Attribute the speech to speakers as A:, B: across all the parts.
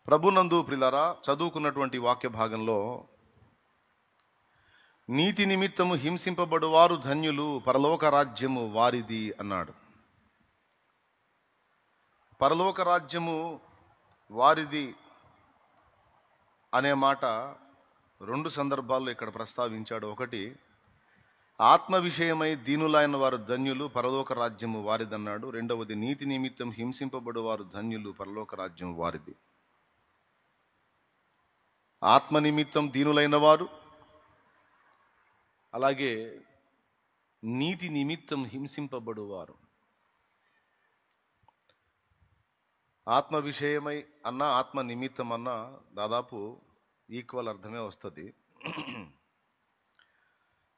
A: ప్రభునందు ప్రిలారా, చదువుకున్నటువంటి వాక్య భాగంలో నీతి నిమిత్తము హింసింపబడువారు ధన్యులు, పరలోక రాజ్యము వారిది అన్నాడు. పరలోక రాజ్యము వారిది అనే మాట రెండు సందర్భాల్లో ఇక్కడ ప్రస్తావించాడు. ఒకటి, ఆత్మ విషయమై దీనులైన వారు ధన్యులు, పరలోక రాజ్యము వారిదన్నాడు. రెండవది, నీతి నిమిత్తం హింసింపబడువారు ధన్యులు, పరలోక రాజ్యం వారిది. ఆత్మ నిమిత్తం దీనులైన వారు, అలాగే నీతి నిమిత్తం హింసింపబడువారు. ఆత్మ విషయమై అన్నా ఆత్మ నిమిత్తం అన్నా దాదాపు ఈక్వల్ అర్థమే వస్తుంది.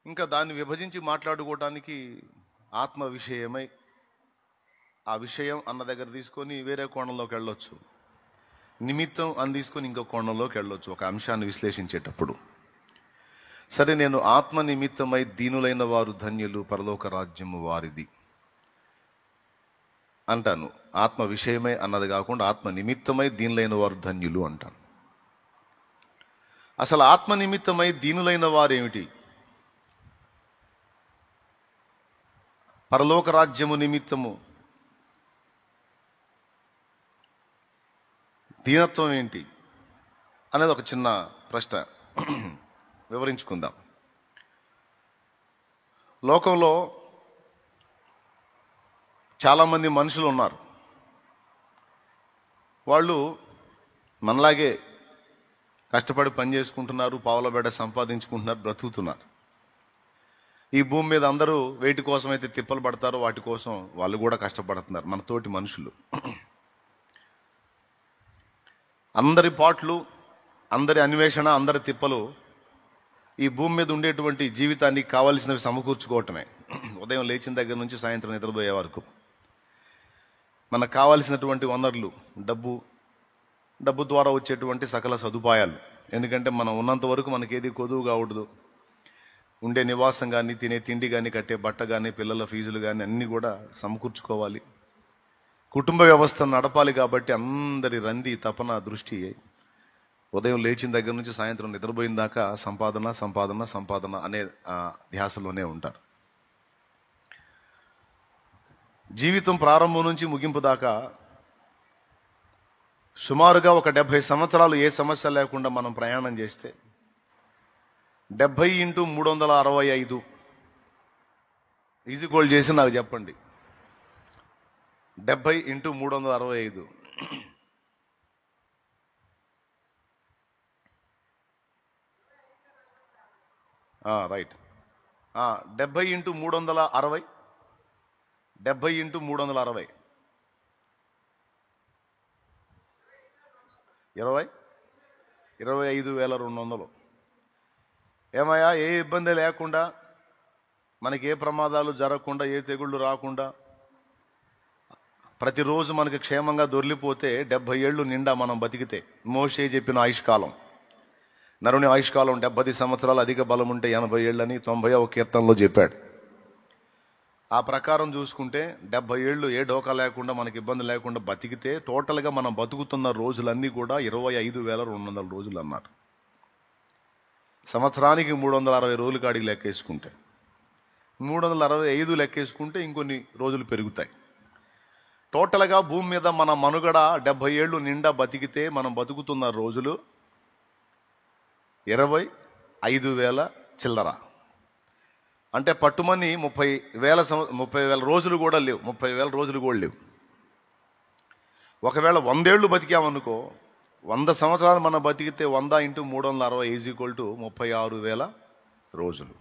A: ఇంకా దాన్ని విభజించి మాట్లాడుకోవటానికి ఆత్మ విషయమై ఆ విషయం అన్న దగ్గర తీసుకొని వేరే కోణంలోకి వెళ్ళొచ్చు, నిమిత్తం అని తీసుకొని ఇంకో కోణంలోకి వెళ్ళొచ్చు ఒక అంశాన్ని విశ్లేషించేటప్పుడు. సరే, నేను ఆత్మ నిమిత్తమై దీనులైన వారు ధన్యులు, పరలోక రాజ్యము వారిది అంటాను. ఆత్మ విషయమై అన్నది కాకుండా ఆత్మ నిమిత్తమై దీనులైన వారు ధన్యులు అంటాను. అసలు ఆత్మ నిమిత్తమై దీనులైన వారేమిటి? పరలోక రాజ్యము నిమిత్తము దీనత్వం ఏంటి అనేది ఒక చిన్న ప్రశ్న వివరించుకుందాం. లోకంలో చాలామంది మనుషులు ఉన్నారు. వాళ్ళు మనలాగే కష్టపడి పని చేసుకుంటున్నారు, పావుల బెడ సంపాదించుకుంటున్నారు, బ్రతుకుతున్నారు. ఈ భూమి మీద అందరూ వేటి కోసం అయితే తిప్పలు పడతారో వాటి కోసం వాళ్ళు కూడా కష్టపడుతున్నారు, మన తోటి మనుషులు. అందరి పాటలు, అందరి అన్వేషణ, అందరి తిప్పలు ఈ భూమి మీద ఉండేటువంటి జీవితానికి కావాల్సినవి సమకూర్చుకోవటమే. ఉదయం లేచిన దగ్గర నుంచి సాయంత్రం నిద్రపోయే వరకు మనకు కావాల్సినటువంటి వనరులు, డబ్బు ద్వారా వచ్చేటువంటి సకల సదుపాయాలు. ఎందుకంటే మనం ఉన్నంత వరకు మనకేది కొదువు కావడదు. ఉండే నివాసం కానీ, తినే తిండి కానీ, కట్టే బట్ట కానీ, పిల్లల ఫీజులు కానీ అన్నీ కూడా సమకూర్చుకోవాలి. కుటుంబ వ్యవస్థను నడపాలి. కాబట్టి అందరి రంది, తపన, దృష్టి ఉదయం లేచిన దగ్గర నుంచి సాయంత్రం నిద్రపోయిన దాకా సంపాదన సంపాదన సంపాదన అనే ధ్యాసలోనే ఉంటారు. జీవితం ప్రారంభం నుంచి ముగింపు దాకా సుమారుగా ఒక 70 సంవత్సరాలు ఏ సమస్య లేకుండా మనం ప్రయాణం చేస్తే 70 × 365 ఈజీ గోల్డ్ చేసి నాకు చెప్పండి. 70 × 365 రైట్. 70 × 360 70 × 360 25,200. ఏమయ్యా, ఏ ఇబ్బంది లేకుండా, మనకి ఏ ప్రమాదాలు జరగకుండా, ఏ తెగుళ్ళు రాకుండా, ప్రతిరోజు మనకి క్షేమంగా దొర్లిపోతే 70 ఏళ్ళు నిండా మనం బతికితే, మోషే చెప్పిన ఆయుష్కాలం, నరుని ఆయుష్కాలం 70 సంవత్సరాలు, అధిక బలం ఉంటే 80 ఏళ్ళని 90వ కీర్తనలో చెప్పాడు. ఆ ప్రకారం చూసుకుంటే 70 ఏళ్ళు ఏ డోకా లేకుండా, మనకి ఇబ్బంది లేకుండా బతికితే టోటల్గా మనం బతుకుతున్న రోజులన్నీ కూడా 25,200 రోజులు అన్నారు. సంవత్సరానికి 360 రోజుల కాడికి లెక్కేసుకుంటే, 365 లెక్కేసుకుంటే ఇంకొన్ని రోజులు పెరుగుతాయి. టోటల్గా భూమి మీద మన మనుగడ 70 ఏళ్ళు నిండా బతికితే మనం బతుకుతున్న రోజులు 25,000 చిల్లర. అంటే పట్టుమని 30,000 రోజులు కూడా లేవు, 30,000 రోజులు కూడా లేవు. ఒకవేళ 100 ఏళ్ళు బతికామనుకో, 100 సంవత్సరాలు మనం బతికితే 100 × 360 36,000 రోజులు.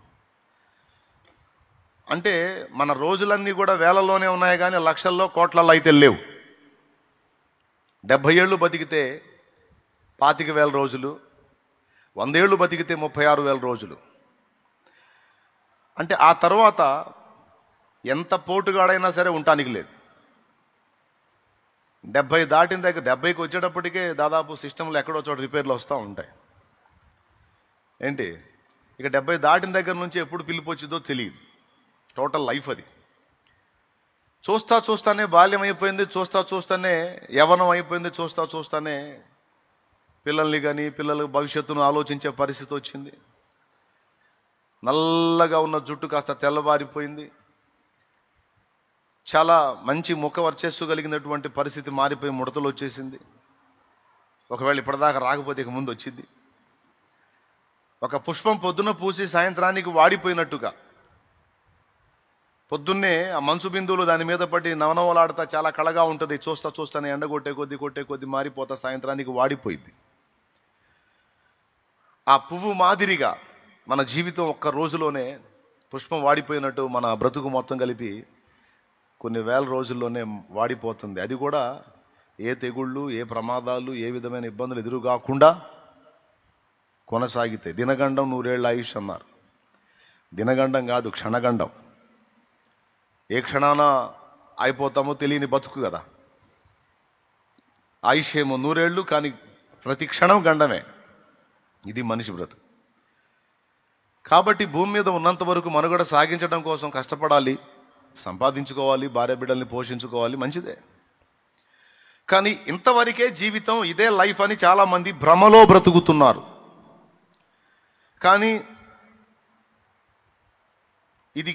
A: అంటే మన రోజులన్నీ కూడా వేలల్లోనే ఉన్నాయి కానీ లక్షల్లో, కోట్లలో అయితే లేవు. 70 ఏళ్ళు బతికితే 25,000 రోజులు, 100 ఏళ్ళు బతికితే 36,000 రోజులు. అంటే ఆ తర్వాత ఎంత పోటుగాడైనా సరే ఉండటానికి లేదు. 70 దాటిన దగ్గర, 70కి వచ్చేటప్పటికే దాదాపు సిస్టంలో ఎక్కడో చోట రిపేర్లు వస్తూ ఉంటాయి. ఏంటి, ఇక 70 దాటిన దగ్గర నుంచి ఎప్పుడు పిలుపు వచ్చిందో తెలియదు. టోటల్ లైఫ్ అది. చూస్తానే బాల్యం అయిపోయింది, చూస్తానే యవ్వనం అయిపోయింది, చూస్తానే పిల్లల్ని కానీ పిల్లల భవిష్యత్తును ఆలోచించే పరిస్థితి వచ్చింది. నల్లగా ఉన్న జుట్టు కాస్త తెల్లబారిపోయింది. చాలా మంచి ముఖ వర్చస్సు కలిగినటువంటి పరిస్థితి మారిపోయి ముడతలు వచ్చేసింది. ఒకవేళ ఇప్పటిదాకా రాకపోతే ఇక ముందు వచ్చింది. ఒక పుష్పం పొద్దున పూసి సాయంత్రానికి వాడిపోయినట్టుగా పొద్దున్నే ఆ మంచు బిందువులు దాని మీద పడి నవనవలాడుతా చాలా కళగా ఉంటుంది. చూస్తానే ఎండ కొట్టే కొద్ది మారిపోతా సాయంత్రానికి వాడిపోయింది. ఆ పువ్వు మాదిరిగా మన జీవితం ఒక్క రోజులోనే పుష్పం వాడిపోయినట్టు మన బ్రతుకు మొత్తం కలిపి కొన్ని వేల రోజుల్లోనే వాడిపోతుంది. అది కూడా ఏ తెగుళ్ళు, ఏ ప్రమాదాలు, ఏ విధమైన ఇబ్బందులు ఎదురుగాకుండా కొనసాగితే. దినగండం 100 ఏళ్ల ఆయుష్ అన్నారు. దినగండం కాదు, క్షణగండం. ఏ క్షణాన అయిపోతామో తెలియని బతుకు కదా. ఆయుష్ ఏమో 100 ఏళ్ళు, కానీ ప్రతి క్షణం గండమే. ఇది మనిషి బ్రతుకు. కాబట్టి భూమి మీద ఉన్నంత వరకు మనుగడ సాగించడం కోసం కష్టపడాలి, సంపాదించుకోవాలి, భార్య బిడ్డల్ని పోషించుకోవాలి, మంచిదే. కానీ ఇంతవరకే జీవితం, ఇదే లైఫ్ అని చాలా మంది భ్రమలో బ్రతుకుతున్నారు. కానీ ఇది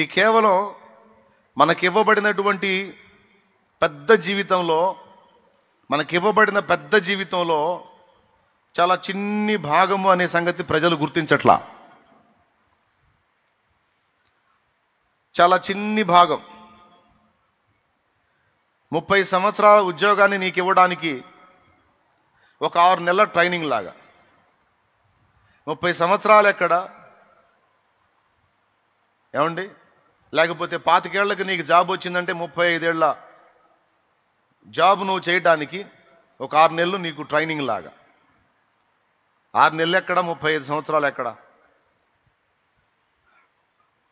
A: కేవలం మనకివ్వబడినటువంటి పెద్ద జీవితంలో చాలా చిన్ని భాగము అనే సంగతి ప్రజలు గుర్తించట్లా. చాలా చిన్ని భాగం. 30 సంవత్సరాల ఉద్యోగాన్ని నీకు ఇవ్వడానికి ఒక 6 నెలల ట్రైనింగ్ లాగా. 30 సంవత్సరాలు ఎక్కడ ఏమండి? లేకపోతే 25 ఏళ్ళకి నీకు జాబ్ వచ్చిందంటే 35 ఏళ్ళ జాబ్ నువ్వు చేయడానికి ఒక 6 నెలలు నీకు ట్రైనింగ్ లాగా. 6 నెలలు ఎక్కడ, 35 సంవత్సరాలు ఎక్కడ?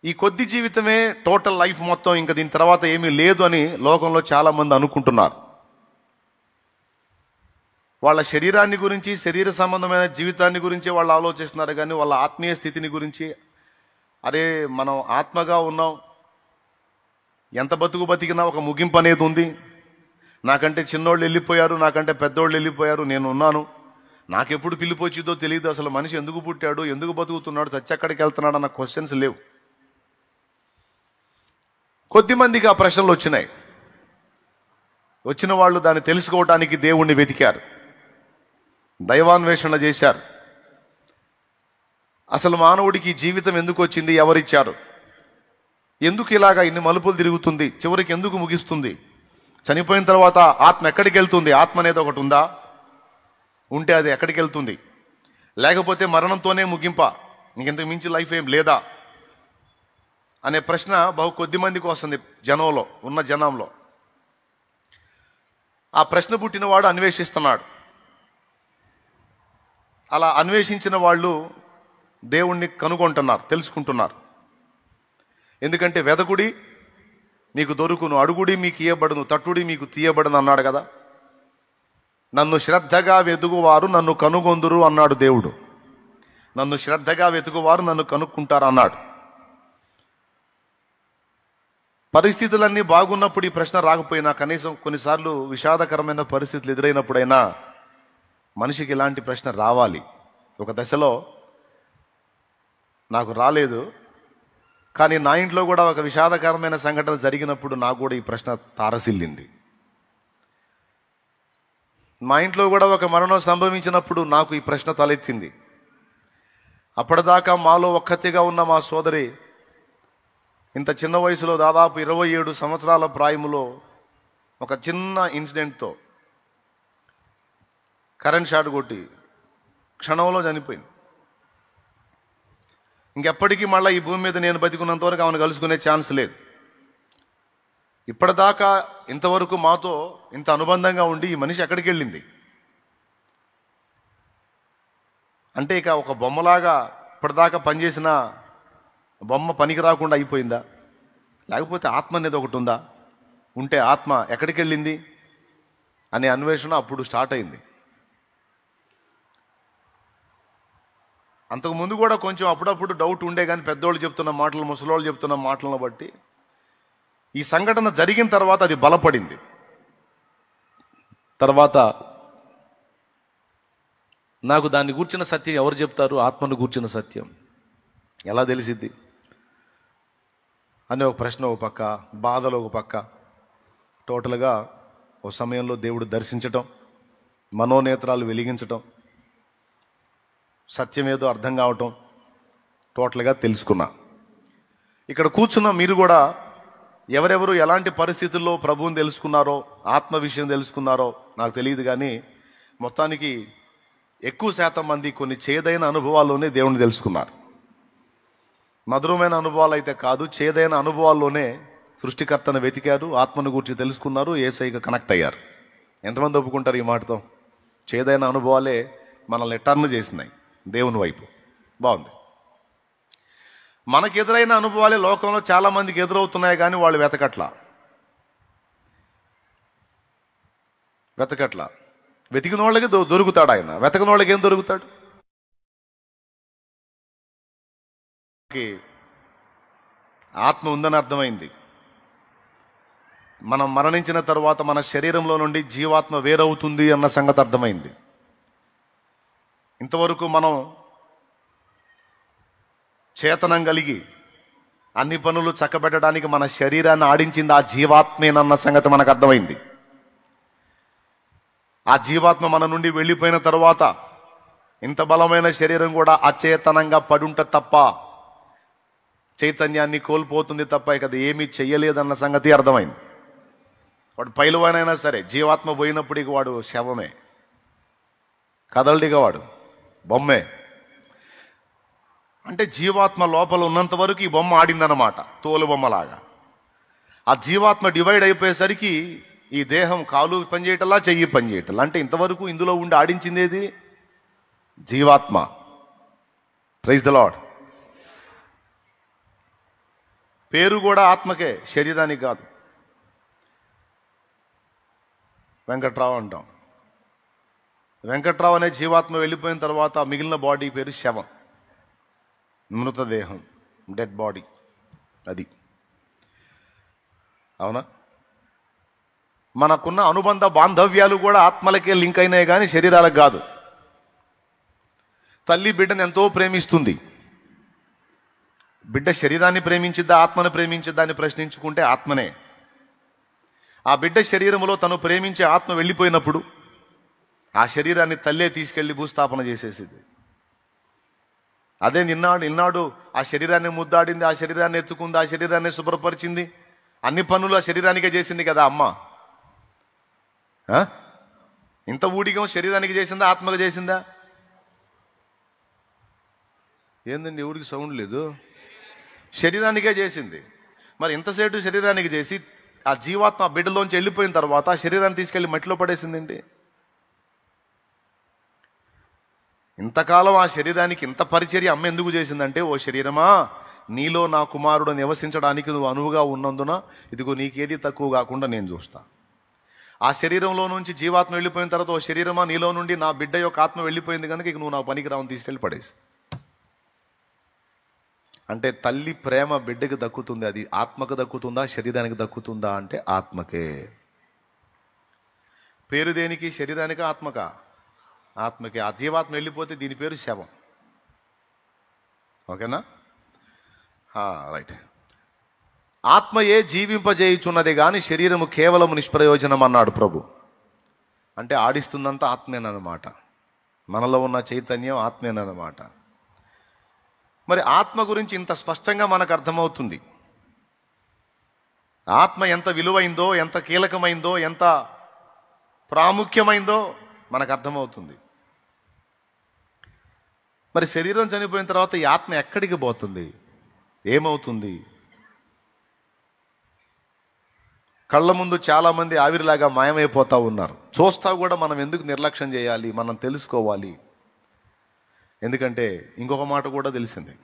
A: ఈ కొద్ది జీవితమే టోటల్ లైఫ్ మొత్తం, ఇంకా దీని తర్వాత ఏమీ లేదు అని లోకంలో చాలా మంది అనుకుంటున్నారు. వాళ్ళ శరీరాన్ని గురించి, శరీర సంబంధమైన జీవితాన్ని గురించి వాళ్ళు ఆలోచిస్తున్నారు. కానీ వాళ్ళ ఆత్మీయ స్థితిని గురించి, అరే మనం ఆత్మగా ఉన్నాం, ఎంత బతికినా ఒక ముగింపు అనేది ఉంది. నాకంటే చిన్నోళ్ళు వెళ్ళిపోయారు, నాకంటే పెద్దోళ్ళు వెళ్ళిపోయారు, నేను ఉన్నాను. నాకెప్పుడు పిలిపి వచ్చిందో తెలియదు. అసలు మనిషి ఎందుకు పుట్టాడు, ఎందుకు బతుకుతున్నాడు, చచ్చెక్కడికి వెళ్తున్నాడు అన్న క్వశ్చన్స్ లేవు. కొద్దిమందికి ఆ ప్రశ్నలు వచ్చినాయి. వచ్చిన వాళ్ళు దాన్ని తెలుసుకోవడానికి దేవుణ్ణి వెతికారు, దైవాన్వేషణ చేశారు. అసలు మానవుడికి జీవితం ఎందుకు వచ్చింది, ఎవరిచ్చారు, ఎందుకు ఇలాగా ఇన్ని మలుపులు తిరుగుతుంది, చివరికి ఎందుకు ముగిస్తుంది, చనిపోయిన తర్వాత ఆత్మ ఎక్కడికి వెళ్తుంది, ఆత్మ అనేది ఒకటి ఉందా, ఉంటే అది ఎక్కడికి వెళ్తుంది, లేకపోతే మరణంతోనే ముగింప, ఇంకెంతకు మించి లైఫ్ ఏం లేదా అనే ప్రశ్న బహు కొద్ది మందికి వస్తుంది జనంలో. ఆ ప్రశ్న పుట్టినవాడు అన్వేషిస్తున్నాడు. అలా అన్వేషించిన వాళ్ళు దేవుణ్ణి కనుగొంటున్నారు, తెలుసుకుంటున్నారు. ఎందుకంటే వెదకుడి మీకు దొరుకును, అడుగుడి మీకు ఇయ్యబడును, తట్టుడి మీకు తీయబడును అన్నాడు కదా. నన్ను శ్రద్ధగా వెతుకువారు నన్ను కనుగొందురు అన్నాడు దేవుడు. నన్ను శ్రద్ధగా వెతుకువారు నన్ను కనుక్కుంటారు అన్నాడు. పరిస్థితులన్నీ బాగున్నప్పుడు ఈ ప్రశ్న రాకపోయినా, కనీసం కొన్నిసార్లు విషాదకరమైన పరిస్థితులు ఎదురైనప్పుడైనా మనిషికి ఇలాంటి ప్రశ్న రావాలి. ఒక దశలో నాకు రాలేదు, కానీ నా ఇంట్లో కూడా ఒక విషాదకరమైన సంఘటన జరిగినప్పుడు నాకు కూడా ఈ ప్రశ్న తారసిల్లింది. మా ఇంట్లో కూడా ఒక మరణం సంభవించినప్పుడు నాకు ఈ ప్రశ్న తలెత్తింది. అప్పటిదాకా మాలో ఒక్కతిగా ఉన్న మా సోదరి ఇంత చిన్న వయసులో, దాదాపు 27 సంవత్సరాల ప్రాయములో ఒక చిన్న ఇన్సిడెంట్తో కరెంట్ షాట్ కొట్టి క్షణంలో చనిపోయింది. ఇంకెప్పటికీ మళ్ళీ ఈ భూమి మీద నేను బతికున్నంత వరకు ఆమెను కలుసుకునే ఛాన్స్ లేదు. ఇప్పటిదాకా ఇంతవరకు మాతో ఇంత అనుబంధంగా ఉండి ఈ మనిషి ఎక్కడికి వెళ్ళింది అంటే, ఇక ఒక బొమ్మలాగా ఇప్పటిదాకా పనిచేసిన బొమ్మ పనికి రాకుండా అయిపోయిందా, లేకపోతే ఆత్మ అనేది ఒకటి ఉందా, ఉంటే ఆత్మ ఎక్కడికి వెళ్ళింది అనే అన్వేషణ అప్పుడు స్టార్ట్ అయింది. అంతకుముందు కూడా కొంచెం అప్పుడప్పుడు డౌట్ ఉండే, కానీ పెద్దోళ్ళు చెప్తున్న మాటలు, ముసలోళ్ళు చెప్తున్న మాటలను బట్టి ఈ సంఘటన జరిగిన తర్వాత అది బలపడింది. తర్వాత నాకు దాన్ని గూర్చిన సత్యం ఎవరు చెప్తారు? ఆత్మను గూర్చిన సత్యం ఎలా తెలిసిద్ది అనే ఒక ప్రశ్న ఒక పక్క, బాధలో ఒక పక్క. టోటల్గా ఒక సమయంలో దేవుడు దర్శించటం, మనోనేత్రాలు వెలిగించటం, సత్యం ఏదో అర్థం కావటం, టోటల్గా తెలుసుకున్నా. ఇక్కడ కూర్చున్న మీరు కూడా ఎవరెవరు ఎలాంటి పరిస్థితుల్లో ప్రభువుని తెలుసుకున్నారో, ఆత్మ విషయం తెలుసుకున్నారో నాకు తెలియదు, కానీ మొత్తానికి ఎక్కువ శాతం మంది కొన్ని చేదైన అనుభవాల్లోనే దేవుణ్ణి తెలుసుకున్నారు. మధురమైన అనుభవాలు అయితే కాదు, చేదైన అనుభవాల్లోనే సృష్టికర్తను వెతికారు, ఆత్మను గురించి తెలుసుకున్నారు, యేసయ్యకి కనెక్ట్ అయ్యారు. ఎంతమంది ఒప్పుకుంటారు ఈ మాటతో? చేదైన అనుభవాలే మనల్ని టర్న్ చేసినాయి దేవుని వైపు. బాగుంది. మనకు ఎదురైన అనుభవాలే లోకంలో చాలా మందికి ఎదురవుతున్నాయి, కానీ వాళ్ళు వెతకట్లా. వెతికిన వాళ్ళకి దొరుకుతాడు ఆయన, వెతకని వాళ్ళకి ఏం దొరుకుతాడు? ఆత్మ ఉందని అర్థమైంది. మనం మరణించిన తరువాత మన శరీరంలో నుండి జీవాత్మ వేరవుతుంది అన్న సంగతి అర్థమైంది. ఇంతవరకు మనం చేతనం కలిగి అన్ని పనులు చక్కబెట్టడానికి మన శరీరాన్ని ఆడించింది ఆ జీవాత్మేనన్న సంగతి మనకు అర్థమైంది. ఆ జీవాత్మ మన నుండి వెళ్ళిపోయిన తరువాత ఇంత బలమైన శరీరం కూడా అచేతనంగా పడుంట తప్ప, చైతన్యాన్ని కోల్పోతుంది తప్ప ఇక అది ఏమీ చెయ్యలేదన్న సంగతి అర్థమైంది. వాడు పైలువానైనా సరే జీవాత్మ పోయినప్పటికి వాడు శవమే, కదలడిగా వాడు బొమ్మే. అంటే జీవాత్మ లోపల ఉన్నంత వరకు ఈ బొమ్మ ఆడిందన్నమాట, తోలు బొమ్మలాగా. ఆ జీవాత్మ డివైడ్ అయిపోయేసరికి ఈ దేహం కాలు పనిచేయటల్లా, చెయ్యి పనిచేయటల్లా. అంటే ఇంతవరకు ఇందులో ఉండి ఆడించిందేది జీవాత్మ. Praise the Lord. పేరు కూడా ఆత్మకే, శరీరానికి కాదు. వెంకట్రావు అంటాం. వెంకట్రావు అనే జీవాత్మ వెళ్ళిపోయిన తర్వాత మిగిలిన బాడీ పేరు శవం, మృతదేహం, డెడ్ బాడీ. అది అవునా? మనకున్న అనుబంధ బాంధవ్యాలు కూడా ఆత్మలకే లింక్ అయినాయి కానీ శరీరాలకు కాదు. తల్లి బిడ్డను ఎంతో ప్రేమిస్తుంది. బిడ్డ శరీరాన్ని ప్రేమించిద్దా, ఆత్మను ప్రేమించిద్దా అని ప్రశ్నించుకుంటే ఆత్మనే. ఆ బిడ్డ శరీరంలో తను ప్రేమించే ఆత్మ వెళ్ళిపోయినప్పుడు ఆ శరీరాన్ని తల్లే తీసుకెళ్లి భూస్థాపన చేసేసింది. అదే నిన్నాడు ఆ శరీరాన్ని ముద్దాడింది, ఆ శరీరాన్ని ఎత్తుకుంది, ఆ శరీరాన్ని శుభ్రపరిచింది, అన్ని పనులు ఆ శరీరానికే చేసింది కదా అమ్మ. ఇంత ఊడిగం శరీరానికి చేసిందా, ఆత్మకు చేసిందా? ఏందండి ఎవరికి సౌండ్ లేదు? శరీరానికే చేసింది. మరి ఇంతసేటు శరీరానికి చేసి ఆ జీవాత్మ బిడ్డలోంచి వెళ్ళిపోయిన తర్వాత ఆ శరీరాన్ని తీసుకెళ్లి మట్టిలో పడేసిందండి. ఇంతకాలం ఆ శరీరానికి ఇంత పరిచర్య అమ్మ ఎందుకు చేసిందంటే, ఓ శరీరమా, నీలో నా కుమారుడు నివసించడానికి నువ్వు అనువుగా ఉన్నందున ఇదిగో నీకేది తక్కువ కాకుండా నేను చూస్తా. ఆ శరీరంలో నుంచి జీవాత్మ వెళ్ళిపోయిన తర్వాత, ఓ శరీరమా, నీలో నుండి నా బిడ్డ యొక్క ఆత్మ వెళ్ళిపోయింది కనుక ఇక నువ్వు నా పనికి రావని తీసుకెళ్ళి పడేసి. అంటే తల్లి ప్రేమ బిడ్డకి దక్కుతుంది, అది ఆత్మకు దక్కుతుందా, శరీరానికి దక్కుతుందా అంటే ఆత్మకే. పేరు దేనికి? శరీరానికి, ఆత్మకా? ఆత్మకే. ఆ జీవాత్మ వెళ్ళిపోతే దీని పేరు శవం. ఓకేనా? రైట్. ఆత్మయే జీవింపజేయుచున్నది కానీ శరీరము కేవలము నిష్ప్రయోజనం అన్నాడు ప్రభు. అంటే ఆడిస్తుందంతా ఆత్మేనమాట, మనలో ఉన్న చైతన్యం ఆత్మేనమాట. మరి ఆత్మ గురించి ఇంత స్పష్టంగా మనకు అర్థమవుతుంది. ఆత్మ ఎంత విలువైందో, ఎంత కీలకమైందో, ఎంత ప్రాముఖ్యమైందో మనకు అర్థమవుతుంది. మరి శరీరం చనిపోయిన తర్వాత ఈ ఆత్మ ఎక్కడికి పోతుంది, ఏమవుతుంది? కళ్ళ ముందు చాలామంది ఆవిరిలాగా మాయమైపోతూ ఉన్నారు. చూస్తా కూడా మనం ఎందుకు నిర్లక్ష్యం చేయాలి? మనం తెలుసుకోవాలి. ఎందుకంటే ఇంకొక మాట కూడా తెలిసింది,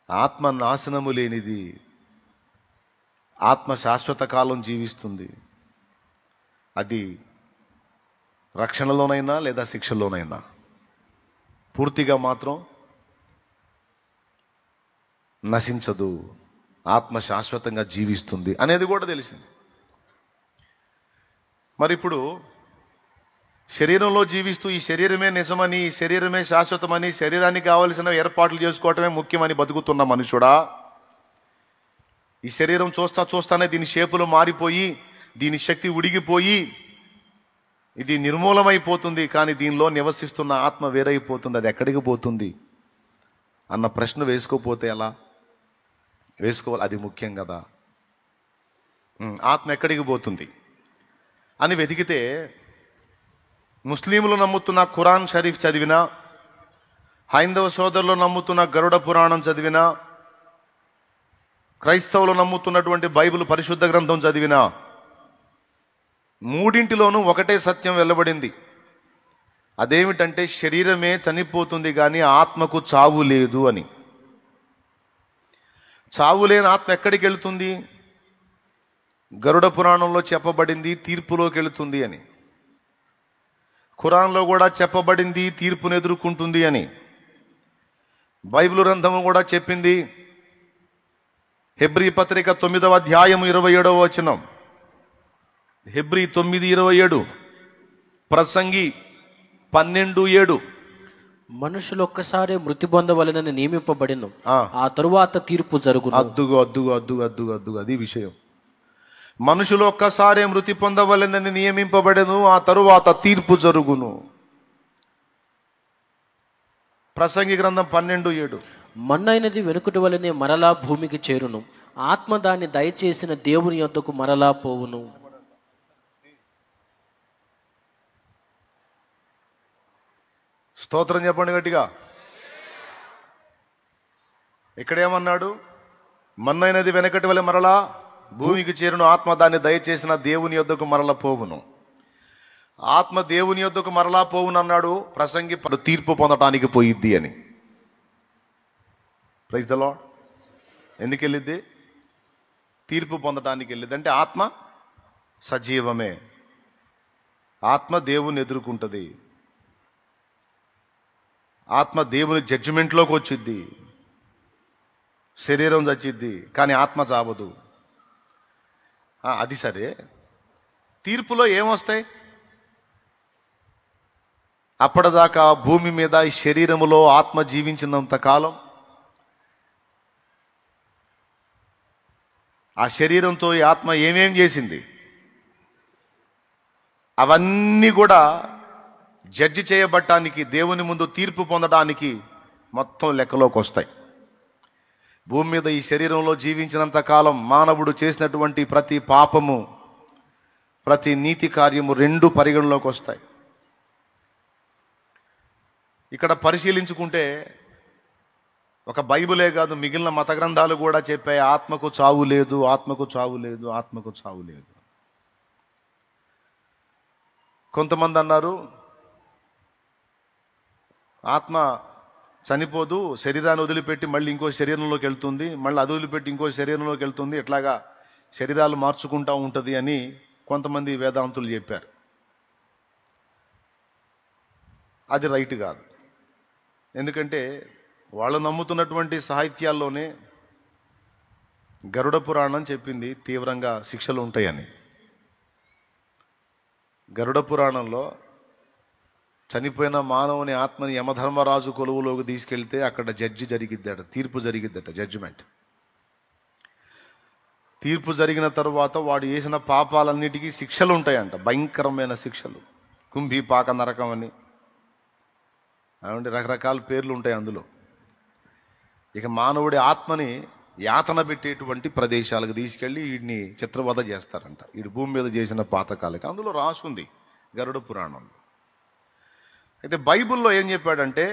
A: ఆత్మ నాశనము లేనిది, ఆత్మ శాశ్వత కాలం జీవిస్తుంది. అది రక్షణలోనైనా లేదా శిక్షలోనైనా పూర్తిగా మాత్రం నశించదు, ఆత్మ శాశ్వతంగా జీవిస్తుంది అనేది కూడా తెలిసింది. మరి ఇప్పుడు శరీరంలో జీవిస్తూ ఈ శరీరమే నిజమని, ఈ శరీరమే శాశ్వతమని, శరీరానికి కావలసిన ఏర్పాట్లు చేసుకోవటమే ముఖ్యమని బతుకుతున్న మనుషుడా, ఈ శరీరం చూస్తానే దీని షేపులు మారిపోయి, దీని శక్తి ఉడిగిపోయి, ఇది నిర్మూలమైపోతుంది. కానీ దీనిలో నివసిస్తున్న ఆత్మ వేరైపోతుంది. అది ఎక్కడికి పోతుంది అన్న ప్రశ్న వేసుకోపోతే ఎలా? వేసుకోవాలి, అది ముఖ్యం కదా. ఆత్మ ఎక్కడికి పోతుంది అని వెతికితే, ముస్లింలు నమ్ముతున్న ఖురాన్ షరీఫ్ చదివినా, హైందవ సోదరులు నమ్ముతున్న గరుడ పురాణం చదివినా, క్రైస్తవులు నమ్ముతున్నటువంటి బైబిల్ పరిశుద్ధ గ్రంథం చదివినా, మూడింటిలోనూ ఒకటే సత్యం వెల్లబడింది. అదేమిటంటే శరీరమే చనిపోతుంది కానీ ఆత్మకు చావు లేదు అని. చావు లేని ఆత్మ ఎక్కడికి వెళుతుంది? గరుడ పురాణంలో చెప్పబడింది తీర్పులోకి వెళుతుంది అని. ఖురాన్లో కూడా చెప్పబడింది తీర్పును ఎదుర్కొంటుంది అని. బైబిల్ గ్రంథము కూడా చెప్పింది. హెబ్రీ పత్రిక 9వ అధ్యాయం 27వ వచనం, హెబ్రీ 9:27, ప్రసంగి 12:7,
B: మనుషులు ఒక్కసారి మృతి పొందవలెనని నియమింపబడిన ఆ తరువాత తీర్పు జరుగును.
A: అద్దుగు అది విషయం. మనుషులు ఒక్కసారే మృతి పొందవలెనని నియమింపబడెను, ఆ తరువాత తీర్పు జరుగును. ప్రసంగి గ్రంథం 12:7.
B: మన్నైనది వెనుకటి వలనే మరలా భూమికి చేరును, ఆత్మ దాన్ని దయచేసిన దేవుని యొద్దకు మరలా పోవును.
A: స్తోత్రం చెప్పండి గట్టిగా. ఇక్కడేమన్నాడు? మన్నైనది వెనకటి వలె మరలా భూమికి చేరును, ఆత్మ దాన్ని దయచేసిన దేవుని యొద్దకు మరలా పోవును. ఆత్మ దేవుని యొద్దకు మరలా పోవును అన్నాడు. ప్రసంగి తీర్పు పొందటానికి పోయిద్ది అని. Praise the Lord. ఎందుకు వెళ్ళిద్ది? తీర్పు పొందటానికి వెళ్ళిద్ది. అంటే ఆత్మ సజీవమే, ఆత్మ దేవుని ఎదుర్కొంటుంది, ఆత్మ దేవుని జడ్జిమెంట్లోకి వచ్చిద్ది. శరీరం చచ్చిద్ది కానీ ఆత్మ చావదు. అది సరే, తీర్పులో ఏమొస్తాయి? అప్పటిదాకా భూమి మీద ఈ శరీరములో ఆత్మ జీవించినంత కాలం ఆ శరీరంతో ఈ ఆత్మ ఏమేం చేసింది అవన్నీ కూడా జడ్జి చేయబట్టానికి, దేవుని ముందు తీర్పు పొందడానికి మొత్తం లెక్కలోకి వస్తాయి. భూమి మీద ఈ శరీరంలో జీవించినంత కాలం మానవుడు చేసినటువంటి ప్రతి పాపము, ప్రతి నీతి కార్యము రెండు పరిగణలోకి వస్తాయి. ఇక్కడ పరిశీలించుకుంటే ఒక బైబిలే కాదు, మిగిలిన మత గ్రంథాలు కూడా చెప్పాయి ఆత్మకు చావు లేదు, ఆత్మకు చావు లేదు, ఆత్మకు చావు లేదు. కొంతమంది అన్నారు ఆత్మ చనిపోదు, శరీరాన్ని వదిలిపెట్టి మళ్ళీ ఇంకో శరీరంలోకి వెళ్తుంది, మళ్ళీ అది వదిలిపెట్టి ఇంకో శరీరంలోకి వెళ్తుంది, ఇట్లాగా శరీరాలు మార్చుకుంటూ ఉంటుంది అని కొంతమంది వేదాంతులు చెప్పారు. అది రైట్ కాదు. ఎందుకంటే వాళ్ళు నమ్ముతున్నటువంటి సాహిత్యాల్లోనే గరుడ పురాణం చెప్పింది తీవ్రంగా శిక్షలు ఉంటాయని. గరుడ పురాణంలో చనిపోయిన మానవుని ఆత్మని యమధర్మరాజు కొలువులోకి తీసుకెళ్తే అక్కడ జడ్జి జరిగిద్దట, తీర్పు జరిగిద్దట, జడ్జిమెంట్. తీర్పు జరిగిన తరువాత వాడు చేసిన పాపాలన్నిటికీ శిక్షలు ఉంటాయంట, భయంకరమైన శిక్షలు. కుంభీపాక నరకం అని రకరకాల పేర్లు ఉంటాయి అందులో. ఇక మానవుడి ఆత్మని యాతన పెట్టేటువంటి ప్రదేశాలకు తీసుకెళ్ళి వీడిని చిత్రవధ చేస్తారంట. వీడి భూమి మీద చేసిన పాతకాలకి అందులో రాసుంది గరుడ పురాణంలో. అయితే బైబిల్లో ఏం చెప్పాడంటే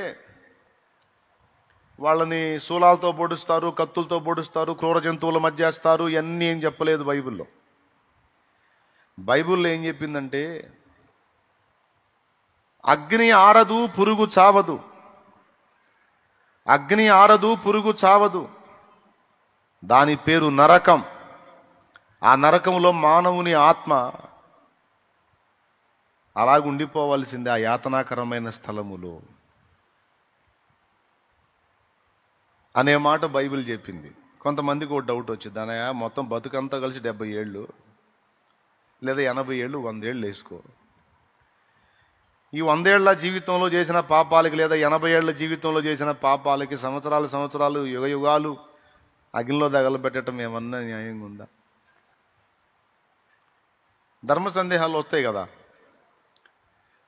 A: వాళ్ళని శూలాలతో పొడుస్తారు, కత్తులతో పొడుస్తారు, క్రూర జంతువుల మధ్య వేస్తారు, ఇవన్నీ ఏం చెప్పలేదు బైబిల్లో. బైబిల్లో ఏం చెప్పిందంటే అగ్ని ఆరదు పురుగు చావదు, అగ్ని ఆరదు పురుగు చావదు, దాని పేరు నరకం. ఆ నరకంలో మానవుని ఆత్మ అలాగుండిపోవాల్సిందే, ఆ యాతనాకరమైన స్థలములో అనే మాట బైబిల్ చెప్పింది. కొంతమందికి ఒక డౌట్ వచ్చింది, అన్నయ్య మొత్తం బతుకంతా కలిసి 70 ఏళ్ళు లేదా 80 ఏళ్ళు 100 ఏళ్ళు వేసుకో, ఈ 100 ఏళ్ల జీవితంలో చేసిన పాపాలకి లేదా 80 ఏళ్ల జీవితంలో చేసిన పాపాలకి సంవత్సరాలు యుగ యుగాలు అగ్నిలో తగలబెట్టడం ఏమన్నా న్యాయంగా ఉందా? ధర్మ సందేహాలు వస్తాయి కదా.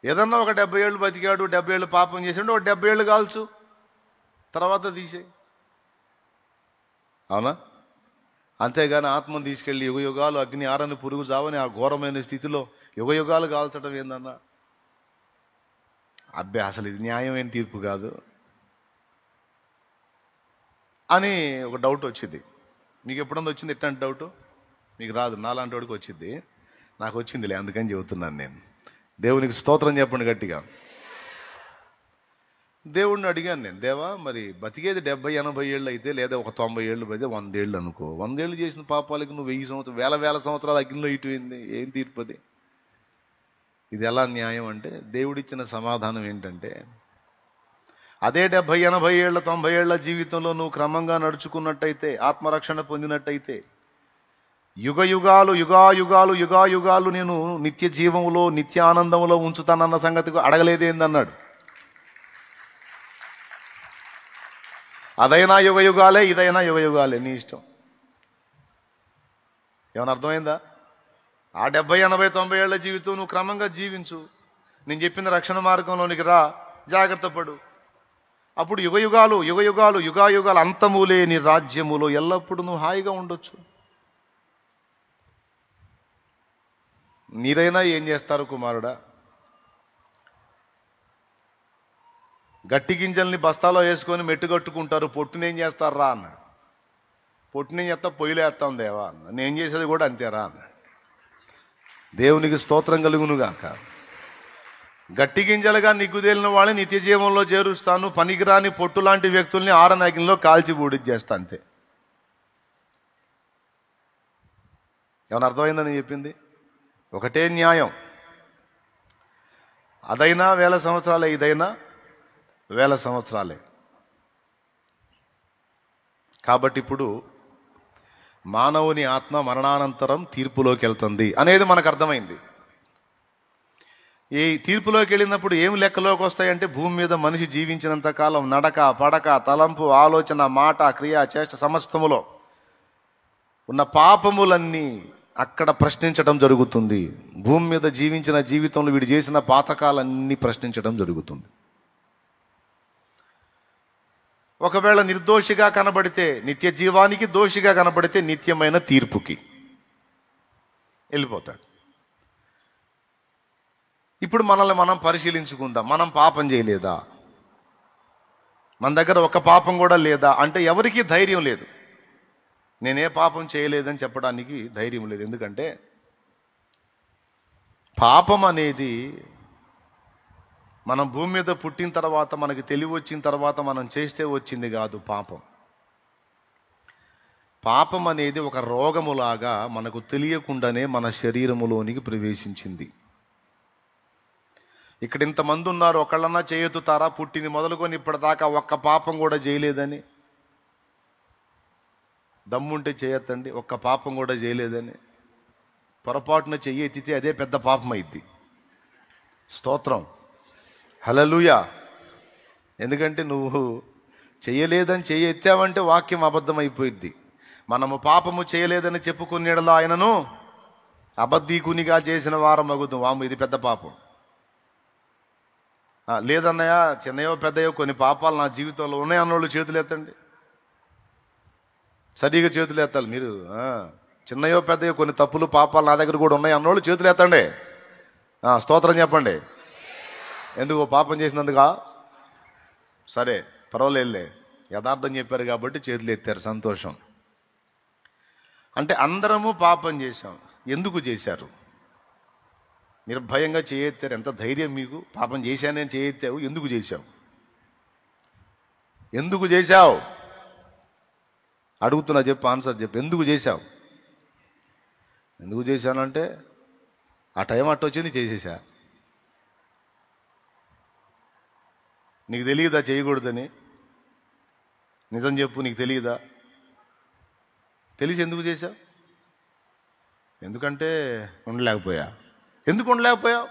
A: ఏదన్నా ఒక 70 ఏళ్ళు బతికాడు, 70 ఏళ్ళు పాపం చేసాడు, ఒక 70 ఏళ్ళు కాల్చు, తర్వాత తీసేయి. అవునా? అంతేగాని ఆత్మను తీసుకెళ్లి యుగ యుగాలు అగ్ని ఆరని పురుగు చావని ఆ ఘోరమైన స్థితిలో యుగ యుగాలు కాల్చడం ఏందన్నా? అబ్బే, అసలు ఇది న్యాయమైన తీర్పు కాదు అని ఒక డౌట్ వచ్చింది. మీకు ఎప్పుడన్నా వచ్చింది ఎట్లాంటి డౌట్? మీకు రాదు, నాలాంటి వాడికి వచ్చింది. నాకు వచ్చిందిలే, అందుకని చెబుతున్నాను నేను. దేవునికి స్తోత్రం చెప్పండి గట్టిగా. దేవుడిని అడిగాను నేను, దేవా మరి బతికేది 70-80 ఏళ్ళు అయితే, లేదా ఒక 90 ఏళ్ళు అయితే 100 ఏళ్ళు అనుకో, 100 ఏళ్ళు చేసిన పాపాలకి నువ్వు 1000 సంవత్సరాలు వేల సంవత్సరాలు అగ్నిలో ఇటువైంది, ఏం తీర్పది? ఇది ఎలా న్యాయం అంటే, దేవుడిచ్చిన సమాధానం ఏంటంటే, అదే 70-80 ఏళ్ళ 90 ఏళ్ల జీవితంలో నువ్వు క్రమంగా నడుచుకున్నట్టయితే, ఆత్మరక్షణ పొందినట్టయితే, యుగాయుగాలు నేను నిత్య జీవములో నిత్య ఆనందంలో ఉంచుతానన్న సంగతి అడగలేదేందన్నాడు. అదైనా యుగయుగాలే, ఇదైనా యుగయుగాలే, నీ ఇష్టం. ఏమైనా అర్థమైందా? ఆ 70-80-90 ఏళ్ల జీవితం నువ్వు క్రమంగా జీవించు, నేను చెప్పిన రక్షణ మార్గంలోనికి రా, జాగ్రత్త పడు. అప్పుడు యుగాయుగాలు అంతములే నీ రాజ్యములో ఎల్లప్పుడూ నువ్వు హాయిగా ఉండొచ్చు. మీరైనా ఏం చేస్తారు కుమారుడా? గట్టి గింజల్ని బస్తాలో వేసుకొని మెట్టుకట్టుకుంటారు, పొట్టునేం చేస్తారా అన్న. పొట్టునేం చేస్తా, పొయ్యిలేస్తాం దేవా అన్న. నేను చేసేది కూడా అంతేరా అన్న. దేవునికి స్తోత్రం కలుగునుగాక. గట్టి గింజలుగా నిగ్గుదేలిన వాళ్ళని నిత్య జీవంలో చేరుస్తాను, పనికిరాని పొట్టు లాంటి వ్యక్తుల్ని ఆరనగిలో కాల్చి బూడిచ్చేస్తా, అంతే. ఏమైనా అర్థమైందని చెప్పింది? ఒకటే న్యాయం. అదైనా 1000 సంవత్సరాలే, ఇదైనా 1000 సంవత్సరాలే. కాబట్టి ఇప్పుడు మానవుని ఆత్మ మరణానంతరం తీర్పులోకి వెళ్తుంది అనేది మనకు అర్థమైంది. ఈ తీర్పులోకి వెళ్ళినప్పుడు ఏం లెక్కలోకి వస్తాయంటే, భూమి మీద మనిషి జీవించినంత కాలం నడక, పడక, తలంపు, ఆలోచన, మాట, క్రియ, చేష్ట సమస్తములో ఉన్న పాపములన్నీ అక్కడ ప్రశ్నించడం జరుగుతుంది. భూమి మీద జీవించిన జీవితంలో వీడు చేసిన పాతకాలన్నీ ప్రశ్నించడం జరుగుతుంది. ఒకవేళ నిర్దోషిగా కనబడితే నిత్య జీవానికి, దోషిగా కనబడితే నిత్యమైన తీర్పుకి వెళ్ళిపోతాడు. ఇప్పుడు మనల్ని మనం పరిశీలించుకుందాం. మనం పాపం చేయలేదా? మన దగ్గర ఒక పాపం కూడా లేదా అంటే ఎవరికీ ధైర్యం లేదు. నేనే పాపం చేయలేదని చెప్పడానికి ధైర్యం లేదు. ఎందుకంటే పాపం అనేది మనం భూమి మీద పుట్టిన తర్వాత, మనకి తెలివి వచ్చిన తర్వాత మనం చేస్తే వచ్చింది కాదు. పాపం అనేది ఒక రోగములాగా మనకు తెలియకుండానే మన శరీరములోనికి ప్రవేశించింది. ఇక్కడ ఇంతమంది ఉన్నారు, ఒకళ్ళన్నా చేయెత్తుతారా? పుట్టింది మొదలుకొని ఇప్పటిదాకా ఒక్క పాపం కూడా చేయలేదని. దమ్ముంటే చేయొద్దండి, ఒక్క పాపం కూడా చేయలేదని. పొరపాటున చెయ్యి ఎత్తితే అదే పెద్ద పాపం అయింది. స్తోత్రం, హల్లెలూయా. ఎందుకంటే నువ్వు చేయలేదని చెయ్యి ఎత్తావంటే వాక్యం అబద్ధమైపోయిద్ది. మనము పాపము చేయలేదని చెప్పుకునేలా ఆయనను అబద్ధీకునిగా చేసిన వారం అగుతాం. వాము, ఇది పెద్ద పాపం. లేదన్నయ్య, చిన్నయో పెద్దయో కొన్ని పాపాలు నా జీవితంలో ఉన్నాయి అన్నోళ్ళు చేతులు ఎత్తండి. సరిగా చేతులు ఎత్తాలి మీరు. చిన్నయో పెద్దయో కొన్ని తప్పులు పాపాలు నా దగ్గర కూడా ఉన్నాయి అన్నోళ్ళు చేతులు ఎత్తండి. స్తోత్రం చెప్పండి. ఎందుకు? పాపం చేసినందుగా? సరే, పర్వాలేదులే, యథార్థం చెప్పారు కాబట్టి చేతులు ఎత్తారు, సంతోషం. అంటే అందరము పాపం చేశాం. ఎందుకు చేశారు? నిర్భయంగా చేయెత్తారు. ఎంత ధైర్యం మీకు? పాపం చేశానని చేయెత్తావు, ఎందుకు చేశావు? ఎందుకు చేశావు అడుగుతున్నా, చెప్పు, ఆన్సర్ చెప్పు. ఎందుకు చేశావు? ఎందుకు చేశానంటే ఆ టైం అట్ట వచ్చింది, చేసేసా. నీకు తెలియదా చేయకూడదని? నిజం చెప్పు, నీకు తెలియదా? తెలిసి ఎందుకు చేశావు? ఎందుకంటే ఉండలేకపోయా. ఎందుకు ఉండలేకపోయావు?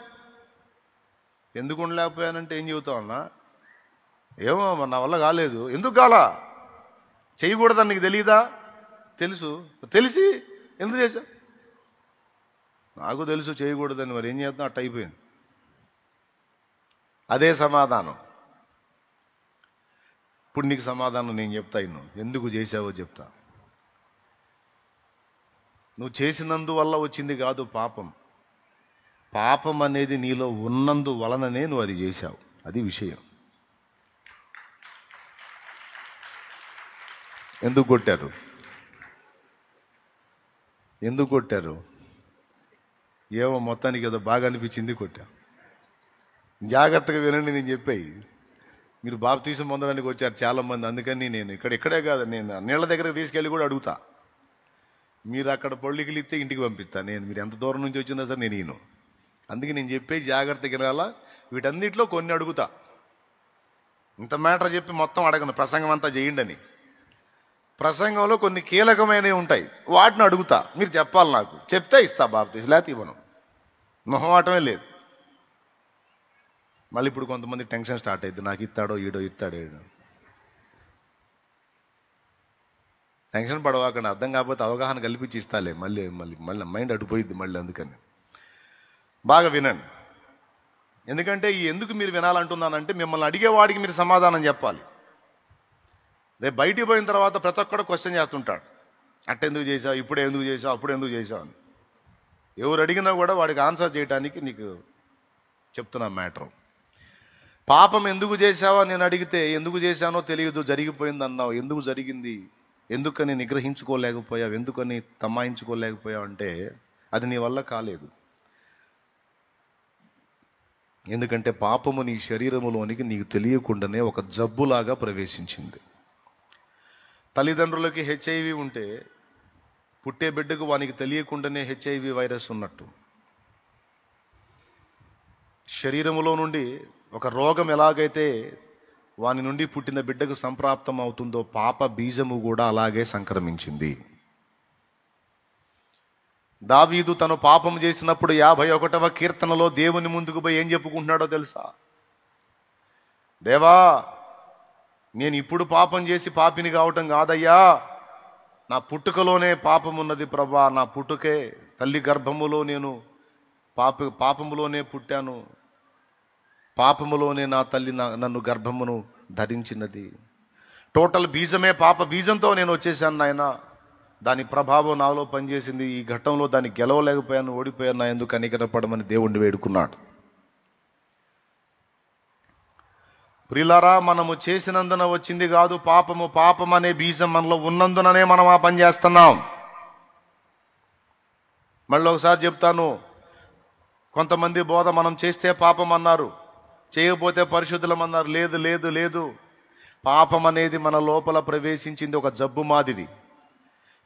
A: ఎందుకు ఉండలేకపోయానంటే ఏం చెబుతావు అన్నా? ఏమో మరి నా వల్ల కాలేదు. ఎందుకు కాలా? చేయకూడదని నీకు తెలియదా? తెలుసు. తెలిసి ఎందుకు చేశా? నాకు తెలుసు చేయకూడదని, మరి ఏం చేద్దాం, అట్ట అయిపోయింది. అదే సమాధానం. ఇప్పుడు నీకు సమాధానం నేను చెప్తా. ఇన్ను ఎందుకు చేశావో చెప్తా. నువ్వు చేసినందువల్ల వచ్చింది కాదు పాపం. పాపం అనేది నీలో ఉన్నందు వలననే నువ్వు అది చేశావు. అది విషయం. ఎందుకు కొట్టారు? ఎందుకు కొట్టారు? ఏమో మొత్తానికి ఏదో బాగా అనిపించింది కొట్టా. జాగ్రత్తగా వినండి నేను చెప్పాయి. మీరు బాప్తీసం పొందడానికి వచ్చారు చాలామంది, అందుకని నేను ఇక్కడే కాదు, నేను నీళ్ళ దగ్గరకు తీసుకెళ్ళి కూడా అడుగుతా. మీరు అక్కడ పొళ్ళికిలు ఇస్తే ఇంటికి పంపిస్తా. మీరు ఎంత దూరం నుంచి వచ్చినా సరే నేను ఈను. అందుకే నేను చెప్పే జాగ్రత్తగా వినాలా. వీటన్నిటిలో కొన్ని అడుగుతా. ఇంత మ్యాటర్ చెప్పి మొత్తం అడగను, ప్రసంగం అంతా చేయండి అని. ప్రసంగంలో కొన్ని కీలకమైనవి ఉంటాయి, వాటిని అడుగుతా. మీరు చెప్పాలి, నాకు చెప్తే ఇస్తా బాప్తీసం, లేకపోతే ఇవ్వను. మొహమాటమే లేదు. మళ్ళీ ఇప్పుడు కొంతమంది టెన్షన్ స్టార్ట్ అయింది, నాకు ఇస్తాడో ఈడో ఇస్తాడో. టెన్షన్ పడవాకండి, అర్థం కాకపోతే అవగాహన కల్పించి ఇస్తాలే. మళ్ళీ మళ్ళీ మళ్ళీ మైండ్ అడిపోయిద్ది మళ్ళీ. అందుకని బాగా వినండి. ఎందుకంటే ఎందుకు మీరు వినాలంటున్నానంటే, మిమ్మల్ని అడిగేవాడికి మీరు సమాధానం చెప్పాలి. రేపు బయటికి పోయిన తర్వాత ప్రతి ఒక్కడు క్వశ్చన్ చేస్తుంటాడు, అట్టెందుకు చేసావు, ఇప్పుడే ఎందుకు చేసావు, అప్పుడు ఎందుకు చేసావు అని. ఎవరు అడిగినా కూడా వాడికి ఆన్సర్ చేయడానికి నీకు చెప్తున్నా మ్యాటర్. పాపం ఎందుకు చేసావా నేను అడిగితే, ఎందుకు చేశానో తెలియదు, జరిగిపోయింది అన్నావు. ఎందుకు జరిగింది, ఎందుకని నిగ్రహించుకోలేకపోయావు, ఎందుకని తమాయించుకోలేకపోయావు అంటే అది నీ వల్ల కాలేదు. ఎందుకంటే పాపము నీ శరీరములోనికి నీకు తెలియకుండానే ఒక జబ్బులాగా ప్రవేశించింది. తల్లిదండ్రులకి హెచ్ఐవి ఉంటే పుట్టే బిడ్డకు వానికి తెలియకుండానే హెచ్ఐవి వైరస్ ఉన్నట్టు. శరీరములో నుండి ఒక రోగం ఎలాగైతే వాని నుండి పుట్టిన బిడ్డకు సంప్రాప్తం అవుతుందో, పాప బీజము కూడా అలాగే సంక్రమించింది. దావీదు తను పాపం చేసినప్పుడు 51వ కీర్తనలో దేవుని ముందుకు పోయి ఏం చెప్పుకుంటున్నాడో తెలుసా? దేవా, నేను ఇప్పుడు పాపం చేసి పాపిని కావటం కాదయ్యా, నా పుట్టుకలోనే పాపం ఉన్నది ప్రభా. నా పుట్టుకే, తల్లి గర్భములో నేను పాపములోనే పుట్టాను, పాపములోనే నా తల్లి నన్ను గర్భమును ధరించినది. టోటల్ బీజమే పాప బీజంతో నేను వచ్చేసాను నాయన. దాని ప్రభావం నాలో పనిచేసింది. ఈ ఘట్టంలో దాన్ని గెలవలేకపోయాను, ఓడిపోయాను. నా ఎందుకు కనికరపడమని దేవుణ్ణి వేడుకున్నాడు. ప్రియులారా, మనము చేసినందున వచ్చింది కాదు పాపము. పాపం అనే బీజం మనలో ఉన్నందుననే మనం ఆ పని చేస్తున్నాం. మళ్ళీ ఒకసారి చెప్తాను. కొంతమంది బోధ మనం చేస్తే పాపం అన్నారు, చేయకపోతే పరిశుద్ధులం అన్నారు. లేదు లేదు లేదు. పాపం అనేది మన లోపల ప్రవేశించింది, ఒక జబ్బు మాదిరి.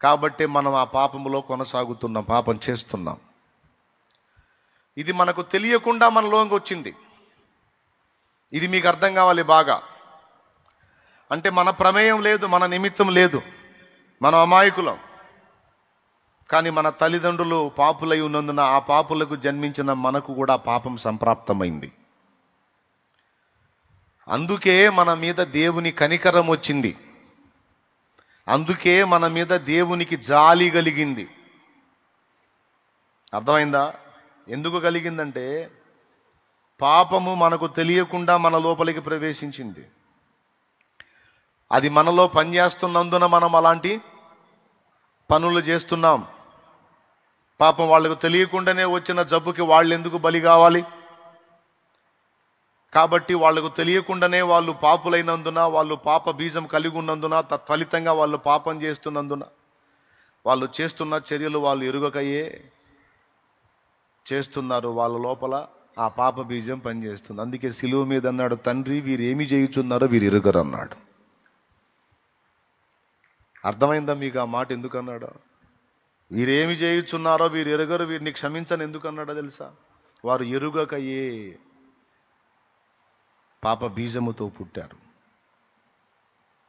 A: కాబట్టి మనం ఆ పాపములో కొనసాగుతున్నాం, పాపం చేస్తున్నాం. ఇది మనకు తెలియకుండా మనలోకి వచ్చింది. ఇది మీకు అర్థం కావాలి బాగా. అంటే మన ప్రమేయం లేదు, మన నిమిత్తం లేదు, మనం అమాయకులం. కానీ మన తల్లిదండ్రులు పాపులై ఉన్నందున ఆ పాపులకు జన్మించిన మనకు కూడా పాపం సంప్రాప్తమైంది. అందుకే మన మీద దేవుని కనికరం వచ్చింది. అందుకే మన మీద దేవునికి జాలి కలిగింది. అర్థమైందా? ఎందుకు కలిగిందంటే, పాపము మనకు తెలియకుండా మన లోపలికి ప్రవేశించింది. అది మనలో పనిచేస్తున్నందున మనం అలాంటి పనులు చేస్తున్నాం. పాపం వాళ్ళకు తెలియకుండానే వచ్చిన జబ్బుకి వాళ్ళు ఎందుకు బలి కావాలి? కాబట్టి వాళ్లకు తెలియకుండానే వాళ్ళు పాపులైనందున, వాళ్ళు పాప బీజం కలిగి ఉన్నందున, తత్ఫలితంగా వాళ్ళు పాపం చేస్తున్నందున, వాళ్ళు చేస్తున్న చర్యలు వాళ్ళు ఎరుగకయే చేస్తున్నారు. వాళ్ళ లోపల ఆ పాప బీజం పనిచేస్తుంది. అందుకే సిలువ మీద అన్నాడు, తండ్రి వీరు ఏమి చేయుచున్నారో వీరు ఎరుగరు అన్నాడు. అర్థమైందా మీకు ఆ మాట ఎందుకు అన్నాడో? వీరేమి చేయుచున్నారో వీరు ఎరుగరు, వీరిని క్షమించని ఎందుకు అన్నాడో తెలుసా? వారు ఎరుగకయే పాప బీజముతో పుట్టారు.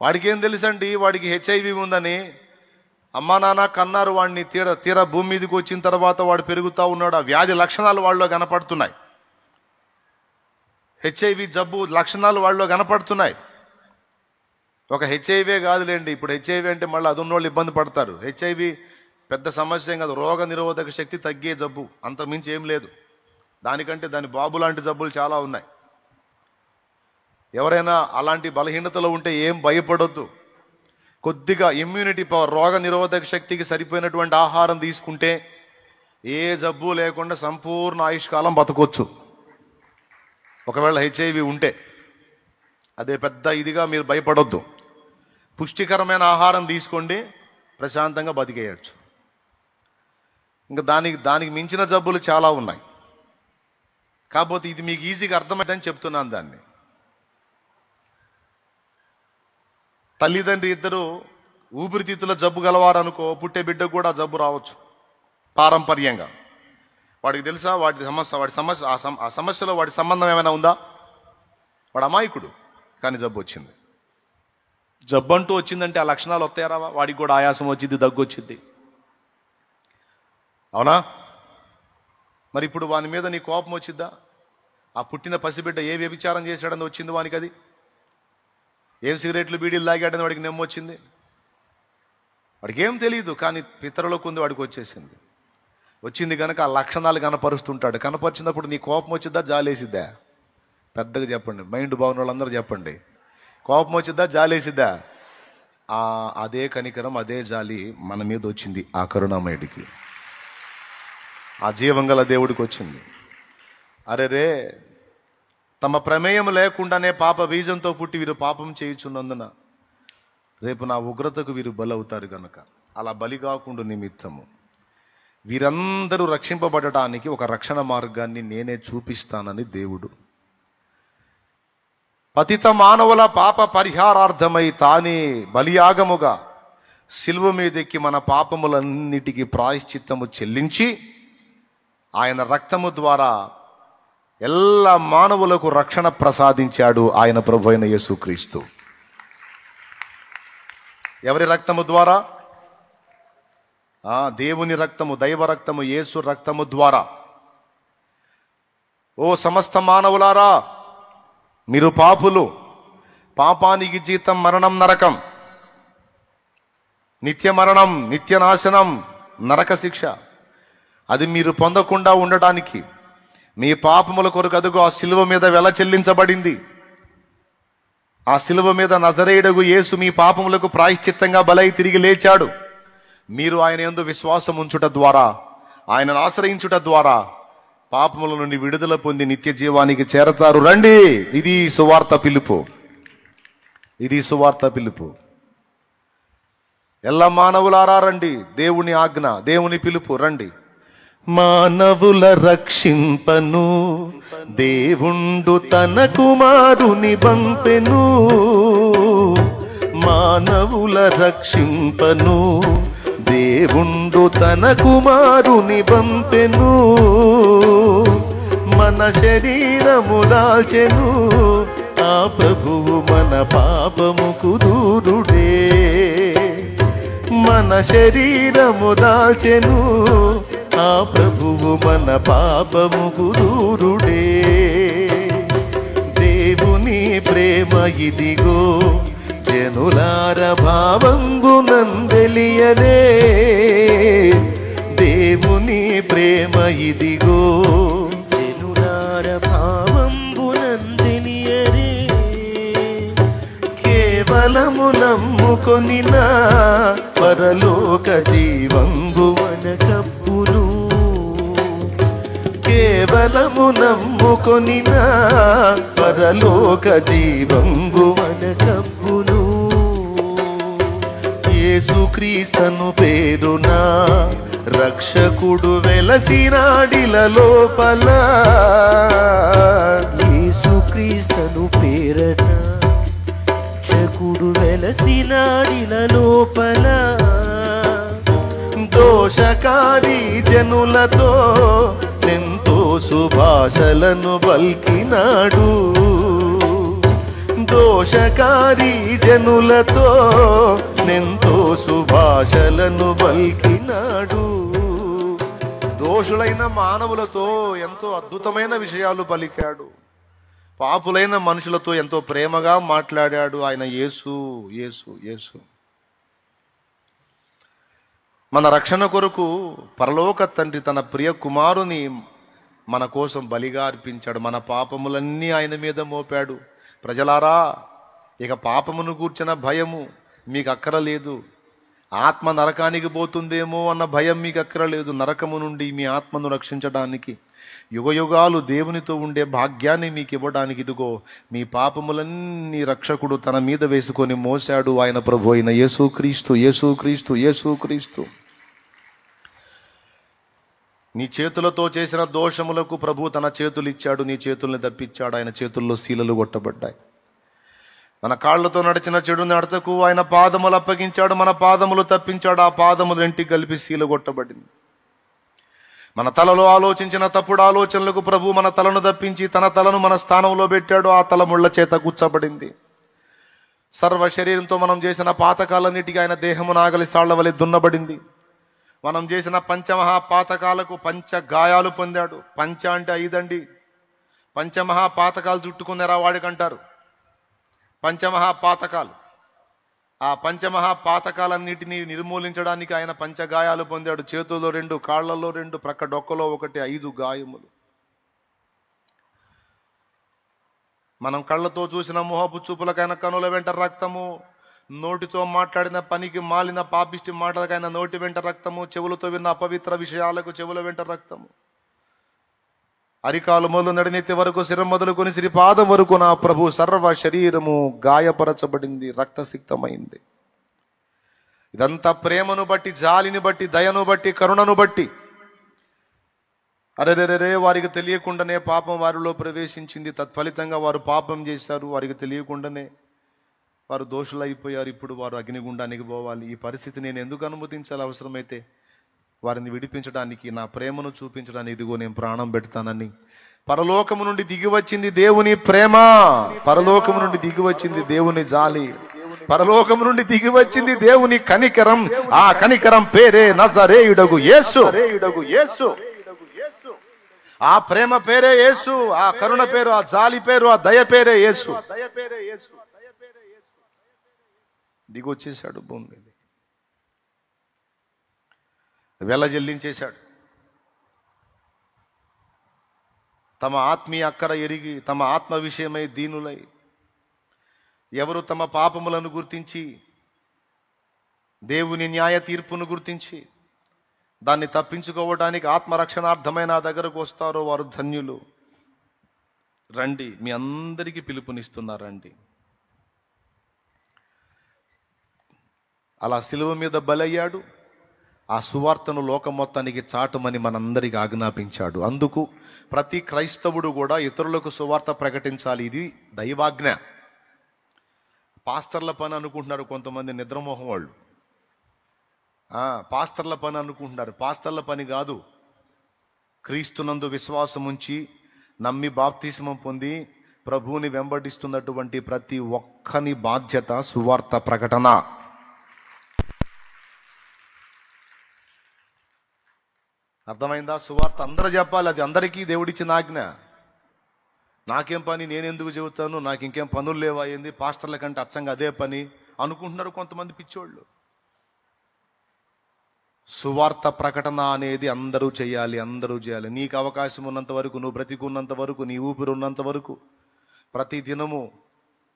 A: వాడికి ఏం తెలుసండి? వాడికి హెచ్ఐవి ఉందని అమ్మా నాన్న కన్నారు వాడిని. తీరా భూమి మీదకి వచ్చిన తర్వాత వాడు పెరుగుతూ ఉన్నాడు. ఆ వ్యాధి లక్షణాలు వాళ్ళలో కనపడుతున్నాయి. హెచ్ఐవి జబ్బు లక్షణాలు వాళ్ళలో కనపడుతున్నాయి. ఒక హెచ్ఐవే కాదులేండి, ఇప్పుడు హెచ్ఐవి అంటే మళ్ళీ అదున్నోళ్ళు ఇబ్బంది పడతారు. హెచ్ఐవి పెద్ద సమస్య ఏం కాదు, రోగ నిరోధక శక్తి తగ్గే జబ్బు, అంత మించి ఏం లేదు. దానికంటే దాని బాబు లాంటి జబ్బులు చాలా ఉన్నాయి. ఎవరైనా అలాంటి బలహీనతలో ఉంటే ఏం భయపడొద్దు. కొద్దిగా ఇమ్యూనిటీ పవర్, రోగ నిరోధక శక్తికి సరిపోయినటువంటి ఆహారం తీసుకుంటే ఏ జబ్బు లేకుండా సంపూర్ణ ఆయుష్కాలం బతకొచ్చు. ఒకవేళ హెచ్ఐవి ఉంటే అదే పెద్ద ఇదిగా మీరు భయపడొద్దు. పుష్టికరమైన ఆహారం తీసుకోండి, ప్రశాంతంగా బతికేయచ్చు. ఇంకా దానికి మించిన జబ్బులు చాలా ఉన్నాయి. కాకపోతే ఇది మీకు ఈజీగా అర్థమైందని చెప్తున్నాను. దాన్ని తల్లిదండ్రి ఇద్దరు ఊపిరితిత్తుల జబ్బు గలవారనుకో, పుట్టే బిడ్డకు కూడా జబ్బు రావచ్చు పారంపర్యంగా. వాడికి తెలుసా వాడి సమస్యలో వాడి సంబంధం ఏమైనా ఉందా? వాడు అమాయకుడు, కానీ జబ్బు వచ్చింది. జబ్బు అంటూ వచ్చిందంటే ఆ లక్షణాలు వస్తాయా? వాడికి కూడా ఆయాసం వచ్చింది, దగ్గు వచ్చింది, అవునా? మరి ఇప్పుడు వాని మీద నీ కోపం వచ్చిద్దా? ఆ పుట్టిన పసిబిడ్డ ఏ వ్యభిచారం చేశాడని వచ్చింది వానికి? అది ఏం సిగరెట్లు బీడీలు తాగాడని వాడికి నెమ్మొచ్చింది? వాడికి ఏం తెలియదు, కానీ పితరులకు ఉంది, వాడికి వచ్చేసింది. వచ్చింది కనుక ఆ లక్షణాలు కనపరుస్తుంటాడు. కనపరిచినప్పుడు నీ కోపం వచ్చిద్దా, జాలేసిద్దా? పెద్దగా చెప్పండి, మైండ్ బాగున్న వాళ్ళందరూ చెప్పండి. కోపం వచ్చిద్దా, జాలేసిద్దా? అదే కనికరం, అదే జాలి మన మీద వచ్చింది ఆ కరుణామయుడికి, ఆ జీవంగల దేవుడికి వచ్చింది. అరే రే, తమ ప్రమేయం లేకుండానే పాప బీజంతో పుట్టి వీరు పాపం చేయుచున్నందున రేపు నా ఉగ్రతకు వీరు బలవుతారు గనుక అలా బలి కాకుండా నిమిత్తము వీరందరూ రక్షింపబడటానికి ఒక రక్షణ మార్గాన్ని నేనే చూపిస్తానని దేవుడు పతిత మానవుల పాప పరిహారార్థమై తానే బలియాగముగా శిలువ మీదెక్కి మన పాపములన్నిటికీ ప్రాయశ్చిత్తము చెల్లించి ఆయన రక్తము ద్వారా ಎಲ್ಲ మానవులకు రక్షణ ప్రసాదించాడు ఆయన ప్రభు అయిన యేసుక్రీస్తు. ఎవరి రక్తము ద్వారా? దేవుని రక్తము, దైవ రక్తము, యేసు రక్తము ద్వారా. ఓ సమస్త మానవులారా, మీరు పాపులు, పాపానికి జీతం మరణం, నరకం, నిత్య మరణం, నిత్య నాశనం, నరక శిక్ష. అది మీరు పొందకుండా ఉండటానికి మీ పాపముల కొరకు అదుగు ఆ శిలువ మీద వెల చెల్లించబడింది. ఆ శిలువ మీద నజరేయుడగు యేసు మీ పాపములకు ప్రాయశ్చిత్తంగా బలై తిరిగి లేచాడు. మీరు ఆయన యందు విశ్వాసం ఉంచుట ద్వారా, ఆయనను ఆశ్రయించుట ద్వారా పాపముల నుండి విడుదల పొంది నిత్య జీవానికి చేరతారు. రండి, ఇది సువార్త పిలుపు, ఇది సువార్త పిలుపు. ఎల్ల మానవులారా రండి, దేవుని ఆజ్ఞ, దేవుని పిలుపు, రండి. మానవుల రక్షింపను దేవుండు తన కుమారుని పంపెను. మానవుల రక్షింపను దేవుండు తన కుమారుని పంపెను. మన శరీరము దాల్చెను ఆ ప్రభువు మన పాపముకు దూరుడే. మన శరీరము దాల్చెను ఆ ప్రభువు మన పాపముకు దూరుడే. దేవుని ప్రేమ ఇదిగో జనులార భావంబునందెలియనే. దేవుని ప్రేమ ఇదిగో
B: జనులార భావంబునందెలియనే.
A: కేవలము నమ్ముకొనినా పరలోక జీవంబు
B: మనకప్పును.
A: కేవలము నమ్ముకొనినా పరలోక జీవంబు
B: మనకప్పును.
A: యేసుక్రీస్తను పేరున రక్షకుడు వెలసినాడిల లోపల.
B: యేసుక్రీస్తను పేరన రక్షకుడు వెలసినాడిల లోపల.
A: దోషకారి జనులతో ఎంతో సుభాషలను పలికినాడు. దోషకారి జనులతో ఎంతో సుభాషలను పలికినాడు. దోషులైన మానవులతో ఎంతో అద్భుతమైన విషయాలు పలికాడు. పాపులైన మనుషులతో ఎంతో ప్రేమగా మాట్లాడాడు ఆయన యేసు. యేసు యేసు మన రక్షణ కొరకు పరలోక తండ్రి తన ప్రియ కుమారుని మన కోసం బలిగా అర్పించాడు. మన పాపములన్నీ ఆయన మీద మోపాడు. ప్రజలారా, ఇక పాపమును గూర్చిన భయము మీకు అక్కరలేదు. ఆత్మ నరకానికి పోతుందేమో అన్న భయం మీకు అక్కరలేదు. నరకము నుండి మీ ఆత్మను రక్షించడానికి, యుగయుగాలు దేవునితో ఉండే భాగ్యాన్ని మీకు ఇవ్వడానికి ఇదిగో మీ పాపములన్నీ రక్షకుడు తన మీద వేసుకొని మోసాడు. ఆయన ప్రభు అయిన యేసుక్రీస్తు. యేసుక్రీస్తు యేసుక్రీస్తు నీ చేతులతో చేసిన దోషములకు ప్రభు తన చేతులు ఇచ్చాడు. నీ చేతుల్ని తప్పించాడు. ఆయన చేతుల్లో శీలలు కొట్టబడ్డాయి. మన కాళ్లతో నడిచిన చెడు నడతకు ఆయన పాదములు అప్పగించాడు. మన పాదములు తప్పించాడు. ఆ పాదములు రెంటికి కలిపి శీల కొట్టబడింది. మన తలలో ఆలోచించిన తప్పుడు ఆలోచనలకు ప్రభు మన తలను తప్పించి తన తలను మన స్థానంలో పెట్టాడు. ఆ తల ముళ్ళ చేత గుచ్చబడింది. సర్వ శరీరంతో మనం చేసిన పాతకాలన్నిటికీ ఆయన దేహము నాగలి సాళ్ల వలె దున్నబడింది. మనం చేసిన పంచమహాపాతకాలకు పంచ గాయాలు పొందాడు. పంచ అంటే 5 అండి. పంచమహాపాతకాలు చుట్టుకున్నారా వాడికంటారు. పంచమహాపాతకాలు. ఆ పంచమహాపాతకాలన్నిటినీ నిర్మూలించడానికి ఆయన పంచగాయాలు పొందాడు. చేతుల్లో 2, కాళ్లలో 2, ప్రక్క డొక్కలో 1, 5 గాయములు. మనం కళ్ళతో చూసిన మోహపు చూపులకైనా కనుల వెంట రక్తము, నోటితో మాట్లాడిన పనికి మాలిన పాపిష్టి మాటలకైనా నోటి వెంట రక్తము, చెవులతో విన్న అపవిత్ర విషయాలకు చెవుల వెంట రక్తము. అరికాలు మొదలు నడినెత్తి వరకు, శిరం మొదలుకొని శ్రీపాదం వరకు నా ప్రభు సర్వ శరీరము గాయపరచబడింది, రక్తసిక్తమైంది. ఇదంతా ప్రేమను బట్టి, జాలిని బట్టి, దయను బట్టి, కరుణను బట్టి. అరెరెరే, వారికి తెలియకుండానే పాపం వారిలో ప్రవేశించింది. తత్ఫలితంగా వారు పాపం చేశారు. వారికి తెలియకుండానే వారు దోషులైపోయారు. ఇప్పుడు వారు అగ్నిగుండానికి పోవాలి. ఈ పరిస్థితి నేను ఎందుకు అనుమతించాలి? అవసరమైతే వారిని విడిపించడానికి, నా ప్రేమను చూపించడానికి ఇదిగో నేను ప్రాణం పెడతానని. పరలోకము నుండి దిగి వచ్చింది దేవుని ప్రేమ. పరలోకము నుండి దిగి వచ్చింది దేవుని జాలి. పరలోకము నుండి దిగి వచ్చింది దేవుని కనికరం. ఆ కనికరం పేరే నజరేయుడగు యేసు. ఆ ప్రేమ పేరే యేసు. ఆ కరుణ పేరు, ఆ జాలి పేరు, ఆ దయ పేరే యేసు. దిగొచ్చేశాడు భూమి మీద. వెల చెల్లించేశాడు. తమ ఆత్మీయ అక్కర ఎరిగి, తమ ఆత్మ విషయమై దీనులై, ఎవరు తమ పాపములను గుర్తించి, దేవుని న్యాయ తీర్పును గుర్తించి దాన్ని తప్పించుకోవడానికి ఆత్మరక్షణార్థమైన నా దగ్గరకు వస్తారో వారు ధన్యులు. రండి, మీ అందరికీ పిలుపునిస్తున్నారండి. అలా సిలువ మీద బలయ్యాడు. ఆ సువార్తను లోకం మొత్తానికి చాటమని మనందరికి ఆజ్ఞాపించాడు. అందుకు ప్రతి క్రైస్తవుడు కూడా ఇతరులకు సువార్త ప్రకటించాలి. ఇది దైవాజ్ఞ. పాస్టర్ల పని అనుకుంటున్నారు కొంతమంది నిద్రమోహం వాళ్ళు. పాస్టర్ల పని అనుకుంటున్నారు. పాస్టర్ల పని కాదు. క్రీస్తునందు విశ్వాసం ఉంచి నమ్మి బాప్తిస్మం పొంది ప్రభువుని వెంబడిస్తున్నటువంటి ప్రతి ఒక్కని బాధ్యత సువార్త ప్రకటన. అర్థమైందా? సువార్త అందరూ చెప్పాలి. అది అందరికీ దేవుడిచ్చిన ఆజ్ఞ. నాకేం పని, నేనెందుకు చెబుతాను, నాకు ఇంకేం పనులు లేవా ఏంది, పాస్టర్ల కంటే అచ్చంగా అదే పని అనుకుంటున్నారు కొంతమంది పిచ్చోళ్ళు. సువార్త ప్రకటన అనేది అందరూ చేయాలి. అందరూ చేయాలి. నీకు అవకాశం ఉన్నంత వరకు, నువ్వు బ్రతికున్నంత వరకు, నీ ఊపిరి ఉన్నంత వరకు, ప్రతి దినము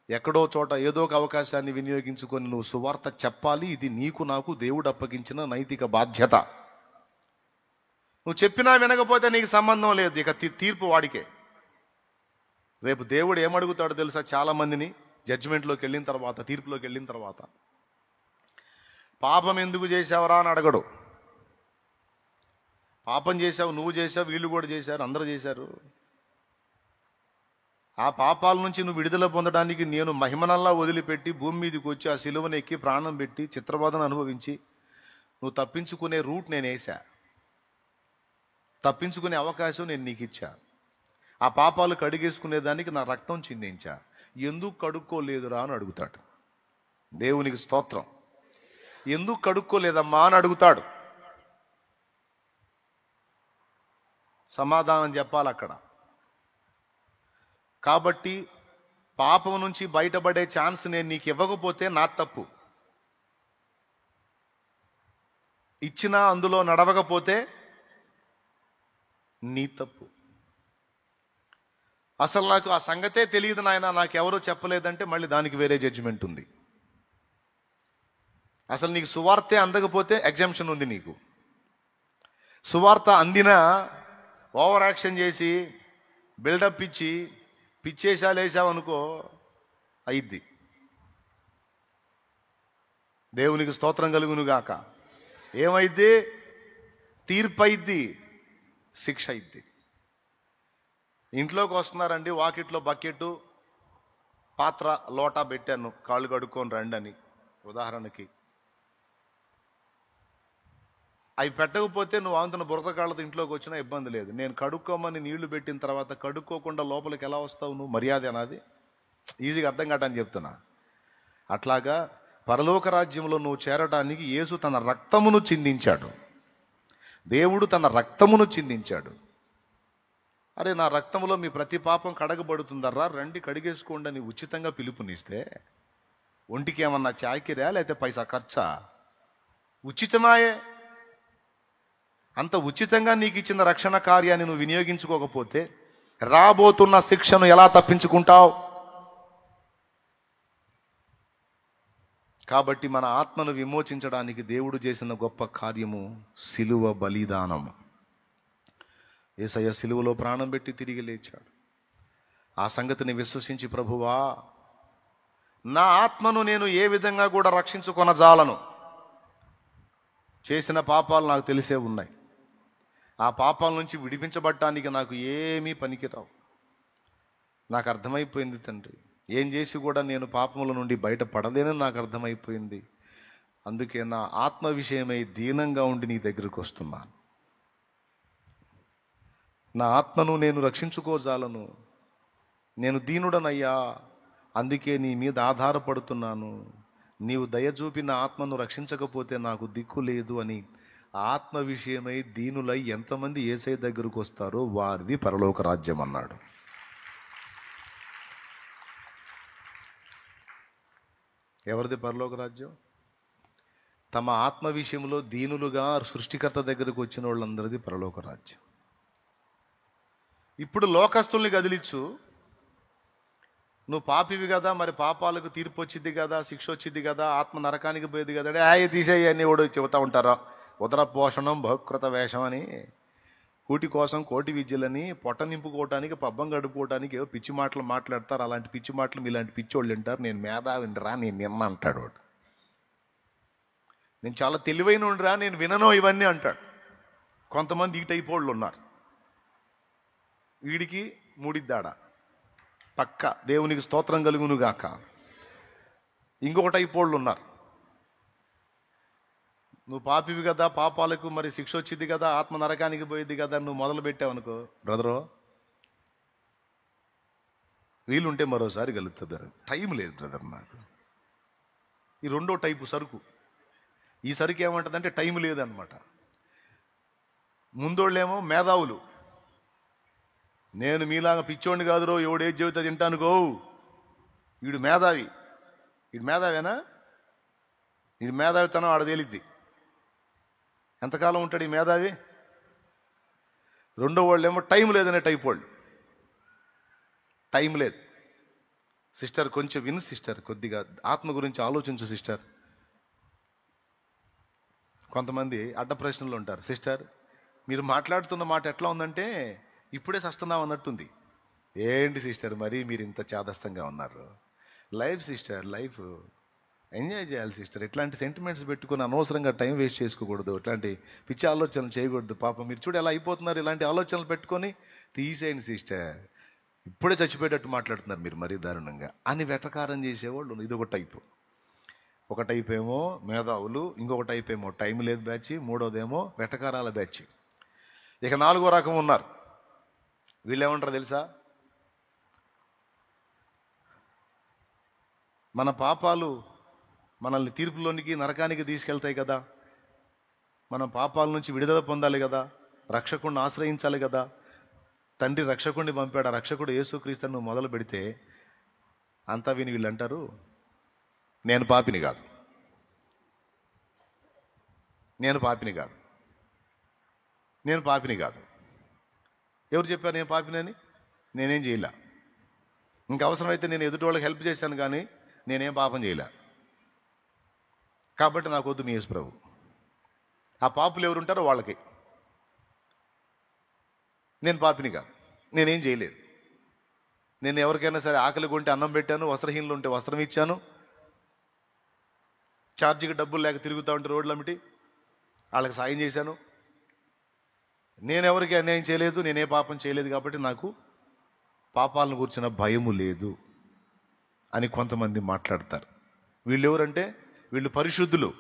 A: ఎక్కడో చోట ఏదో ఒక అవకాశాన్ని వినియోగించుకొని నువ్వు సువార్త చెప్పాలి. ఇది నీకు నాకు దేవుడు అప్పగించిన నైతిక బాధ్యత. నువ్వు చెప్పినా వినకపోతే నీకు సంబంధం లేదు. ఇక తీర్పు వాడికే. రేపు దేవుడు ఏమడుగుతాడో తెలుసా? చాలా మందిని జడ్జిమెంట్లోకి వెళ్ళిన తర్వాత, తీర్పులోకి వెళ్ళిన తర్వాత, పాపం ఎందుకు చేసావరా అని అడగడు. పాపం చేసావు, నువ్వు చేసావు, వీళ్ళు కూడా చేశారు, అందరూ చేశారు. ఆ పాపాల నుంచి నువ్వు విడుదల పొందడానికి నేను మహిమనల్లా వదిలిపెట్టి భూమి మీదకి వచ్చి ఆ సిలువను ఎక్కి ప్రాణం పెట్టి చిత్రబాధను అనుభవించి నువ్వు తప్పించుకునే రూట్ నేను వేసా. తప్పించుకునే అవకాశం నేను నీకు ఇచ్చా. ఆ పాపాలు కడిగేసుకునేదానికి నా రక్తం చిందించా. ఎందుకు కడుక్కోలేదురా అని అడుగుతాడు. దేవునికి స్తోత్రం. ఎందుకు కడుక్కోలేదమ్మా అని అడుగుతాడు. సమాధానం చెప్పాలి అక్కడ. కాబట్టి పాపం నుంచి బయటపడే ఛాన్స్ నేను నీకు ఇవ్వకపోతే నా తప్పు, ఇచ్చినా అందులో నడవకపోతే నీ తప్పు. అసలు నాకు ఆ సంగతే తెలియదు నాయన, నాకెవరూ చెప్పలేదంటే మళ్ళీ దానికి వేరే జడ్జిమెంట్ ఉంది. అసలు నీకు సువార్తే అందకపోతే ఎగ్జామ్షన్ ఉంది నీకు. సువార్త అందినా ఓవర్ యాక్షన్ చేసి బిల్డప్ ఇచ్చి పిచ్చేసాలేసావు అనుకో, అయిద్ది. దేవునికి స్తోత్రం కలుగునుగాక. ఏమైద్ది? తీర్పు అయిద్ది, శిక్ష అయిద్ది. ఇంట్లోకి వస్తున్నారండి, వాకిట్లో బకెట్టు పాత్ర లోటా పెట్టాను, కాళ్ళు కడుక్కొని రండి అని ఉదాహరణకి. అవి పెట్టకపోతే నువ్వు అంతన బురద కాళ్ళతో ఇంట్లోకి వచ్చినా ఇబ్బంది లేదు. నేను కడుక్కోమని నీళ్లు పెట్టిన తర్వాత కడుక్కోకుండా లోపలికి ఎలా వస్తావు నువ్వు? మర్యాద అన్నది ఈజీగా అర్థం కావటాన్ని చెప్తున్నా. అట్లాగా పరలోక రాజ్యంలో నువ్వు చేరడానికి యేసు తన రక్తమును చిందించాడు, దేవుడు తన రక్తమును చిందించాడు. అరే, నా రక్తంలో మీ ప్రతి పాపం కడగబడుతుందర్రా, రండి కడిగేసుకోండి అని ఉచితంగా పిలుపునిస్తే ఒంటికి ఏమన్నా చాకిరా లేకపోతే పైసా ఖర్చా? ఉచితమాయే. అంత ఉచితంగా నీకు ఇచ్చిన రక్షణ కార్యాన్ని నువ్వు వినియోగించుకోకపోతే రాబోతున్న శిక్షను ఎలా తప్పించుకుంటావు? కాబట్టి మన ఆత్మను విమోచించడానికి దేవుడు చేసిన గొప్ప కార్యము సిలువ బలిదానం. యేసయ్య సిలువలో ప్రాణం పెట్టి తిరిగి లేచాడు. ఆ సంగతిని విశ్వసించి, ప్రభువా, నా ఆత్మను నేను ఏ విధంగా కూడా రక్షించుకొనజాలను, చేసిన పాపాలు నాకు తెలిసే ఉన్నాయి, ఆ పాపాల నుంచి విడిపించబడటానికి నాకు ఏమీ పనికిరావు. నాకు అర్థమైపోయింది తండ్రి, ఏం చేసి కూడా నేను పాపముల నుండి బయటపడలేనని నాకు అర్థమైపోయింది. అందుకే నా ఆత్మ విషయమై దీనంగా ఉండి నీ దగ్గరకు వస్తున్నాను. నా ఆత్మను నేను రక్షించుకోజాలను, నేను దీనుడనయ్యా, అందుకే నీ మీద ఆధారపడుతున్నాను. నీవు దయచూపి నా ఆత్మను రక్షించకపోతే నాకు దిక్కు లేదు అని ఆత్మ విషయమై దీనులై ఎంతమంది యేసయ్య దగ్గరకు వస్తారో వారిది పరలోక రాజ్యం అన్నాడు. ఎవరిది పరలోక రాజ్యం? తమ ఆత్మ విషయంలో దీనులుగా సృష్టికర్త దగ్గరకు వచ్చిన వాళ్ళందరిది పరలోక రాజ్యం. ఇప్పుడు లోకస్తుల్ని కదిలిచ్చు, నువ్వు పాపివి కదా, మరి పాపాలకు తీర్పు వచ్చింది కదా, శిక్ష వచ్చింది కదా, ఆత్మ నరకానికి పోయేది కదా, తీసేయని కూడా చెబుతూ ఉంటారా? ఉదర పోషణం బహుకృత వేషం అని, కూటి కోసం కోటి విద్యలని, పొట్ట నింపుకోవటానికి పబ్బం గడుపుకోవటానికి ఏవో పిచ్చి మాటలు మాట్లాడతారు. అలాంటి పిచ్చి మాటలు మీలాంటి పిచ్చోళ్ళు వింటారు. నేను మేధావినిరా, నేను నిన్న అంటాడు వాడు. నేను చాలా తెలివైన ఉండిరా, నేను వినను ఇవన్నీ అంటాడు. కొంతమంది ఈ టైప్ వాళ్ళు ఉన్నారు. వీడికి మూడిద్దాడా పక్క, దేవునికి స్తోత్రం కలుగునుగాక. ఇంకొక టైప్ వాళ్ళు ఉన్నారు, నువ్వు పాపివి కదా, పాపాలకు మరి శిక్ష వచ్చింది కదా, ఆత్మ నరకానికి పోయింది కదా, నువ్వు మొదలు పెట్టావనుకో బ్రదరో, వీలుంటే మరోసారి కలుగుతుంది. టైం లేదు బ్రదర్ నాకు. ఈ రెండో టైపు సరుకు. ఈ సరుకు ఏమంటుందంటే టైం లేదనమాట. ముందోళ్ళేమో మేధావులు, నేను మీలాగా పిచ్చోడిని కాదురో, ఎవడేది చెబితే తింటానుకో, వీడు మేధావి. వీడు మేధావేనా? వీడు మేధావితనం ఆడ తేలిద్ది. ఎంతకాలం ఉంటాడు ఈ మేధావి? రెండో వాళ్ళు ఏమో టైం లేదనే టైప్ వాళ్ళు. టైం లేదు సిస్టర్, కొంచెం విను సిస్టర్, కొద్దిగా ఆత్మ గురించి ఆలోచించు సిస్టర్. కొంతమంది అడ్డ ప్రశ్నలు ఉంటారు. సిస్టర్, మీరు మాట్లాడుతున్న మాట ఎట్లా ఉందంటే ఇప్పుడే సస్తున్నాం అన్నట్టుంది. ఏంటి సిస్టర్ మరి మీరు ఇంత చాదస్తంగా ఉన్నారు? లైఫ్ సిస్టర్, లైఫ్ ఎంజాయ్ చేయాలి సిస్టర్. ఇట్లాంటి సెంటిమెంట్స్ పెట్టుకుని అనవసరంగా టైం వేస్ట్ చేసుకోకూడదు, ఇట్లాంటి పిచ్చి ఆలోచనలు చేయకూడదు. పాపం మీరు చూడు ఎలా అయిపోతున్నారు, ఇలాంటి ఆలోచనలు పెట్టుకొని తీసేయండి సిస్టర్, ఇప్పుడే చచ్చిపోయేటట్టు మాట్లాడుతున్నారు మీరు మరీ దారుణంగా అని వెటకారం చేసేవాళ్ళు. ఇది ఒక టైపు. ఒక టైప్ ఏమో మేధావులు, ఇంకొక టైప్ ఏమో టైం లేదు బ్యాచ్, మూడోదేమో వెటకారాల బ్యాచ్. ఇక నాలుగో రకం ఉన్నారు. వీళ్ళు ఏమంటారు తెలుసా? మన పాపాలు మనల్ని తీర్పులోనికి నరకానికి తీసుకెళ్తాయి కదా, మనం పాపాల నుంచి విడుదల పొందాలి కదా, రక్షకుడిని ఆశ్రయించాలి కదా, తండ్రి రక్షకుడిని పంపాడు. ఆ రక్షకుడు యేసుక్రీస్తుని నువ్వు మొదలు పెడితే అంతా విని వీళ్ళు అంటారు, నేను పాపిని కాదు, నేను పాపిని కాదు, నేను పాపిని కాదు. ఎవరు చెప్పారు నేను పాపినని? నేనేం చేయలే. ఇంకా అవసరమైతే నేను ఎదుటి వాళ్ళకి హెల్ప్ చేశాను, కానీ నేనేం పాపం చేయలే. కాబట్టి నాకు వద్దు మీ యేసు ప్రభు. ఆ పాపులు ఎవరుంటారో వాళ్ళకి. నేను పాపిని కాదు, నేనేం చేయలేదు. నేను ఎవరికైనా సరే ఆకలి కొంటే అన్నం పెట్టాను, వస్త్రహీనులు ఉంటే వస్త్రం ఇచ్చాను, ఛార్జీకి డబ్బులు లేక తిరుగుతూ ఉంటే రోడ్లు అమ్మిటి వాళ్ళకి సాయం చేశాను. నేను ఎవరికి అన్యాయం చేయలేదు, నేనే పాపం చేయలేదు, కాబట్టి నాకు పాపాలను కూర్చిన భయము లేదు అని కొంతమంది మాట్లాడతారు. వీళ్ళు ఎవరంటే వీళ్ళు పరిశుద్ధులు,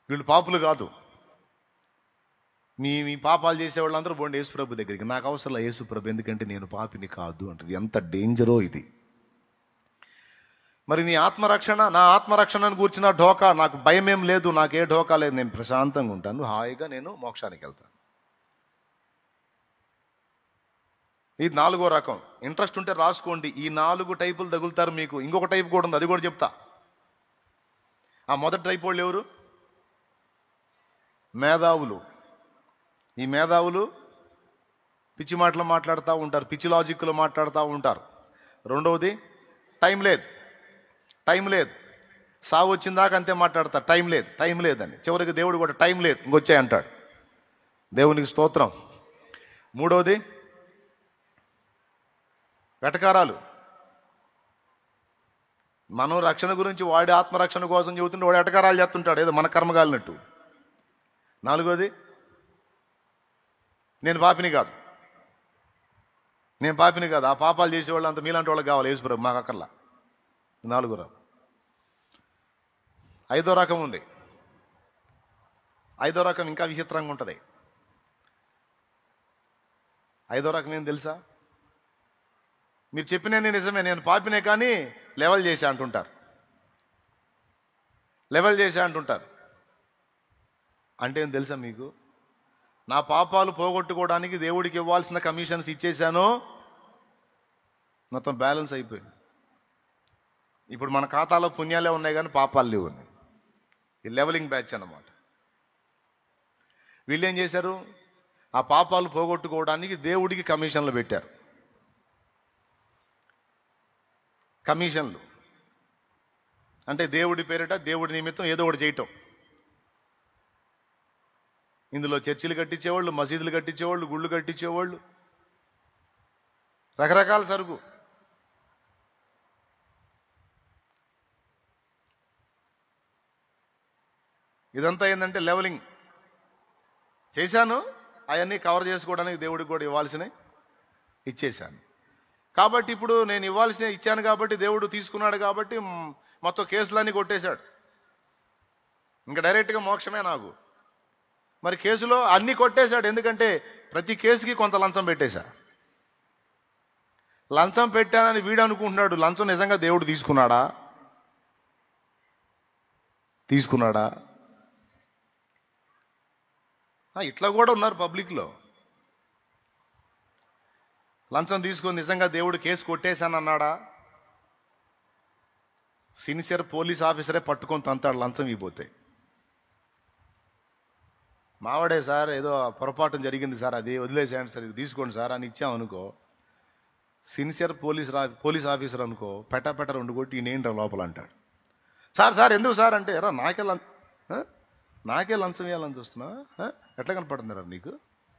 A: వీళ్ళు పాపులు కాదు. మీ పాపాలు చేసేవాళ్ళందరూ పోండి యేసుప్రభు దగ్గరికి, నాకు అవసరం యేసుప్రభు, ఎందుకంటే నేను పాపిని కాదు అంటది. ఎంత డేంజరో ఇది. మరి నీ ఆత్మరక్షణ, నా ఆత్మరక్షణను కూర్చిన ఢోకా, నాకు భయం ఏం లేదు, నాకే ఢోకా లేదు, నేను ప్రశాంతంగా ఉంటాను, హాయిగా నేను మోక్షానికి వెళ్తాను. ఇది 4వ రకం. ఇంట్రెస్ట్ ఉంటే రాసుకోండి. ఈ 4 టైపులు తగులుతారు మీకు. ఇంకొక టైప్ కూడా ఉంది, అది కూడా చెప్తా. ఆ మొదటి టైప్ వాళ్ళు ఎవరు? మేధావులు. ఈ మేధావులు పిచ్చి మాటలు మాట్లాడుతూ ఉంటారు, పిచ్చి లాజిక్లు మాట్లాడుతూ ఉంటారు. రెండవది టైం లేదు, టైం లేదు, సావు వచ్చిందాక అంతే మాట్లాడతారు, టైం లేదు, టైం లేదని. చివరికి దేవుడు కూడా టైం లేదు ఇంకొచ్చాయి అంటాడు. దేవునికి స్తోత్రం. మూడవది వెటకారాలు. మనం రక్షణ గురించి వాడి ఆత్మరక్షణ కోసం చెబుతుంటే వాడు ఎటకారాలు చేస్తుంటాడు, ఏదో మన కర్మగాలినట్టు. 4వది నేను పాపిని కాదు, నేను పాపిని కాదు. ఆ పాపాలు చేసేవాళ్ళు అంతా మీలాంటి వాళ్ళకి కావాలి యేసుప్రభు, మాకు అక్కర్లా. 4వ రకం. 5వ రకం ఉంది. 5వ రకం ఇంకా విచిత్రంగా ఉంటుంది. 5వ రకం ఏం తెలుసా? మీరు చెప్పినే నిజమే, నేను పాపినే, కానీ లెవెల్ చేసి అంటుంటారు, లెవెల్ చేసి అంటుంటారు. అంటే ఏం తెలుసా మీకు? నా పాపాలు పోగొట్టుకోవడానికి దేవుడికి ఇవ్వాల్సిన కమిషన్స్ ఇచ్చేశాను, మొత్తం బ్యాలెన్స్ అయిపోయింది. ఇప్పుడు మన ఖాతాలో పుణ్యాలే ఉన్నాయి కానీ పాపాలు లేవు. ఈ లెవెలింగ్ బ్యాచ్ అన్నమాట. వీళ్ళు ఏం చేశారు? ఆ పాపాలు పోగొట్టుకోవడానికి దేవుడికి కమిషన్లు పెట్టారు. కమిషన్లు అంటే దేవుడి పేరిట, దేవుడి నిమిత్తం ఏదో ఒకటి చేయటం. ఇందులో చర్చిలు కట్టించేవాళ్ళు, మసీదులు కట్టించేవాళ్ళు, గుళ్ళు కట్టించేవాళ్ళు, రకరకాల సరుకు. ఇదంతా ఏంటంటే లెవెలింగ్ చేశాను, అవన్నీ కవర్ చేసుకోవడానికి దేవుడికి కూడా ఇవ్వాల్సినవి ఇచ్చేశాను. కాబట్టి ఇప్పుడు నేను ఇవ్వాల్సినవి ఇచ్చాను కాబట్టి దేవుడు తీసుకున్నాడు, కాబట్టి మొత్తం కేసులన్నీ కొట్టేశాడు. ఇంకా డైరెక్ట్గా మోక్షమే నాకు. మరి కేసులో అన్నీ కొట్టేశాడు, ఎందుకంటే ప్రతి కేసుకి కొంత లంచం పెట్టేశా. లంచం పెట్టానని వీడు అనుకుంటున్నాడు, లంచం నిజంగా దేవుడు తీసుకున్నాడా? తీసుకున్నాడా? ఇట్లా కూడా ఉన్నారు పబ్లిక్లో. లంచం తీసుకొని నిజంగా దేవుడు కేసు కొట్టేశాను అన్నాడా? సిన్సియర్ పోలీస్ ఆఫీసరే పట్టుకొని తంతాడు లంచం ఇవ్వబోతే. మావాడే సార్, ఏదో పొరపాటు జరిగింది సార్, అది వదిలేసేయండి సార్, ఇది తీసుకోండి సార్ అని ఇచ్చామనుకో, సిన్సియర్ పోలీస్ ఆఫీసర్ అనుకో, పెటా 2 కొట్టి ఈయనేంట్రా లోపల అంటాడు. సార్ ఎందుకు సార్ అంటే, రా నాకే లంచం ఇవ్వాలని చూస్తున్నా, ఎట్లా కనపడుతుందిరా నీకు,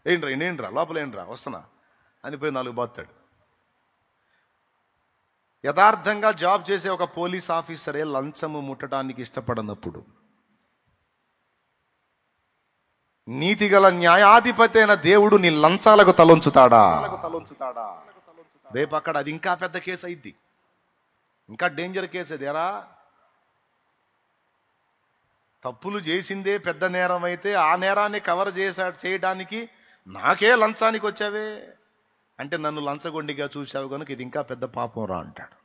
A: ఏంట్రా లోపల ఏంట్రా వస్తున్నా అని పోయి 4 బాతాడు. యథార్థంగా జాబ్ చేసే ఒక పోలీస్ ఆఫీసరే లంచము ముట్టడానికి ఇష్టపడనప్పుడు, నీతిగల న్యాయాధిపతి అయిన దేవుడు నీ లంచాలకు తలొంచుతాడా? రేపు అక్కడ అది ఇంకా పెద్ద కేసు అయింది, ఇంకా డేంజర్ కేసు అది. ఎరా, తప్పులు చేసిందే పెద్ద నేరం అయితే ఆ నేరాన్ని కవర్ చేయడానికి నాకే లంచానికి వచ్చావే అంటే, నన్ను లంచగొండిగా చూసావు కనుక ఇది ఇంకా పెద్ద పాపం రా అంటాడు.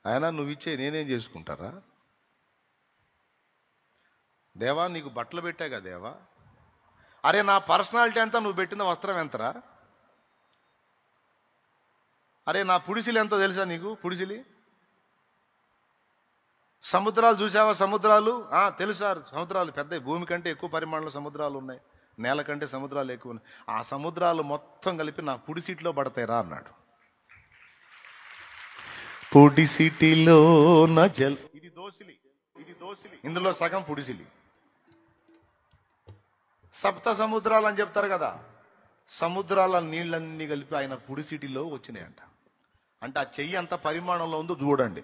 A: ఆయన నువ్వు ఇచ్చే నేనేం చేసుకుంటారా? దేవా నీకు బట్టలు పెట్టాగా దేవా, అరే నా పర్సనాలిటీ అంతా నువ్వు పెట్టిన వస్త్రం ఎంతరా? అరే నా పుడిసిలి ఎంతో తెలుసా నీకు? పుడిసిలి సముద్రాలు చూసావా? సముద్రాలు తెలుసా? సముద్రాలు పెద్ద, భూమి కంటే ఎక్కువ పరిమాణంలో సముద్రాలు ఉన్నాయి, నేల కంటే సముద్రాలు ఎక్కువ ఉన్నాయి. ఆ సముద్రాలు మొత్తం కలిపి నా పుడిసిట్లో పడతాయిరా అన్నాడు. పుడిసిటిలో నా జల్, ఇది దోసిలి, ఇందులో సగం పుడిసిలి. సప్త సముద్రాలు అని చెప్తారు కదా, సముద్రాల నీళ్ళన్నీ కలిపి ఆయన పుడిసిటిలో వచ్చినాయంట. అంటే ఆ చెయ్యి అంత పరిమాణంలో ఉందో చూడండి.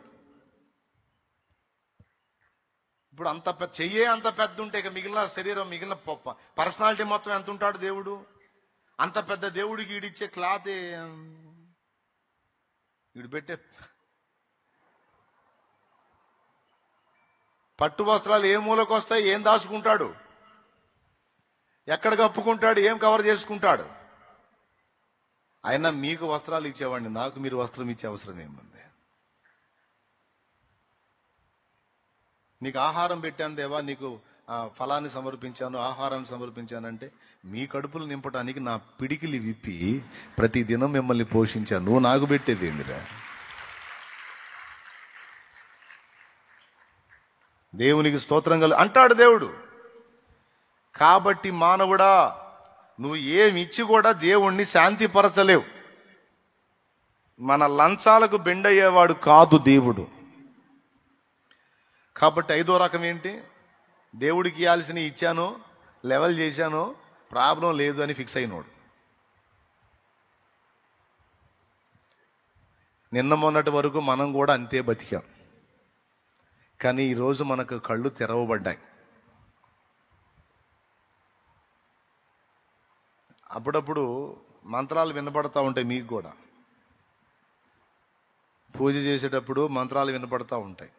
A: ఇప్పుడు అంత చెయ్యే అంత పెద్ద ఉంటే ఇక మిగిలిన శరీరం, మిగిలిన పర్సనాలిటీ మొత్తం ఎంత ఉంటాడు దేవుడు? అంత పెద్ద దేవుడికి ఈడిచ్చే క్లాత్, ఈడు పెట్టే పట్టు వస్త్రాలు ఏ మూలకు వస్తాయి? ఏం దాచుకుంటాడు? ఎక్కడ కప్పుకుంటాడు? ఏం కవర్ చేసుకుంటాడు? అయినా మీకు వస్త్రాలు ఇచ్చేవాడిని, నాకు మీరు వస్త్రం ఇచ్చే అవసరం ఏముంది? నీకు ఆహారం పెట్టాను దేవా, నీకు ఫలాన్ని సమర్పించాను, ఆహారాన్ని సమర్పించానంటే మీ కడుపులు నింపడానికి నా పిడికిలి విప్పి ప్రతి దినం మిమ్మల్ని పోషించాను. నువ్వు నాకు పెట్టేది ఏందిరా? దేవునికి స్తోత్రం అంటాడు దేవుడు. కాబట్టి మానవుడా, నువ్వు ఏమి ఇచ్చి కూడా దేవుణ్ణి శాంతిపరచలేవు. మన లంచాలకు బెండయ్యేవాడు కాదు దేవుడు. కాబట్టి ఐదో రకం ఏంటి? దేవుడికి ఇవ్వాల్సిన ఇచ్చాను, లెవెల్ చేశాను, ప్రాబ్లం లేదు అని ఫిక్స్ అయినోడు. నిన్న మొన్నటి వరకు మనం కూడా అంతే బతికాం. కానీ ఈరోజు మనకు కళ్ళు తెరవబడ్డాయి. అప్పుడప్పుడు మంత్రాలు వినపడతా ఉంటాయి. మీకు కూడా పూజ చేసేటప్పుడు మంత్రాలు వినపడతా ఉంటాయి.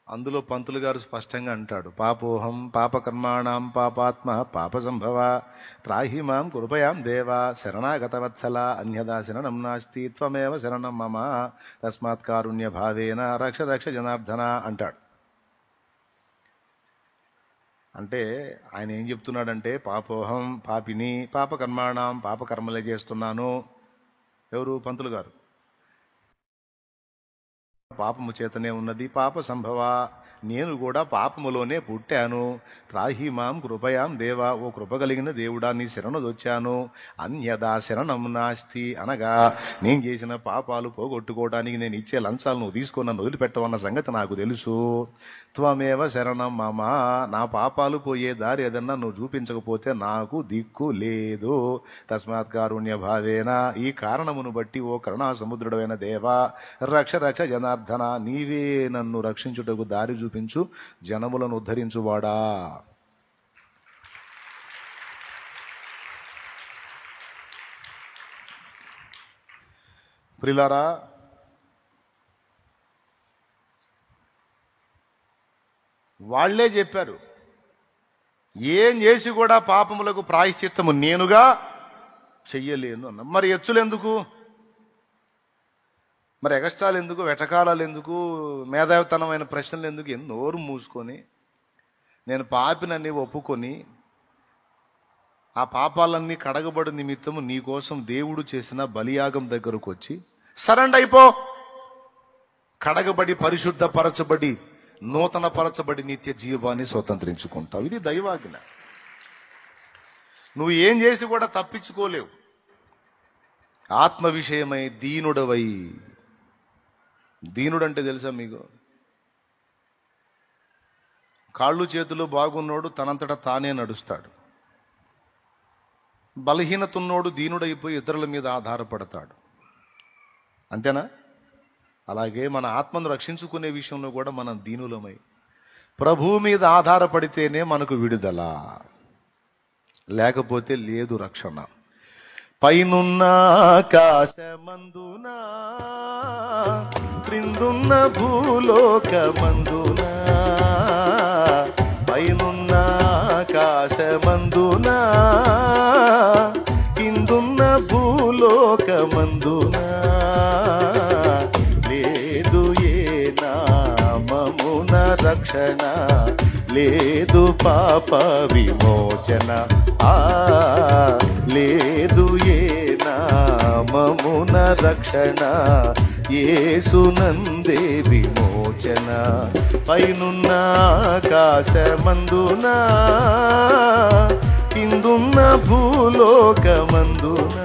A: అందులో పంతులు గారు స్పష్టంగా అంటాడు, పాపోహం పాపకర్మాణం పాపాత్మ పాప సంభవ త్రాహి మాం కృపయాం దేవా శరణాగత వత్సల అన్యదా శరణం నాస్తి త్వమేవ శరణం మమ తస్మాత్ కారుణ్య భావేన రక్ష రక్ష జనార్దన అంటాడు. అంటే ఆయన ఏం చెప్తున్నాడంటే, పాపోహం పాపిని పాపకర్మాణం పాపకర్మలే చేస్తున్నాను. ఎవరు? పంతులు గారు. పాపము చేతనే ఉన్నది పాప సంభవ, నేను కూడా పాపములోనే పుట్టాను. త్రాహి మాం కృపయాం దేవా, ఓ కృప కలిగిన దేవుడా నీ శరణొచ్చాను. అన్యదా శరణం నాస్తి, అనగా నేను చేసిన పాపాలు పోగొట్టుకోవడానికి నేను ఇచ్చే లంచాలు నువ్వు తీసుకొని నన్ను వదిలిపెట్టవన్న సంగతి నాకు తెలుసు. త్వమేవ శరణం మమ, నా పాపాలు పోయే దారి ఏదన్నా నువ్వు చూపించకపోతే నాకు దిక్కు లేదు. తస్మాత్ కారుణ్య భావేన, ఈ కారణమును బట్టి ఓ కరుణా సముద్రుడైన దేవా రక్ష రక్ష జనార్దన, నీవే నన్ను రక్షించుటకు దారి చూపించు, జనములను ఉద్ధరించువాడా. ప్రిలారా, వాళ్లే చెప్పారు, ఏం చేసి కూడా పాపములకు ప్రాయశ్చిత్తము నేనుగా చెయ్యలేను అన్న. మరి ఎచ్చులెందుకు? మరి ఎగస్టాలు ఎందుకు? వెటకాలాలు ఎందుకు? మేధావితనమైన ప్రశ్నలు ఎందుకు? నోరు మూసుకొని నేను పాపినని ఒప్పుకొని ఆ పాపాలన్నీ కడగబడి నిమిత్తము నీకోసం దేవుడు చేసిన బలియాగం దగ్గరకు వచ్చి సరెండర్ అయిపో, కడగబడి పరిశుద్ధపరచబడి నూతన పరచబడి నిత్య జీవాన్ని స్వతంత్రించుకుంటావు. ఇది దైవాజ్ఞ. నువ్వు ఏం చేసి కూడా తప్పించుకోలేవు. ఆత్మ విషయమై దీనుడవై, దీనుడంటే తెలుసా మీకు? కాళ్ళు చేతులు బాగున్నోడు తనంతటా తానే నడుస్తాడు. బలహీనతున్నోడు దీనుడైపోయి ఇతరుల మీద ఆధారపడతాడు. అంతేనా? అలాగే మన ఆత్మను రక్షించుకునే విషయంలో కూడా మనం దీనులమై ప్రభువు మీద ఆధారపడితేనే మనకు విడుదల, లేకపోతే లేదు రక్షణ. పైనున్న ఆకాశమందున క్రిందున్న భూలోకమందున, పైనున్న ఆకాశమందున కిందున్న భూలోకమందున, లేదు ఏ నామమున రక్షణ, లేదు పాప విమోచన, లేదు ఏ నామమున రక్షణ, యేసునందే విమోచన. పైనున్న ఆకాశమందున, కిందున్న భూలోకమందున,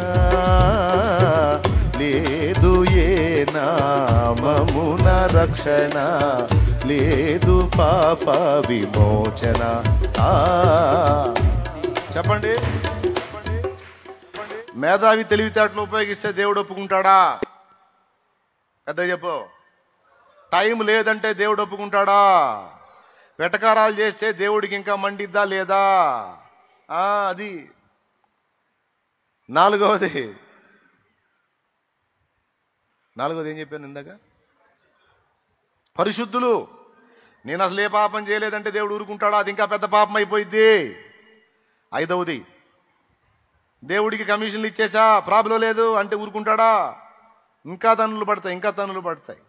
A: లేదు ఏ నామమున రక్షణ, లేదు పాప విమోచన. చెప్పండి, మేధావి తెలివితేటలు ఉపయోగిస్తే దేవుడు ఒప్పుకుంటాడా? పెద్ద చెప్పు. టైం లేదంటే దేవుడు ఒప్పుకుంటాడా? వెటకారాలు చేస్తే దేవుడికి ఇంకా మండిద్దా లేదా? అది నాలుగవది ఏం చెప్పాను ఇందాక? పరిశుద్ధులు. నేను అసలు ఏ పాపం చేయలేదంటే దేవుడు ఊరుకుంటాడా? అది ఇంకా పెద్ద పాపం అయిపోయింది. ఐదవది, దేవుడికి కమిషన్లు ఇచ్చేసా, ప్రాబ్లం లేదు అంటే ఊరుకుంటాడా? ఇంకా తన్నులు పడతాయి.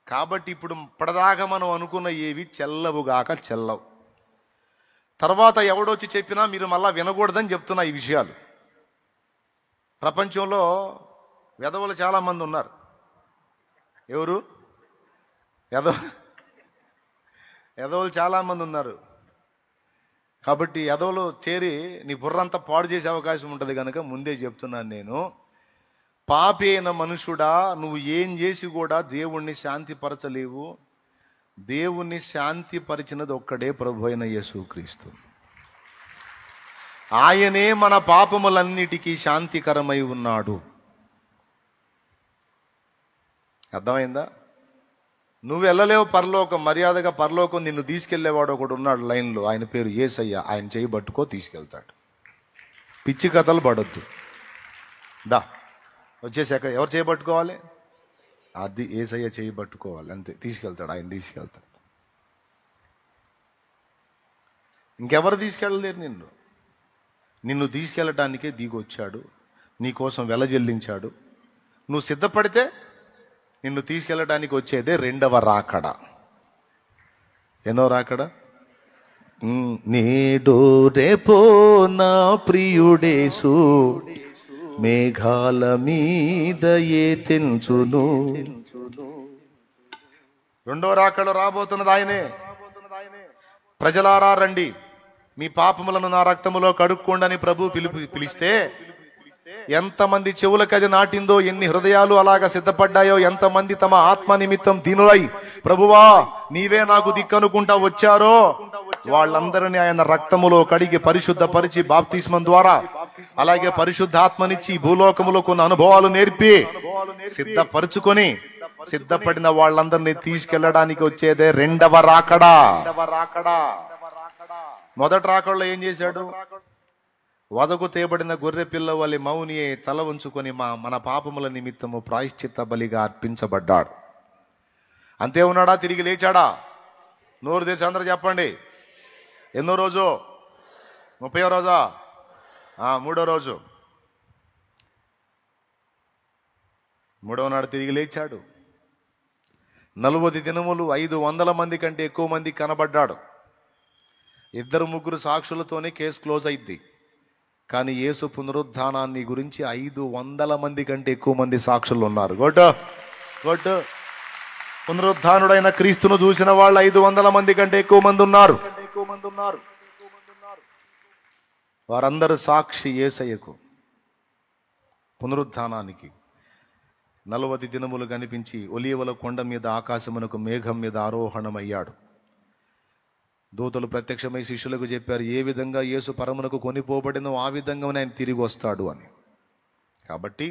A: కాబట్టి ఇప్పుడు పడదాకా మనం అనుకున్న ఏవి చెల్లవుగాక చెల్లవు. తర్వాత ఎవడొచ్చి చెప్పినా మీరు మళ్ళా వినకూడదని చెప్తున్నా ఈ విషయాలు. ప్రపంచంలో వెధవలు చాలా మంది ఉన్నారు. ఎవరు? ఎదవలు చాలా మంది ఉన్నారు. కాబట్టి ఎదవలు చేరి నీ బుర్రంతా పాడు చేసే అవకాశం ఉంటుంది కనుక ముందే చెప్తున్నాను నేను. పాపి అయిన మనుషుడా, నువ్వు ఏం చేసి కూడా దేవుణ్ణి శాంతిపరచలేవు. దేవుణ్ణి శాంతిపరిచినది ఒక్కడే ప్రభు అయిన యేసుక్రీస్తు. ఆయనే మన పాపములన్నిటికీ శాంతికరమై ఉన్నాడు. అర్థమైందా? నువ్వు వెళ్ళలేవు పరలోకం. మర్యాదగా పరలోకం నిన్ను తీసుకెళ్లేవాడు ఒకడు ఉన్నాడు లైన్లో. ఆయన పేరు యేసయ్య. ఆయన చేయి పట్టుకో, తీసుకెళ్తాడు. పిచ్చి కథలు పడొద్దు. దా వచ్చేసి ఎక్కడ ఎవరు చేయి పట్టుకోవాలి? అది యేసయ్య చేయి పట్టుకోవాలి, అంతే. తీసుకెళ్తాడు, ఆయన తీసుకెళ్తాడు. ఇంకెవరు తీసుకెళ్ళలేరు నిన్ను తీసుకెళ్ళటానికే దిగొచ్చాడు. నీకోసం వెల చెల్లించాడు. నువ్వు సిద్ధపడితే నిన్ను తీసుకెళ్ళడానికి వచ్చేదే రెండవ రాకడ. ఎన్నో రాకడ? నేడు రేపో నా ప్రియుడేసు, మేఘాల మీద ఏ తెంచును. రెండో రాకడ రాబోతున్నది ఆయనే. ప్రజలారా రండి, మీ పాపములను నా రక్తములో కడుక్కోండి ప్రభు పిలిస్తే ఎంతమంది చెవులకు అది నాటిందో, ఎన్ని హృదయాలు అలాగా సిద్ధపడ్డాయో, ఎంతమంది తమ ఆత్మ నిమిత్తం దీనులై ప్రభువా నీవే నాకు దిక్కనుకుంటా వచ్చారో వాళ్ళందరినీ ఆయన రక్తములో కడిగి పరిశుద్ధపరిచి బాప్తిస్మం ద్వారా, అలాగే పరిశుద్ధాత్మనిచ్చి భూలోకములో కొన్ని అనుభవాలు నేర్పి సిద్ధపరుచుకొని సిద్ధపడిన వాళ్ళందరినీ తీసుకెళ్లడానికి వచ్చేదే రెండవ రాకడా. మొదటి రాకడలో ఏం చేశాడు? వదకు తేబడిన గొర్రె పిల్ల వలె మౌనియే తల ఉంచుకొని మన పాపముల నిమిత్తము ప్రాయశ్చిత్త బలిగా అర్పించబడ్డాడు. అంతే ఉన్నాడా? తిరిగి లేచాడా? నోరు తెరిచి అందరూ చెప్పండి. ఎన్నో రోజు? 30వ రోజా? 3వ రోజు. 3వ నాడు తిరిగి లేచాడు. 40 దినములు 500 మంది కంటే ఎక్కువ మంది కనబడ్డాడు. 2-3 సాక్షులతోనే కేసు క్లోజ్ అయింది. కానీ యేసు పునరుద్ధానాన్ని గురించి 500 మంది కంటే ఎక్కువ మంది సాక్షులు ఉన్నారు. గొడ్డు పునరుద్ధానుడైన క్రీస్తును చూసిన వాళ్ళు 500 మంది కంటే ఎక్కువ మంది ఉన్నారు. వారందరూ సాక్షి యేసయ్యకు, పునరుద్ధానానికి. 40 దినములు కనిపించి ఒలీవల కొండ మీద ఆకాశమునకు మేఘం మీద ఆరోహణమయ్యాడు. దూతలు ప్రత్యక్షమై శిష్యులకు చెప్పారు, ఏ విధంగా యేసు పరమునకు కొనిపోబడినో ఆ విధంగానే ఆయన తిరిగి వస్తాడు అని. కాబట్టి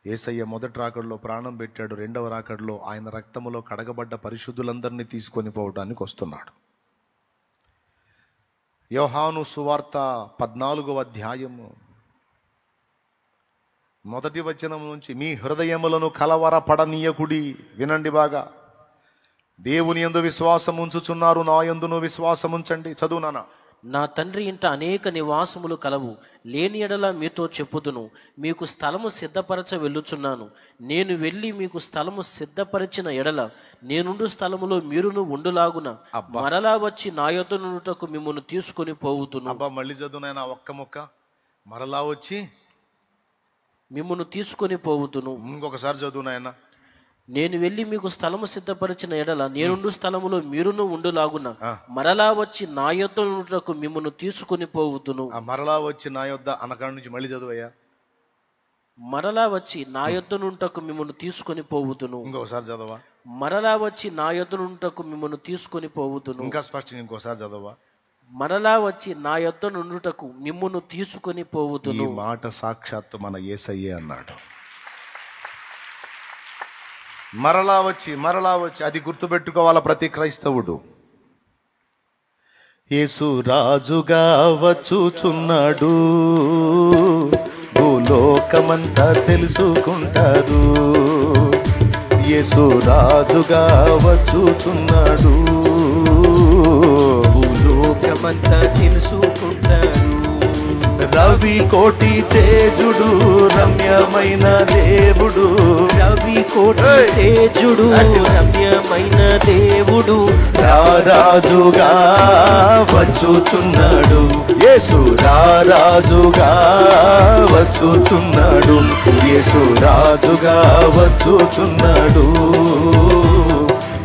A: యేసయ్య మొదటి రాకడలో ప్రాణం పెట్టాడు. రెండవ రాకడలో ఆయన రక్తములో కడగబడ్డ పరిశుద్ధులందరినీ తీసుకొని పోవడానికి వస్తున్నాడు. యోహాను సువార్త 14వ అధ్యాయము 1వ వచనం నుంచి, మీ హృదయములను కలవరపడనీయకుడి. వినండి బాగా. దేవుని యందు విశ్వాసం ఉంచుచున్నారు, నా యందును విశ్వాసం ఉంచండి. చదువు నాన్న.
B: నా తండ్రి ఇంట అనేక నివాసములు కలవు, లేని ఎడల మీతో చెప్పుదును. మీకు స్థలము సిద్ధపరచ వెళ్ళుచున్నాను. నేను వెళ్ళి మీకు స్థలము సిద్ధపరిచిన ఎడల నేనుండు స్థలములో మీరును ఉండులాగున మరలా వచ్చి నా యొద్ద నుండుటకు మిమ్మును తీసుకొని పోవుదును.
A: అబ్బా, మళ్ళీ చదువునైనా ఒక్క ముక్క. మరలా వచ్చి
B: మిమ్మును తీసుకొని పోవుదును.
A: ఇంకొకసారి చదువునాయన.
B: నేను వెళ్ళి మీకు స్థలము సిద్ధపరిచిన ఎడల నేనుండు స్థలములో మీరును ఉండులాగున మరలా వచ్చి నా యొద్ద నుండుటకు మిమ్మును తీసుకొని పోవుదును.
A: మరలా వచ్చి నా యొద్ద అనకాడ నుంచి మళ్ళీ చదువయ్యా.
B: మరలా వచ్చి నా యొద్ద నుండుటకు మిమ్మును తీసుకొని పోవుదును.
A: ఇంకొకసారి చదవా.
B: మరలా వచ్చి నా యొద్ద నుండుటకు మిమ్మును తీసుకొని పోవుదును.
A: ఇంకా స్పష్టంగా ఇంకోసారి చదవా.
B: మరలా వచ్చి నా యొద్ద నుండుటకు మిమ్మును తీసుకొని పోవుదును.
A: ఈ మాట సాక్షాత్తు మన యేసయ్యే అన్నాడు. మరలా వచ్చి అది గుర్తుపెట్టుకోవాల ప్రతి క్రైస్తవుడు. యేసు రాజుగా వచ్చుచున్నాడు, భూలోకమంతా తెలుసుకుంటారు. యేసు రాజుగా వచ్చుచున్నాడు,
B: భూలోకమంతా తెలుసుకుంటారు.
A: రవి కోటి తేజుడు, రమ్యమైన దేవుడు.
B: రవి కోటి తేజుడు, రమ్యమైన దేవుడు.
A: రాజుగా వచ్చుచున్నాడు, యేసు రాజుగా వచ్చుచున్నాడు, యేసు రాజుగా వచ్చుచున్నాడు,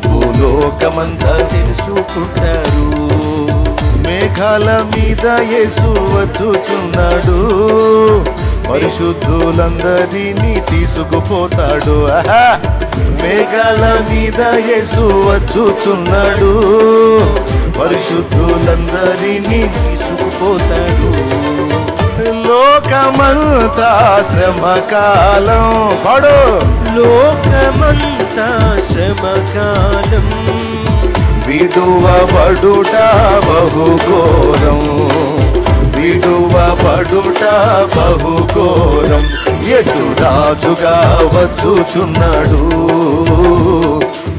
A: భూలోకమంతా
B: తెలుసుకుంటారు.
A: మేఘాల మీద యేసు వచ్చుచున్నాడు, పరిశుద్ధులందరినీ తీసుకుపోతాడు. మేఘాల మీద యేసు వచ్చుచున్నాడు, పరిశుద్ధులందరినీ
B: తీసుకుపోతాడు.
A: లోకమంతా శ్రమకాలం పడు,
B: లోకమంతా శ్రమకాలం.
A: విడువబడుట బహుఘోరం, విడువబడుట బహుఘోరం. యేసు రాజుగా వచ్చుచున్నాడు,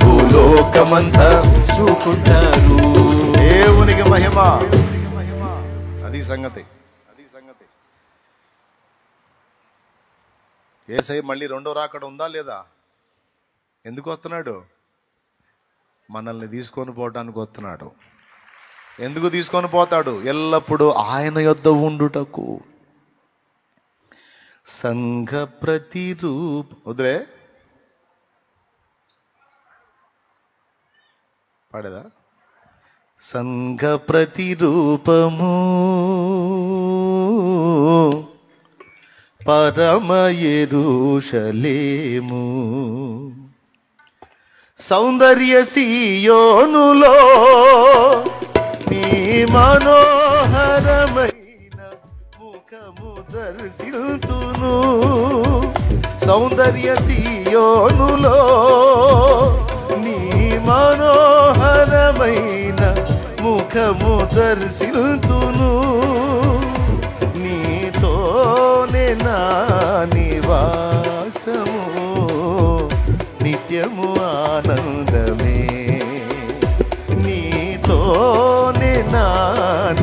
A: భూలోకమంతా
B: చూకుంటారు.
A: దేవునికి మహిమ. అది సంగతి. యేసయ్య మళ్ళీ రెండో రాకడ ఉందా లేదా? ఎందుకు వస్తున్నాడు? మనల్ని తీసుకొని పోవడానికి వస్తున్నాడు. ఎందుకు తీసుకొని పోతాడు? ఎల్లప్పుడూ ఆయన యొద్ద ఉండుటకు. సంఘ ప్రతిరూప వదిలే పాడేదా? సంఘ ప్రతిరూపము పరమ యెరూషలేము, సౌందర్య సీయోనులో నీ మనోహరమైన ముఖము దర్శింతును. సౌందర్య సీయోనులో నీ మనోహరమైన ముఖము దర్శింతును. నీతోనే నా నివాసము, నిత్యము ఆనందమే. నీతోనే నా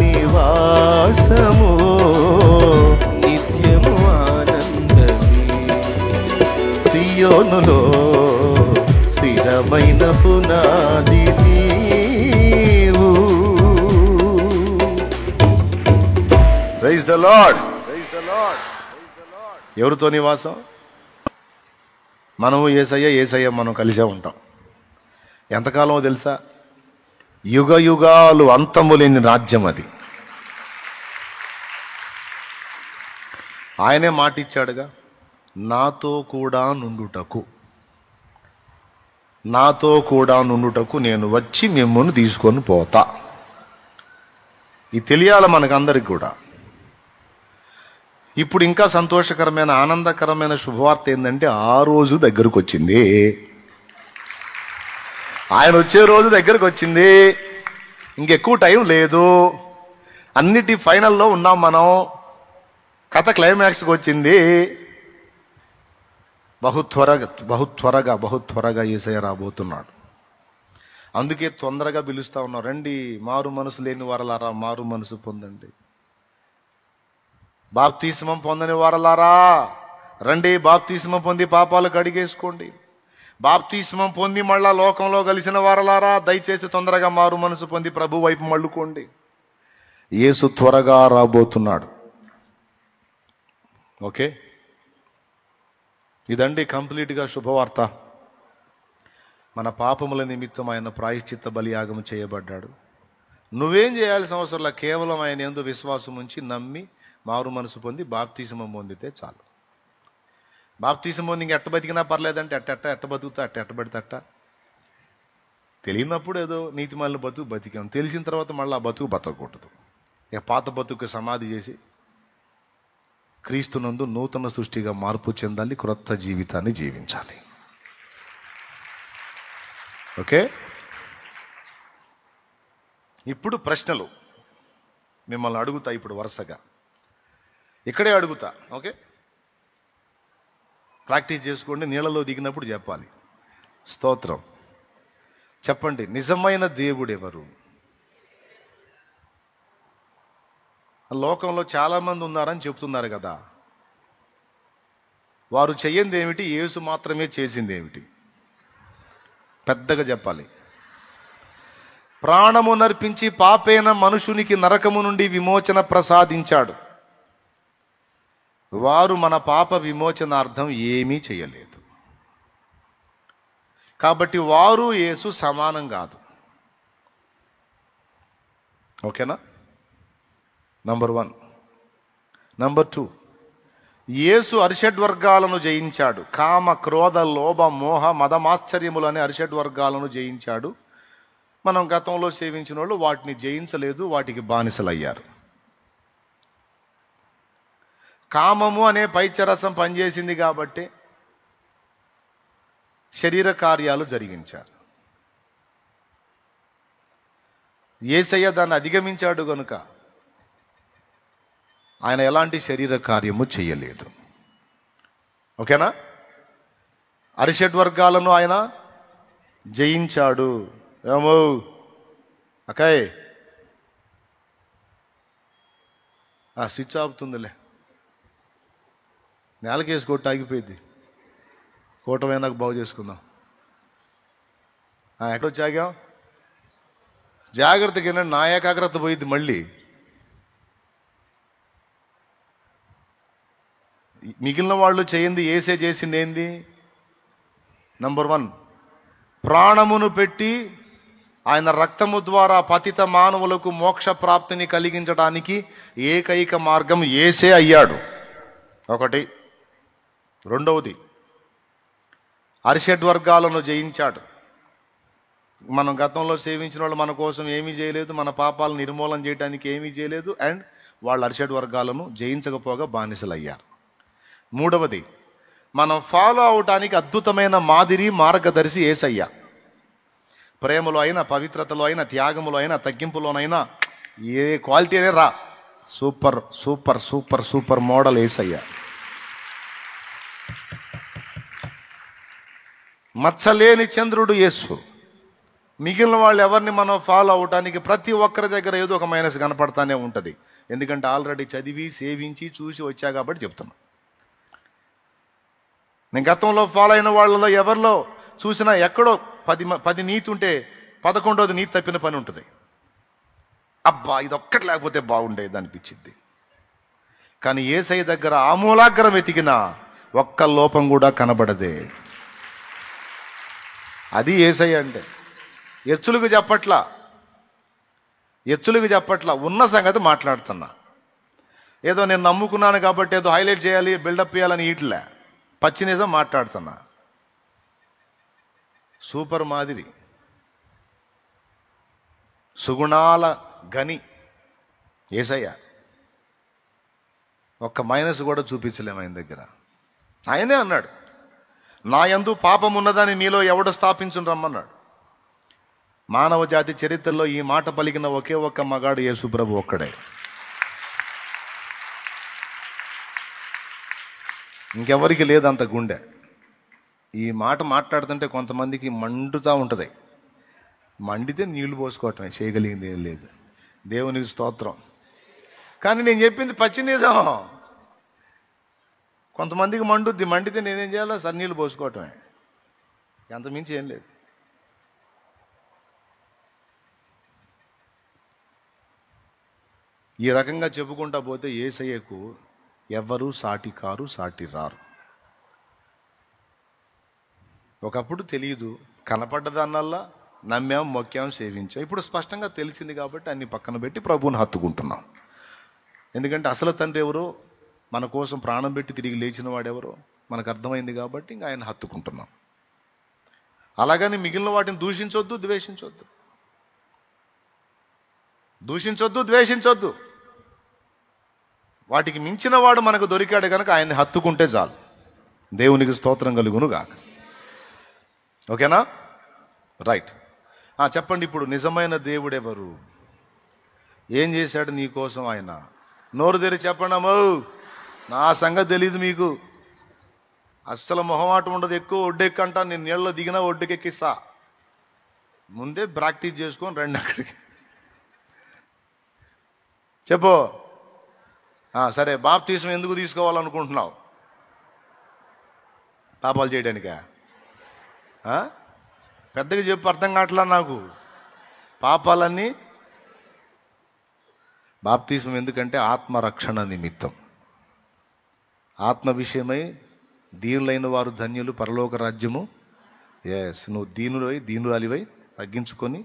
A: నివాసము,
B: నిత్యము ఆనందమే.
A: సియోనులో స్థిరమైన పునాది నీవు. Praise the Lord. ఎవరితో నివాసం? మనము యేసయ్య మనం కలిసే ఉంటాం. ఎంతకాలమో తెలుసా? యుగ యుగాలు అంతము లేని రాజ్యం అది. ఆయనే మాట ఇచ్చాడుగా, నాతో కూడా నుండుటకు నేను వచ్చి మిమ్మల్ని తీసుకొని పోతా. ఇది తెలియాలి మనకందరికి కూడా. ఇప్పుడు ఇంకా సంతోషకరమైన ఆనందకరమైన శుభవార్త ఏంటంటే, ఆ రోజు దగ్గరకు వచ్చింది. ఆయన వచ్చే రోజు దగ్గరకు వచ్చింది. ఇంకెక్కువ టైం లేదు. అన్నిటి ఫైనల్లో ఉన్నాం మనం. కథ క్లైమాక్స్కి వచ్చింది. బహు త్వరగా యేసయ్య రాబోతున్నాడు. అందుకే తొందరగా పిలుస్తా ఉన్నాం, రండి మారు మనసు లేని వారలారా మారు మనసు పొందండి. బాప్తిస్మం పొందని వారలారా రండి, బాప్తిస్మం పొంది పాపాలు కడిగేసుకోండి. బాప్తిస్మం పొంది మళ్ళా లోకంలో కలిసిన వారలారా దయచేసి తొందరగా మారు మనసు పొంది ప్రభు వైపు మళ్ళుకోండి. యేసు త్వరగా రాబోతున్నాడు. ఓకే, ఇదండి కంప్లీట్గా శుభవార్త. మన పాపముల నిమిత్తం ఆయన ప్రాయశ్చిత్త బలియాగం చేయబడ్డాడు. నువ్వేం చేయాల్సిన అవసరంలా, కేవలం ఆయన యందు విశ్వాసం ఉంచి నమ్మి మారు మనసు పొంది బాప్తిస్మం పొందితే చాలు. బాప్తిస్మం పొంది ఇంక ఎట్ట బతికినా పర్లేదంటే ఎట్ట బతుకుతా ఎట్ట పడితే తెలియనప్పుడు ఏదో నీతిమాలిన బతుకు బతికాం, తెలిసిన తర్వాత మళ్ళీ ఆ బతుకు బతకూడదు. ఇక పాత బతుకు సమాధి చేసి క్రీస్తునందు నూతన సృష్టిగా మార్పు చెందాలి, క్రొత్త జీవితాన్ని జీవించాలి. ఓకే, ఇప్పుడు ప్రశ్నలు మిమ్మల్ని అడుగుతా. ఇప్పుడు వరుసగా ఇక్కడే అడుగుతా. ఓకే, ప్రాక్టీస్ చేసుకోండి, నీళ్ళలో దిగినప్పుడు చెప్పాలి. స్తోత్రం. చెప్పండి, నిజమైన దేవుడు ఎవరు? లోకంలో చాలామంది ఉన్నారని చెప్తున్నారు కదా, వారు చెయ్యింది ఏమిటి? యేసు మాత్రమే చేసింది ఏమిటి? పెద్దగా చెప్పాలి. ప్రాణము నర్పించి పాపైన మనుషునికి నరకము నుండి విమోచన ప్రసాదించాడు. వారు మన పాప విమోచనార్థం ఏమీ చేయలేదు. కాబట్టి వారు యేసు సమానం కాదు. ఓకేనా? నంబర్ 1. నంబర్ 2, యేసు అరిషడ్వర్గాలను జయించాడు. కామ, క్రోధ, లోభ, మోహ, మదమాశ్చర్యములు అనే అరిషడ్వర్గాలను జయించాడు. మనం గతంలో సేవించిన వాళ్ళు వాటిని జయించలేదు, వాటికి బానిసలయ్యారు. కామము అనే పైచరసం పనిచేసింది కాబట్టి శరీర కార్యాలు జరిగించారు. యేసయ్య దాన్ని అధిగమించాడు గనుక ఆయన ఎలాంటి శరీర కార్యము చేయలేదు. ఓకేనా? అరిషడ్వర్గాలను ఆయన జయించాడు. ఏమో అకాయ్ స్విచ్ ఆపుతుందిలే, నేలకేసి కొట్టి ఆగిపోయింది. కూటమైనాక బాగు చేసుకుందాం. ఎక్కడొచ్చాగాం? జాగ్రత్తగా వినండి, నా ఏకాగ్రత పోయింది. మళ్ళీ మిగిలిన వాళ్ళు చేయింది యేసే చేసింది ఏంది? నంబర్ 1, ప్రాణమును పెట్టి ఆయన రక్తము ద్వారా పతిత మానవులకు మోక్ష ప్రాప్తిని కలిగించడానికి ఏకైక మార్గం యేసే అయ్యాడు. ఒకటి. రెండవది, అరిషడ్వర్గాలను జయించాడు. మనం గతంలో సేవించిన వాళ్ళు మన కోసం ఏమీ చేయలేదు, మన పాపాలను నిర్మూలన చేయడానికి ఏమీ చేయలేదు, అండ్ వాళ్ళు అరిషడ్వర్గాలను జయించకపోగా బానిసలయ్యారు. మూడవది, మనం ఫాలో అవటానికి అద్భుతమైన మాదిరి, మార్గదర్శి యేసయ్య. ప్రేమలో అయినా, పవిత్రతలో అయినా, త్యాగములో అయినా, తగ్గింపులోనైనా ఏ క్వాలిటీ అనే రా, super super super super model యేసయ్య. మచ్చలేని చంద్రుడు యేసు. మిగిలిన వాళ్ళు ఎవరిని మనం ఫాలో అవటానికి ప్రతి ఒక్కరి దగ్గర ఏదో ఒక మైనస్ కనపడతానే ఉంటుంది. ఎందుకంటే ఆల్రెడీ చదివి, సేవించి, చూసి వచ్చా కాబట్టి చెప్తున్నా. నేను గతంలో ఫాలో అయిన వాళ్ళలో ఎవరిలో చూసినా ఎక్కడో 10 నీతి ఉంటే 11వది నీతి తప్పిన పని ఉంటుంది. అబ్బా ఇదొక్కటి లేకపోతే బాగుండేది అనిపించింది. కానీ యేసయ్య దగ్గర ఆమూలాగ్రం వెతికినా ఒక్క లోపం కూడా కనబడదే. అది యేసయ్య అంటే. ఎచ్చులకు చెప్పట్లా, ఉన్న సంగతి మాట్లాడుతున్నా. ఏదో నేను నమ్ముకున్నాను కాబట్టి ఏదో హైలైట్ చేయాలి, బిల్డప్ చేయాలని ఇట్లే పచ్చి నిజం మాట్లాడుతున్నా. సూపర్ మాదిరి, సుగుణాల గని యేసయ్య. ఒక్క మైనస్ కూడా చూపించలేము ఆయన దగ్గర. ఆయనే అన్నాడు, నా యందు పాపం ఉన్నదని మీలో ఎవడు స్థాపించును రమ్మన్నాడు. మానవ జాతి చరిత్రలో ఈ మాట పలికిన ఒకే ఒక్క మగాడు యేసుప్రభు ఒక్కడే. ఇంకెవరికి లేదంత గుండె. ఈ మాట మాట్లాడుతుంటే కొంతమందికి మండుతూ ఉంటుంది. మండితే నీళ్లు పోసుకోవటమే, చేయగలిగింది ఏం లేదు. దేవునికి స్తోత్రం. కానీ నేను చెప్పింది పచ్చి నిజం. కొంతమందికి మండుద్ది, మండితే నేనేం చేయాలో సన్నీళ్ళు పోసుకోవటమే, అంతమించి ఏం లేదు. ఈ రకంగా చెప్పుకుంటా పోతే యేసయ్యకు ఎవ్వరూ సాటి కారు, సాటి రారు. ఒకప్పుడు తెలియదు, కనపడ్డదాన్నల్లా నమ్మాం, మొక్కాం, సేవించాం. ఇప్పుడు స్పష్టంగా తెలిసింది కాబట్టి అన్ని పక్కన పెట్టి ప్రభువుని హత్తుకుంటున్నాం. ఎందుకంటే అసలు తండ్రి ఎవరో, మన కోసం ప్రాణం పెట్టి తిరిగి లేచిన వాడెవరో మనకు అర్థమైంది కాబట్టి ఇంకా ఆయన హత్తుకుంటున్నాం. అలాగని మిగిలిన వాటిని దూషించొద్దు, ద్వేషించొద్దు. దూషించొద్దు, ద్వేషించొద్దు. వాటికి మించిన వాడు మనకు దొరికాడు కనుక ఆయన్ని హత్తుకుంటే చాలు. దేవునికి స్తోత్రం కలుగును గాక. ఓకేనా? రైట్. చెప్పండి ఇప్పుడు, నిజమైన దేవుడెవరు? ఏం చేశాడు నీ కోసం ఆయన? నోరు తెరి చెప్పండి అమ్మో. నా సంగతి తెలీదు మీకు. అస్సలు మొహమాటం ఉండదు. ఎక్కువ ఒడ్డెక్కంట, నేను నీళ్ళలో దిగినా ఒడ్డుకెక్కిస్తా. ముందే ప్రాక్టీస్ చేసుకొని రండి అక్కడికి. చెప్పు. సరే, బాప్తిసం ఎందుకు తీసుకోవాలనుకుంటున్నావు? పాపాలు చేయడానికా? పెద్దగా చెప్పు, అర్థం కావట్లా నాకు. పాపాలన్నీ బాప్తిసం ఎందుకంటే ఆత్మరక్షణ నిమిత్తం. ఆత్మ విషయమై దీనులైన వారు ధన్యులు, పరలోక రాజ్యము. నువ్వు దీనురాలివై తగ్గించుకొని,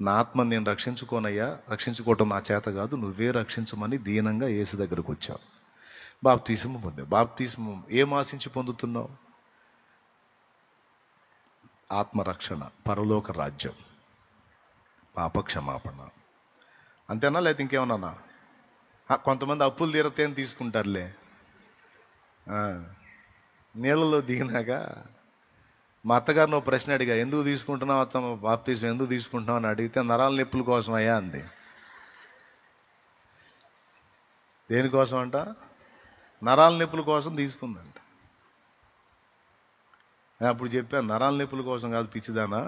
A: నా ఆత్మను నేను రక్షించుకోనయ్యా, రక్షించుకోవటం నా చేత కాదు, నువ్వే రక్షించమని దీనంగా యేసు దగ్గరకు వచ్చావు. బాప్తిసము పొందావు. బాప్తిసము ఏం ఆశించి పొందుతున్నావు? ఆత్మరక్షణ, పరలోక రాజ్యం, పాప క్షమాపణ. అంతేనా, లేకపోతే ఇంకేమన్నా? కొంతమంది అప్పులు తీరతే అని తీసుకుంటారులే. నీళ్ళలో దిగినాక మా అత్తగారు నువ్వు ప్రశ్న అడిగా, ఎందుకు తీసుకుంటున్నావు అత్తమ్మ బాప్తిసం, ఎందుకు తీసుకుంటున్నావు అని అడిగితే, నరాల నొప్పుల కోసం అయ్యా అంది. దేనికోసం అంట? నరాల నొప్పుల కోసం తీసుకుందంట. అప్పుడు చెప్పాను, నరాల నొప్పుల కోసం కాదు పిచ్చిదానా,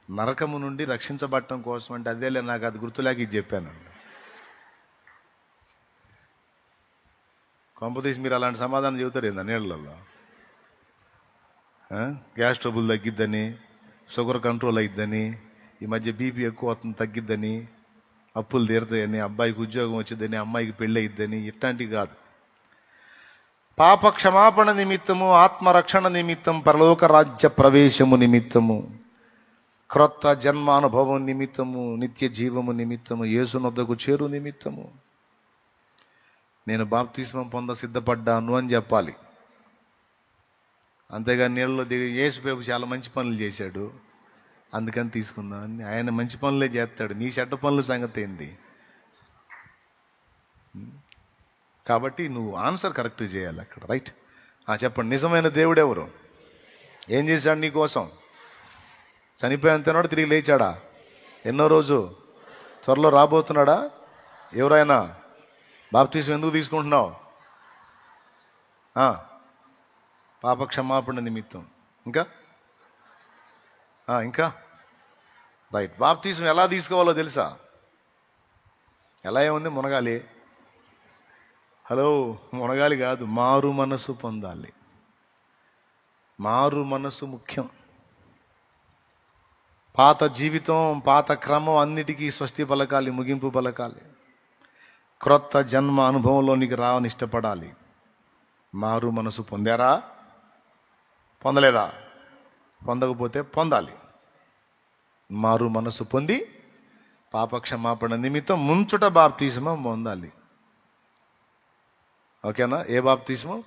A: నరకము నుండి రక్షించబడటం కోసం. అంటే అదేలే, నాకు అది గుర్తులేక ఇది చెప్పానండి. కొంపతీసి మీరు అలాంటి సమాధానం చెబుతారు ఏందా నీళ్ళల్లో? గ్యాస్ ట్రబుల్ తగ్గిద్దని, షుగర్ కంట్రోల్ అయిద్దని, ఈ మధ్య బీపీ ఎక్కువ అవుతుంది తగ్గిద్దని, అప్పులు తీరుతాయని, అబ్బాయికి ఉద్యోగం వచ్చిద్దని, అమ్మాయికి పెళ్ళి అయిద్దని, ఇట్లాంటివి కాదు. పాప క్షమాపణ నిమిత్తము, ఆత్మరక్షణ నిమిత్తం, పరలోక రాజ్య ప్రవేశము నిమిత్తము, క్రొత్త జన్మానుభవం నిమిత్తము, నిత్య జీవము నిమిత్తము, యేసునొద్దకు చేరు నిమిత్తము నేను బాప్తిస్మం పొంద సిద్ధపడ్డాను అని చెప్పాలి. అంతేగాని నీళ్ళలో దిగి యేసుప్రభు చాలా మంచి పనులు చేశాడు అందుకని తీసుకుందామని, ఆయన మంచి పనులే చేస్తాడు, నీ చెడ్డ పనుల సంగతి ఏంది? కాబట్టి నువ్వు ఆన్సర్ కరెక్ట్ చేయాలి అక్కడ. రైట్. చెప్పండి, నిజమైన దేవుడు ఎవరు? ఏం చేశాడు నీ కోసం? చనిపోయేంతనాడు, తిరిగి లేచాడా? ఎన్నో రోజు? త్వరలో రాబోతున్నాడా? ఎవరైనా? బాప్తిసం ఎందుకు తీసుకుంటున్నావు? పాప క్షమాపణ నిమిత్తం. ఇంకా రైట్. బాప్తిసం ఎలా తీసుకోవాలో తెలుసా? ఎలా ఏముంది? మునగాలి. హలో, మునగాలి కాదు, మారు మనసు పొందాలి. మారు మనసు ముఖ్యం. పాత జీవితం, పాత క్రమం అన్నిటికీ స్వస్తి పలకాలి, ముగింపు పలకాలి. క్రొత్త జన్మ అనుభవంలోనికి రావని ఇష్టపడాలి. మారు మనసు పొందారా? పొందలేదా? పొందకపోతే పొందాలి. మారు మనసు పొంది పాప క్షమాపణ నిమిత్తం ముంచుట బాప్తిస్మం పొందాలి. ఓకేనా? ఏ బాప్తిస్మం?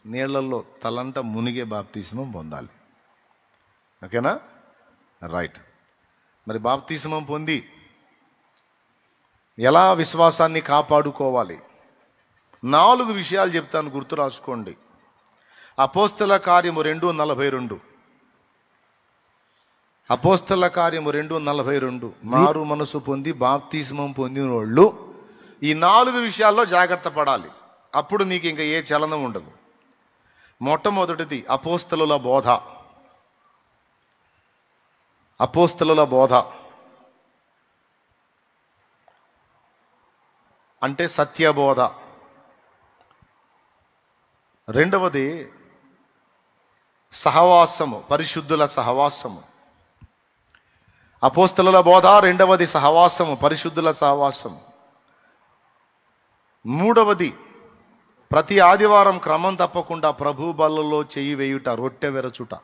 A: నీళ్లలో తలంట మునిగే బాప్తిస్మం పొందాలి. ఓకేనా? రైట్. మరి బాప్తిస్మం పొంది ఎలా విశ్వాసాన్ని కాపాడుకోవాలి? 4 విషయాలు చెప్తాను, గుర్తు రాసుకోండి. అపోస్తల కార్యము 2:42. అపోస్తల కార్యము 2:42. మారు మనసు పొంది బాప్తిస్మం పొందిన వాళ్ళు ఈ 4 విషయాల్లో జాగ్రత్త పడాలి. అప్పుడు నీకు ఇంకా ఏ చలనం ఉండదు. మొట్టమొదటిది అపోస్తలుల బోధ. అపోస్తలుల బోధ అంటే సత్యబోధ. రెండవది సహవాసము, పరిశుద్ధుల సహవాసము. అపోస్తలుల బోధ, రెండవది సహవాసము, పరిశుద్ధుల సహవాసము. మూడవది ప్రతి ఆదివారం క్రమం తప్పకుండా ప్రభు బల్లలో చెయ్యి వేయుట, రొట్టె వెరచుట.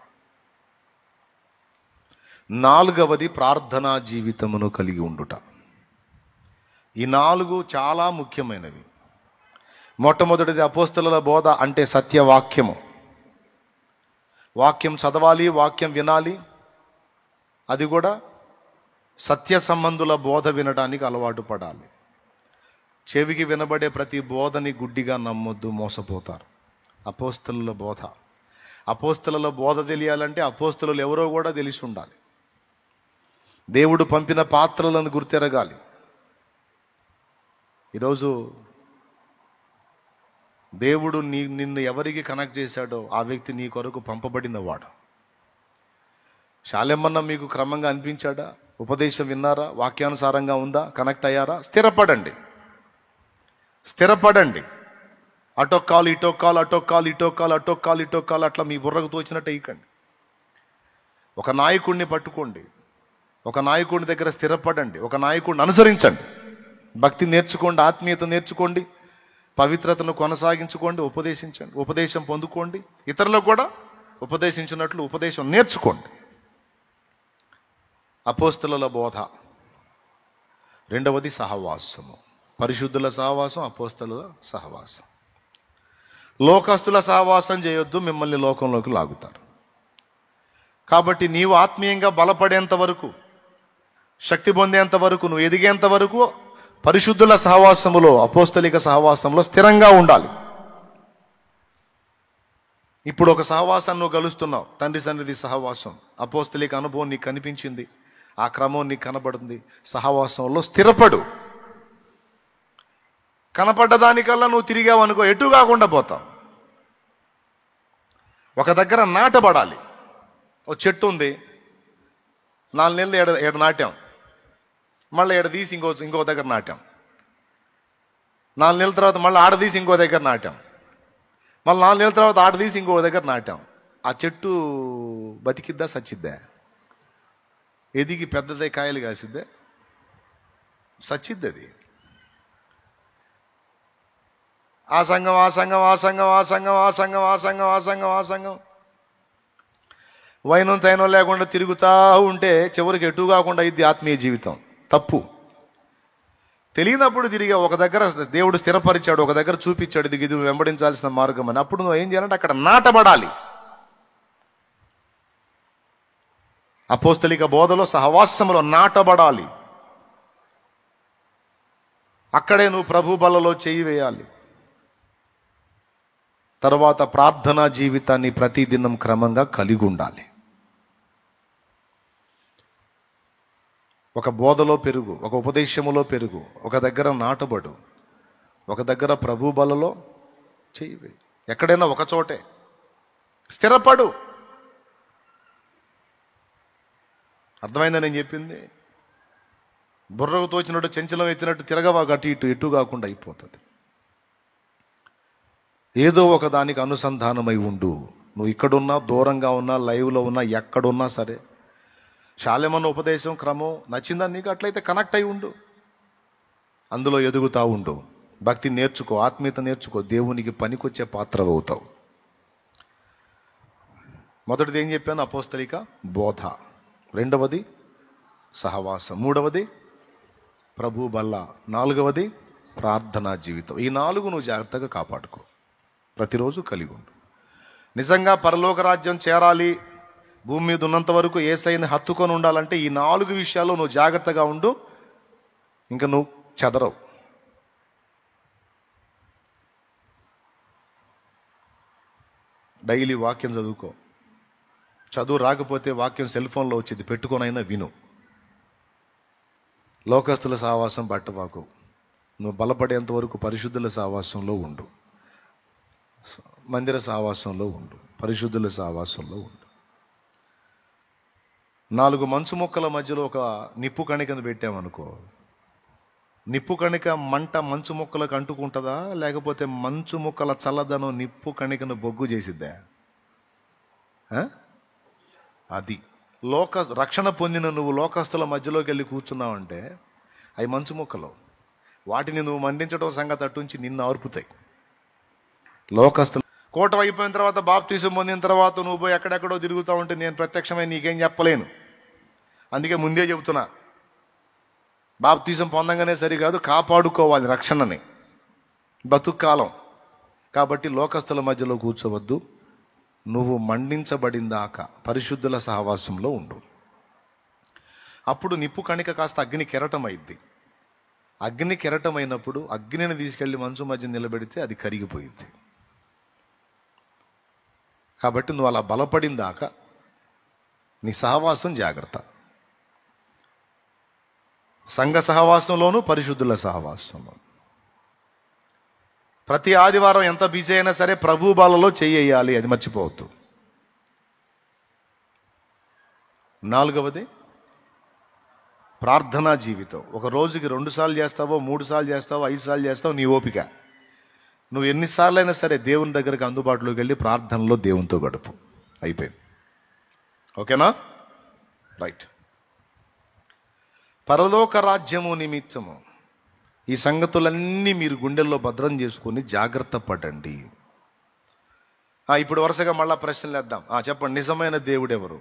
A: నాలుగవది ప్రార్థనా జీవితమును కలిగి ఉండుట. ఈ నాలుగు చాలా ముఖ్యమైనవి. మొట్టమొదటిది అపోస్తలుల బోధ అంటే సత్యవాక్యము. వాక్యం చదవాలి, వాక్యం వినాలి. అది కూడా సత్య సంబంధుల బోధ వినడానికి అలవాటు పడాలి. చెవికి వినబడే ప్రతి బోధని గుడ్డిగా నమ్మొద్దు, మోసపోతారు. అపోస్తలుల బోధ, అపోస్తలుల బోధ తెలియాలంటే అపోస్తలులు ఎవరో కూడా తెలిసి ఉండాలి. దేవుడు పంపిన పాత్రలను గుర్తెరగాలి. ఈరోజు దేవుడు నిన్ను ఎవరికి కనెక్ట్ చేశాడో ఆ వ్యక్తి నీ కొరకు పంపబడినవాడు. శాలెమ్మన్న మీకు క్రమంగా అనిపించాడా? ఉపదేశం విన్నారా? వాక్యానుసారంగా ఉందా? కనెక్ట్ అయ్యారా? స్థిరపడండి, స్థిరపడండి. అటొక్కాలు ఇటొక్కాలు, అటొక్కాలు ఇటొక్కాలు, అటొక్కాలు ఇటొక్కాలు, అట్లా మీ బుర్రకు తోచినట్టు వేయకండి. ఒక నాయకుడిని పట్టుకోండి, ఒక నాయకుడి దగ్గర స్థిరపడండి, ఒక నాయకుడిని అనుసరించండి. భక్తి నేర్చుకోండి, ఆత్మీయత నేర్చుకోండి, పవిత్రతను కొనసాగించుకోండి, ఉపదేశించండి, ఉపదేశం పొందుకోండి. ఇతరులకు కూడా ఉపదేశించినట్లు ఉపదేశం నేర్చుకోండి. అపోస్తలుల బోధ. రెండవది సహవాసము, పరిశుద్ధుల సహవాసం, అపోస్తలుల సహవాసం. లోకస్తుల సహవాసం చేయొద్దు, మిమ్మల్ని లోకంలోకి లాగుతారు. కాబట్టి నీవు ఆత్మీయంగా బలపడేంత వరకు, శక్తి పొందేంత వరకు, నువ్వు ఎదిగేంత వరకు పరిశుద్ధుల సహవాసములో, అపోస్తలిక సహవాసంలో స్థిరంగా ఉండాలి. ఇప్పుడు ఒక సహవాసాన్ని నువ్వు కలుస్తున్నావు, తండ్రి సన్నిధి సహవాసం. అపోస్తలిక అనుభవం నీకు కనిపించింది, ఆ క్రమం నీకు కనబడుతుంది. సహవాసంలో స్థిరపడు. కనపడ్డదానికల్లా నువ్వు తిరిగావు అనుకో, ఎటు కాకుండా పోతావు. ఒక దగ్గర నాటబడాలి. ఓ చెట్టు ఉంది, 4 నెలలు ఏడ నాటాం, మళ్ళీ ఏడ తీసి ఇంకో దగ్గర నాటాం. 4 నెలల తర్వాత మళ్ళీ ఆడ తీసి ఇంకో దగ్గర నాటాం, మళ్ళీ 4 నెలల తర్వాత ఆడ తీసి ఇంకో దగ్గర నాటాం. ఆ చెట్టు బతికిద్దా, సచ్చిద్దా? ఎదిగి పెద్దదే కాయలు కాసిద్దే? సచ్చిద్ది. అది ఆ సంఘం, ఆ సంఘం, ఆ సంఘం, ఆ సంఘం, ఆ సంఘం, ఆ సంఘం, ఆ సంఘం, ఆ సంఘం, వైనం తైనం లేకుండా తిరుగుతూ ఉంటే చివరికి ఎటు కాకుండా ఇది ఆత్మీయ జీవితం. తప్పు. తెలియనప్పుడు తిరిగా ఒక దగ్గర దేవుడు స్థిరపరిచాడు, ఒక దగ్గర చూపించాడు, ఇది వెంబడించాల్సిన మార్గం అని. అప్పుడు నువ్వు ఏం చేయాలంటే అక్కడ నాటబడాలి. అపోస్తలిక బోధలో, సహవాసములో నాటబడాలి. అక్కడే నువ్వు ప్రభు బలలో చెయ్యి వేయాలి. తర్వాత ప్రార్థనా జీవితాన్ని ప్రతిదినం క్రమంగా కలిగి ఉండాలి. ఒక బోధలో పెరుగు, ఒక ఉపదేశములో పెరుగు, ఒక దగ్గర నాటబడు, ఒక దగ్గర ప్రభు బలలో చెయ్యి వేయి. ఎక్కడైనా ఒక చోటే స్థిరపడు. అర్థమైందా నేను చెప్పింది? బుర్రకు తోచినట్టు, చెంచలం ఎత్తినట్టు తిరగవా, అటు ఇటు ఎటు కాకుండా అయిపోతుంది. ఏదో ఒక దానికి అనుసంధానమై ఉండు. నువ్వు ఇక్కడున్నా, దూరంగా ఉన్నా, లైవ్లో ఉన్నా, ఎక్కడున్నా సరే, శాలెమన్న ఉపదేశం క్రమం నచ్చిందా నీకు? అట్లయితే కనెక్ట్ అయి ఉండు, అందులో ఎదుగుతూ ఉండు. భక్తి నేర్చుకో, ఆత్మీయత నేర్చుకో, దేవునికి పనికొచ్చే పాత్ర అవుతావు. మొదటిది ఏం చెప్పాను? అపోస్తలిక బోధ. రెండవది సహవాసం. మూడవది ప్రభు బల్ల. నాలుగవది ప్రార్థనా జీవితం. ఈ 4 నువ్వు జాగ్రత్తగా కాపాడుకో, ప్రతిరోజు కలిగి ఉండు. నిజంగా పరలోక రాజ్యం చేరాలి, భూమి మీద ఉన్నంత వరకు యేసయ్యని హత్తుకొని ఉండాలంటే ఈ 4 విషయాల్లో నువ్వు జాగ్రత్తగా ఉండు. ఇంకా నువ్వు చెదరవు. డైలీ వాక్యం చదువుకో. చదువు రాకపోతే వాక్యం సెల్ ఫోన్లో వచ్చింది, పెట్టుకొనైనా విను. లోకస్తుల సహవాసం పట్టవాకు. నువ్వు బలపడేంత వరకు పరిశుద్ధుల సహవాసంలో ఉండు, మందిర సహవాసంలో ఉండు, పరిశుద్ధుల సహవాసంలో ఉండు. 4 మంచు ముక్కల మధ్యలో ఒక నిప్పు కణికను పెట్టామనుకో, నిప్పు కణిక మంట మంచు ముక్కలకు అంటుకుంటుందా, లేకపోతే మంచు ముక్కల చల్లదనం నిప్పు కణికను బొగ్గు చేసిద్దా? అది రక్షణ పొందిన నువ్వు లోకస్తుల మధ్యలోకి వెళ్ళి కూర్చున్నావంటే అవి మంచు ముక్కలు. వాటిని నువ్వు మండించడం సంగతి అట్టుంచి నిన్ను ఆర్పుతాయి. లోకస్తులు కూటమి అయిపోయిన తర్వాత, బాప్తీసం పొందిన తర్వాత నువ్వు పోయి ఎక్కడెక్కడో తిరుగుతూ ఉంటే నేను ప్రత్యక్షమై నీకేం చెప్పలేను. అందుకే ముందే చెబుతున్నా, బాప్తీసం పొందంగానే సరికాదు, కాపాడుకోవాలి రక్షణని బతుక్కాలం. కాబట్టి లోకస్తుల మధ్యలో కూర్చోవద్దు. నువ్వు మండించబడిందాకా పరిశుద్ధుల సహవాసంలో ఉండు. అప్పుడు నిప్పు కణిక కాస్త అగ్ని కెరటం అయింది. అగ్ని కెరటమైనప్పుడు అగ్నిని తీసుకెళ్లి మంచు మధ్య నిలబెడితే అది కరిగిపోయింది. కాబట్టి నువ్వు అలా బలపడిందాకా నీ సహవాసం జాగ్రత్త. సంఘ సహవాసంలోనూ పరిశుద్ధుల సహవాసంలో ప్రతి ఆదివారం ఎంత బిజీ అయినా సరే ప్రభు బాలలో చెయ్యాలి, అది మర్చిపోవద్దు. 4వది ప్రార్థనా జీవితం. ఒక రోజుకి 2 సార్లు చేస్తావో, 3 సార్లు చేస్తావో, 5 సార్లు చేస్తావో, నీ ఓపిక. నువ్వు ఎన్నిసార్లు అయినా సరే దేవుని దగ్గరికి అందుబాటులోకి వెళ్ళి ప్రార్థనలో దేవునితో గడుపు. అయిపోయింది. ఓకేనా? రైట్. పరలోక రాజ్యము నిమిత్తము ఈ సంగతులన్నీ మీరు గుండెల్లో భద్రం చేసుకొని జాగ్రత్త పడండి. ఇప్పుడు వరుసగా మళ్ళా ప్రశ్నలు వేద్దాం. చెప్పండి, నిజమైన దేవుడు ఎవరు?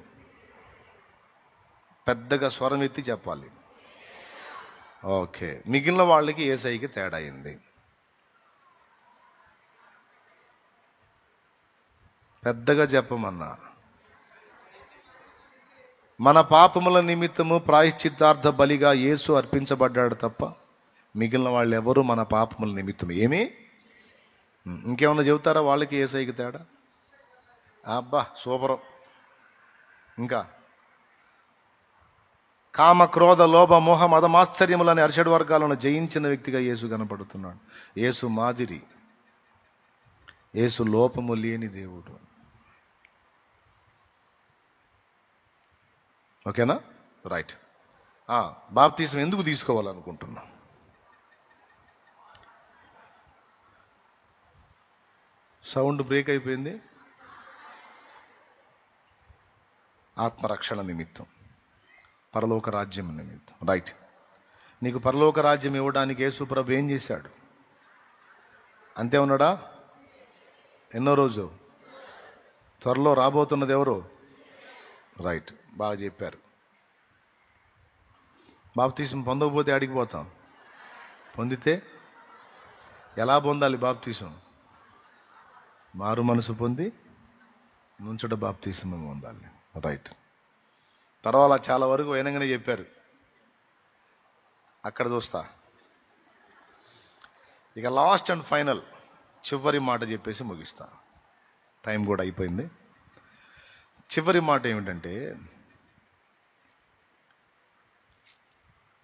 A: పెద్దగా స్వరం ఎత్తి చెప్పాలి. ఓకే. మిగిలిన వాళ్ళకి యేసయ్యకి తేడా అయింది. పెద్దగా చెప్పమన్నా. మన పాపముల నిమిత్తము ప్రాయశ్చిత్తార్థ బలిగా యేసు అర్పించబడ్డాడు తప్ప మిగిలిన వాళ్ళు ఎవరు మన పాపముల నిమిత్తం ఏమి. ఇంకేమన్నా చెబుతారా వాళ్ళకి యేసయ్యకి తేడా? అబ్బా సూపరం. ఇంకా కామ క్రోధ లోభ మోహ మదమాశ్చర్యములని అరిషడ్ వర్గాలను జయించిన వ్యక్తిగా యేసు కనపడుతున్నాడు. యేసు మాదిరి, యేసు లోపము లేని దేవుడు. ఓకేనా? రైట్. బాప్తిజం ఎందుకు తీసుకోవాలనుకుంటున్నా? సౌండ్ బ్రేక్ అయిపోయింది. ఆత్మరక్షణ నిమిత్తం, పరలోక రాజ్యం నిమిత్తం. రైట్. నీకు పరలోక రాజ్యం ఇవ్వడానికి యేసు ప్రభు ఏం చేశాడు? అంతే ఉన్నాడా? ఎన్నో రోజు? త్వరలో రాబోతున్నది ఎవరు? రైట్, బాగా చెప్పారు. బాప్తీసం పొందకపోతే ఆడికి పోతాం. పొందితే ఎలా పొందాలి బాప్తీసం? మారు మనసు పొంది నుంచట బాప్తీసం పొందాలి. రైట్. తర్వాత చాలా వరకు వినంగానే చెప్పారు. అక్కడ చూస్తా. ఇక లాస్ట్ అండ్ ఫైనల్ చివరి మాట చెప్పేసి ముగిస్తా. టైం కూడా అయిపోయింది. చివరి మాట ఏమిటంటే,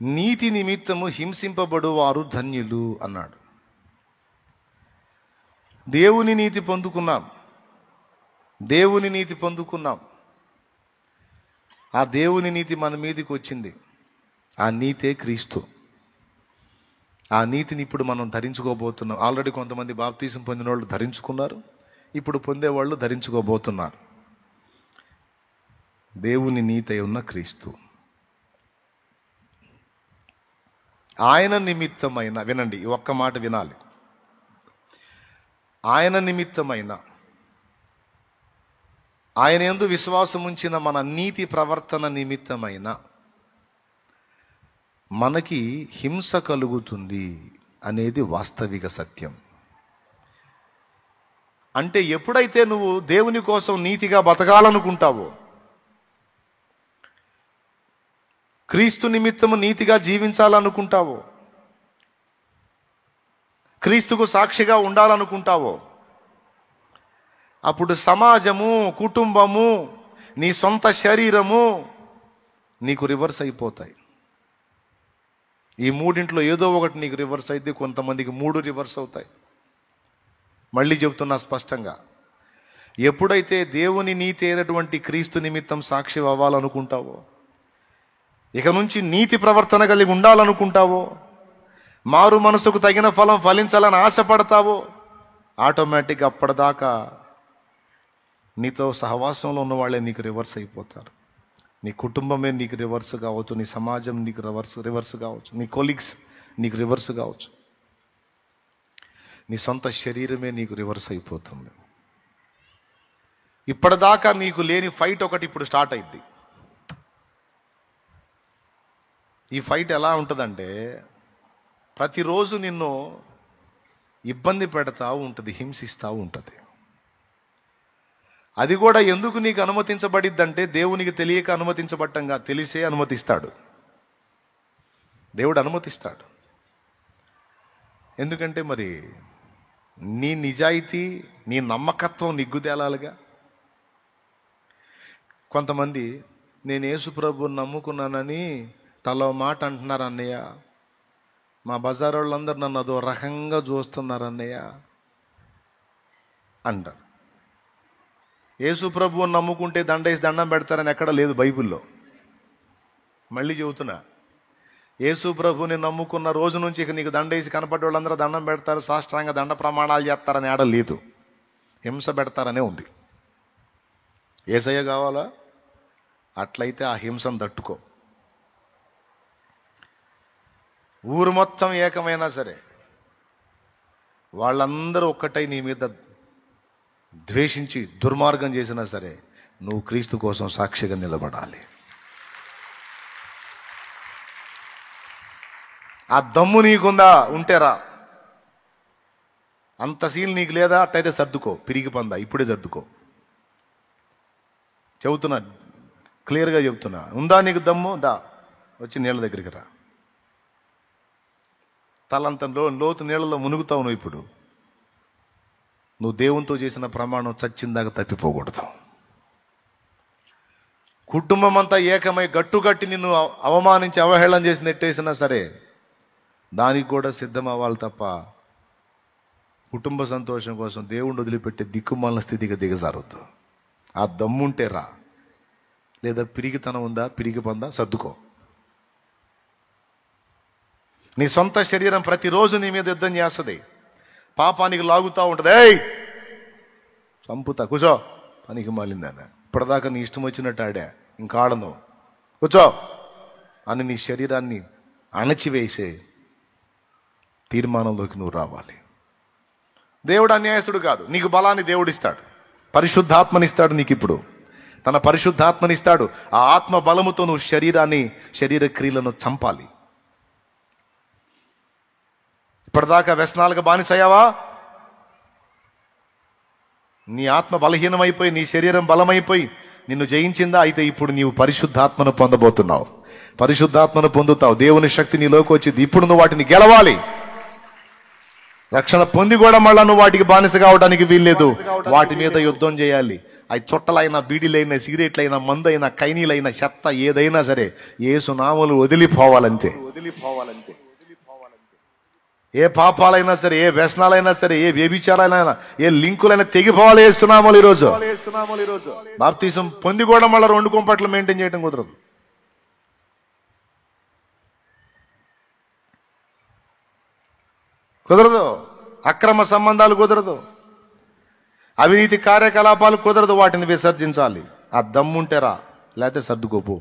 A: నీతి నిమిత్తము హింసింపబడు వారు ధన్యులు అన్నాడు. దేవుని నీతి పొందుకున్నాం, దేవుని నీతి పొందుకున్నాం. ఆ దేవుని నీతి మన మీదకి వచ్చింది. ఆ నీతే క్రీస్తు. ఆ నీతిని ఇప్పుడు మనం ధరించుకోబోతున్నాం. ఆల్రెడీ కొంతమంది బాప్తీసం పొందిన వాళ్ళు ధరించుకున్నారు, ఇప్పుడు పొందేవాళ్ళు ధరించుకోబోతున్నారు. దేవుని నీతి ఉన్న క్రీస్తు. ఆయన నిమిత్తమైన, వినండి ఈ ఒక్క మాట వినాలి, ఆయన నిమిత్తమైన, ఆయన యందు విశ్వాసం ఉంచిన మన నీతి ప్రవర్తన నిమిత్తమైన మనకి హింస కలుగుతుంది అనేది వాస్తవిక సత్యం. అంటే ఎప్పుడైతే నువ్వు దేవుని కోసం నీతిగా బతకాలనుకుంటావో, క్రీస్తు నిమిత్తము నీతిగా జీవించాలనుకుంటావో, క్రీస్తుకు సాక్షిగా ఉండాలనుకుంటావో, అప్పుడు సమాజము, కుటుంబము, నీ సొంత శరీరము నీకు రివర్స్ అయిపోతాయి. ఈ మూడింట్లో ఏదో ఒకటి నీకు రివర్స్ అయితే, కొంతమందికి 3 రివర్స్ అవుతాయి. మళ్ళీ చెబుతున్నా స్పష్టంగా, ఎప్పుడైతే దేవుని నీతి అయినటువంటి క్రీస్తు నిమిత్తం సాక్షి అవ్వాలనుకుంటావో, ఇక నుంచి నీతి ప్రవర్తన కలిగి ఉండాలనుకుంటావో, మారు మనసుకు తగిన ఫలం ఫలించాలని ఆశపడతావో, ఆటోమేటిక్గా అప్పటిదాకా నీతో సహవాసంలో ఉన్న వాళ్ళే నీకు రివర్స్ అయిపోతారు. నీ కుటుంబమే నీకు రివర్స్ కావచ్చు, నీ సమాజం నీకు రివర్స్ కావచ్చు, నీ కొలీగ్స్ నీకు రివర్స్ కావచ్చు, నీ సొంత శరీరమే నీకు రివర్స్ అయిపోతుంది. ఇప్పటిదాకా నీకు లేని ఫైట్ ఒకటి ఇప్పుడు స్టార్ట్ అయింది. ఈ ఫైట్ ఎలా ఉంటుందంటే, ప్రతిరోజు నిన్ను ఇబ్బంది పెడతా ఉంటుంది, హింసిస్తూ ఉంటుంది. అది కూడా ఎందుకు నీకు అనుమతించబడిద్దంటే, దేవునికి తెలియక అనుమతించబట్టంగా, తెలిసే అనుమతిస్తాడు. దేవుడు అనుమతిస్తాడు. ఎందుకంటే మరి నీ నిజాయితీ, నీ నమ్మకత్వం నిగ్గుదేలాలుగా. కొంతమంది నేను యేసు ప్రభువుని నమ్ముకున్నానని తలో మాట అంటున్నారు అన్నయ్య, మా బజార్ వాళ్ళందరూ నన్ను అదో రకంగా చూస్తున్నారు అన్నయ్య అంటారు. యేసు ప్రభువుని నమ్ముకుంటే దండేసి దండం పెడతారని ఎక్కడ లేదు బైబిల్లో. మళ్ళీ చెబుతున్నా, యేసు ప్రభువుని నమ్ముకున్న రోజు నుంచి ఇక నీకు దండేసి కనపడే వాళ్ళందరూ దండం పెడతారు, సాష్టాంగ దండ ప్రమాణాలు చేస్తారని ఆడ లేదు. హింస పెడతారనే ఉంది. యేసయ్య కావాలా? అట్లయితే ఆ హింసను తట్టుకో. ఊరు మొత్తం ఏకమైనా సరే, వాళ్ళందరూ ఒక్కటై నీ మీద ద్వేషించి దుర్మార్గం చేసినా సరే, నువ్వు క్రీస్తు కోసం సాక్షిగా నిలబడాలి. ఆ దమ్ము నీకుందా? ఉంటేరా. అంత సీల్ నీకు లేదా? అట్టయితే సర్దుకో, పిరిగి పందా, ఇప్పుడే సర్దుకో. చెబుతున్నా, క్లియర్గా చెబుతున్నా. ఉందా నీకు దమ్ము? దా, వచ్చి నీళ్ళ దగ్గరికి రా. తలంత లోతు నీళ్ళలో మునుగుతావు నువ్వు. ఇప్పుడు నువ్వు దేవునితో చేసిన ప్రమాణం చచ్చిందాకా తప్పిపోకూడదు. కుటుంబం అంతా ఏకమై గట్టుగట్టి నిన్ను అవమానించి అవహేళన చేసి నెట్టేసినా సరే, దానికి కూడా సిద్ధం అవ్వాలి తప్ప కుటుంబ సంతోషం కోసం దేవుణ్ణి వదిలిపెట్టే దిక్కుమాలిన స్థితికి దిగజారొద్దు. ఆ దమ్ముంటే రా, లేదా పిరిగితనం ఉందా? పిరిగి పొందా, సర్దుకో. నీ సొంత శరీరం ప్రతిరోజు నీ మీద యుద్ధం చేస్తుంది, పాపానికి లాగుతూ ఉంటుంది. ఏయ్ చంపుతా, కూర్చో, పనికి మాలిందాన, ఇప్పటిదాకా నీ ఇష్టం వచ్చినట్టు ఆడా, ఇంకా ఆడను, కూర్చో అని నీ శరీరాన్ని అణచివేసే తీర్మానంలోకి నువ్వు రావాలి. దేవుడు అన్యాయస్తుడు కాదు. నీకు బలాన్ని దేవుడిస్తాడు, పరిశుద్ధాత్మనిస్తాడు. నీకు ఇప్పుడు తన పరిశుద్ధాత్మనిస్తాడు. ఆ ఆత్మ బలముతో నువ్వు శరీర క్రియలను చంపాలి. ఇప్పటిదాకా వ్యసనాలకు బానిసయ్యావా? నీ ఆత్మ బలహీనమైపోయి, నీ శరీరం బలమైపోయి నిన్ను జయించిందా? అయితే ఇప్పుడు నీవు పరిశుద్ధాత్మను పొందబోతున్నావు, పరిశుద్ధాత్మను పొందుతావు. దేవుని శక్తి నీలోకి వచ్చింది. ఇప్పుడు నువ్వు వాటిని గెలవాలి. రక్షణ పొంది కూడా మళ్ళా నువ్వు వాటికి బానిస కావడానికి వీల్లేదు. వాటి మీద యుద్ధం చేయాలి. అవి చుట్టలైనా, బీడీలైనా, సిగరెట్లైనా, మందైనా, కైనీలైనా, చెత్త ఏదైనా సరే యేసు నామములు వదిలిపోవాలంతే. ఏ పాపాలైనా సరే, ఏ వ్యసనాలైనా సరే, ఏ వ్యభిచారాలైనా, ఏ లింకులైనా తెగిపోవాలి యేసు నామములు. ఈరోజు బాప్తిసం పొంది కూడా మళ్ళీ 2 కుంపట్లు మెయింటైన్ చేయడం కుదరదు. అక్రమ సంబంధాలు కుదరదు, అవినీతి కార్యకలాపాలు కుదరదు. వాటిని విసర్జించాలి. ఆ దమ్ముంటేరా, లేకపోతే సర్దుకోపో.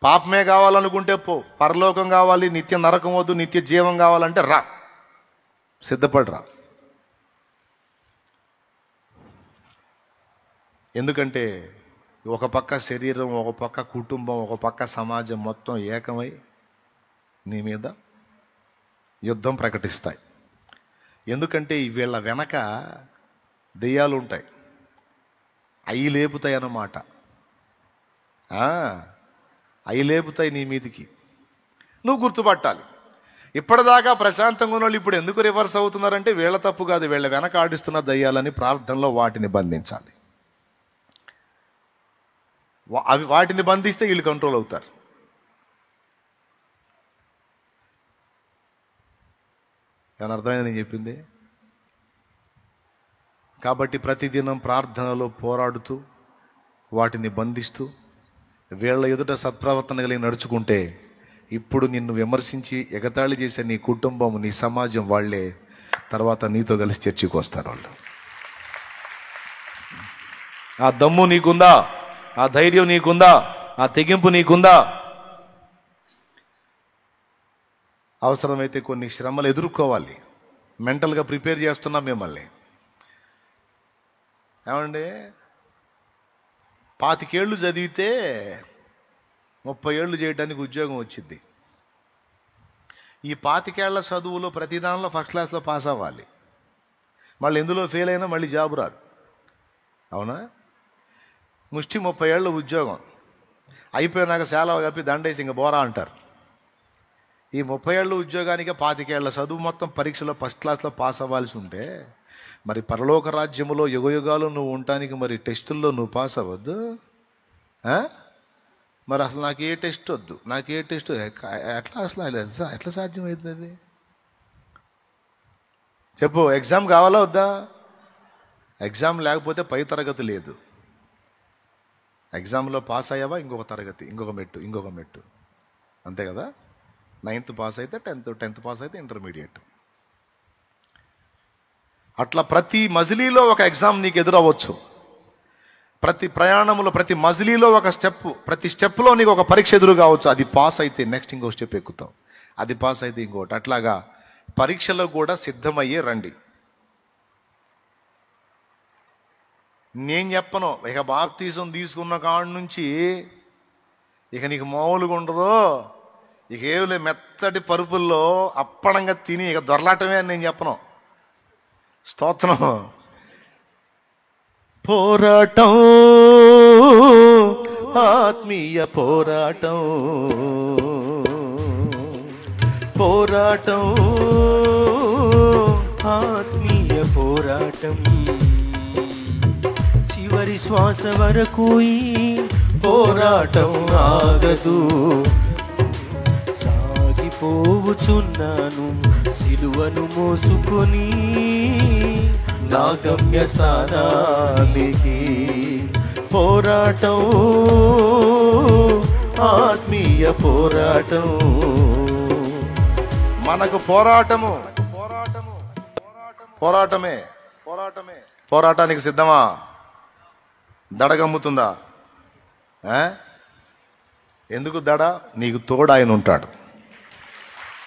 A: పాపమే కావాలనుకుంటే పో. పరలోకం కావాలి, నిత్య నరకం వద్దు, నిత్య జీవం కావాలంటే రా, సిద్ధపడరా. ఎందుకంటే ఒక పక్క శరీరం, ఒక పక్క కుటుంబం, ఒక పక్క సమాజం మొత్తం ఏకమై నీ మీద యుద్ధం ప్రకటిస్తాయి. ఎందుకంటే వీళ్ళ వెనక దెయ్యాలు ఉంటాయి, అయి లేపుతాయి అన్నమాట. అయి లేపుతాయి నీ మీదికి. నువ్వు గుర్తుపట్టాలి. ఇప్పటిదాకా ప్రశాంతంగా ఉన్న వాళ్ళు ఇప్పుడు ఎందుకు రివర్స్ అవుతున్నారంటే వీళ్ళ తప్పు కాదు, వీళ్ళ వెనక ఆడిస్తున్న దయ్యాలని ప్రార్థనలో వాటిని బంధించాలి. అవి వాటిని బంధిస్తే వీళ్ళు కంట్రోల్ అవుతారు. ఏమన్నా అర్థమైంది నేను చెప్పింది? కాబట్టి ప్రతిదినం ప్రార్థనలో పోరాడుతూ, వాటిని బంధిస్తూ, వీళ్ళ ఎదుట సత్ప్రవర్తన కలిగి నడుచుకుంటే ఇప్పుడు నిన్ను విమర్శించి ఎగతాళి చేసే నీ కుటుంబం, నీ సమాజం వాళ్ళే తర్వాత నీతో కలిసి చర్చికి వస్తారు. వాళ్ళు ఆ దమ్ము నీకుందా? ఆ ధైర్యం నీకుందా? ఆ తెగింపు నీకుందా? అవసరమైతే కొన్ని శ్రమలు ఎదుర్కోవాలి. మెంటల్గా ప్రిపేర్ చేస్తున్నాం మిమ్మల్ని. ఏమండి, 25 ఏళ్ళు చదివితే 30 ఏళ్ళు చేయడానికి ఉద్యోగం వచ్చింది. ఈ 25 ఏళ్ల చదువులో ప్రతి దానిలో ఫస్ట్ క్లాస్లో పాస్ అవ్వాలి. మళ్ళీ ఎందులో ఫెయిల్ అయినా మళ్ళీ జాబ్ రాదు. అవునా? ముష్టి 30 ఏళ్ళ ఉద్యోగం అయిపోయినాక సెలవు కప్పి దండేసి ఇంక బోరా అంటారు. ఈ 30 ఏళ్ళ ఉద్యోగానికి 25 ఏళ్ల చదువు మొత్తం పరీక్షలో ఫస్ట్ క్లాస్లో పాస్ అవ్వాల్సి ఉంటే మరి పరలోక రాజ్యములో యుగయుగాలు నువ్వు ఉండటానికి మరి టెస్టుల్లో నువ్వు పాస్ అవ్వద్దు? మరి అసలు నాకు ఏ టెస్ట్ వద్దు, నాకు ఏ టెస్ట్ ఎట్లా, అసలు ఎట్లా సాధ్యమవుతుంది అది? చెప్పు, ఎగ్జామ్ కావాలా వద్దా? ఎగ్జామ్ లేకపోతే పై తరగతి లేదు. ఎగ్జామ్లో పాస్ అయ్యావా ఇంకొక తరగతి, ఇంకొక మెట్టు, అంతే కదా? 9th పాస్ అయితే 10th పాస్ అయితే ఇంటర్మీడియట్. అట్లా ప్రతి మజిలీలో ఒక ఎగ్జామ్ నీకు ఎదురవ్వచ్చు. ప్రతి ప్రయాణంలో, ప్రతి మజిలీలో ఒక స్టెప్, ప్రతి స్టెప్లో నీకు ఒక పరీక్ష ఎదురు కావచ్చు. అది పాస్ అయితే నెక్స్ట్ ఇంకో స్టెప్ ఎక్కుతావు, అది పాస్ అయితే ఇంకోటి. అట్లాగా పరీక్షలో కూడా సిద్ధమయ్యే రండి. నేను చెప్పను, ఇక బాప్తీసం తీసుకున్న కాడి నుంచి ఇక నీకు మామూలుగా ఉండదు. ఇక ఏమిలే మెత్తటి పరుపుల్లో అప్పడంగా తిని ఇక దొరలాటమే అని నేను చెప్పను. స్తోత్రం. పోరాటం, ఆత్మీయ పోరాటం, పోరాటం,
B: ఆత్మీయ పోరాటం, చివరి శ్వాస వరకు ఈ
A: పోరాటం ఆగదు.
B: సాగిపోవుచున్నాను సిలువను మోసుకొని
A: నా గమ్య స్థానానికి. పోరాటం, ఆత్మీయ పోరాటం, మనకు పోరాటము, పోరాటమే. పోరాటానికి సిద్ధమా? దడగమ్ముతుందా? ఎందుకు దడ? నీకు తోడు ఆయన ఉంటాడు.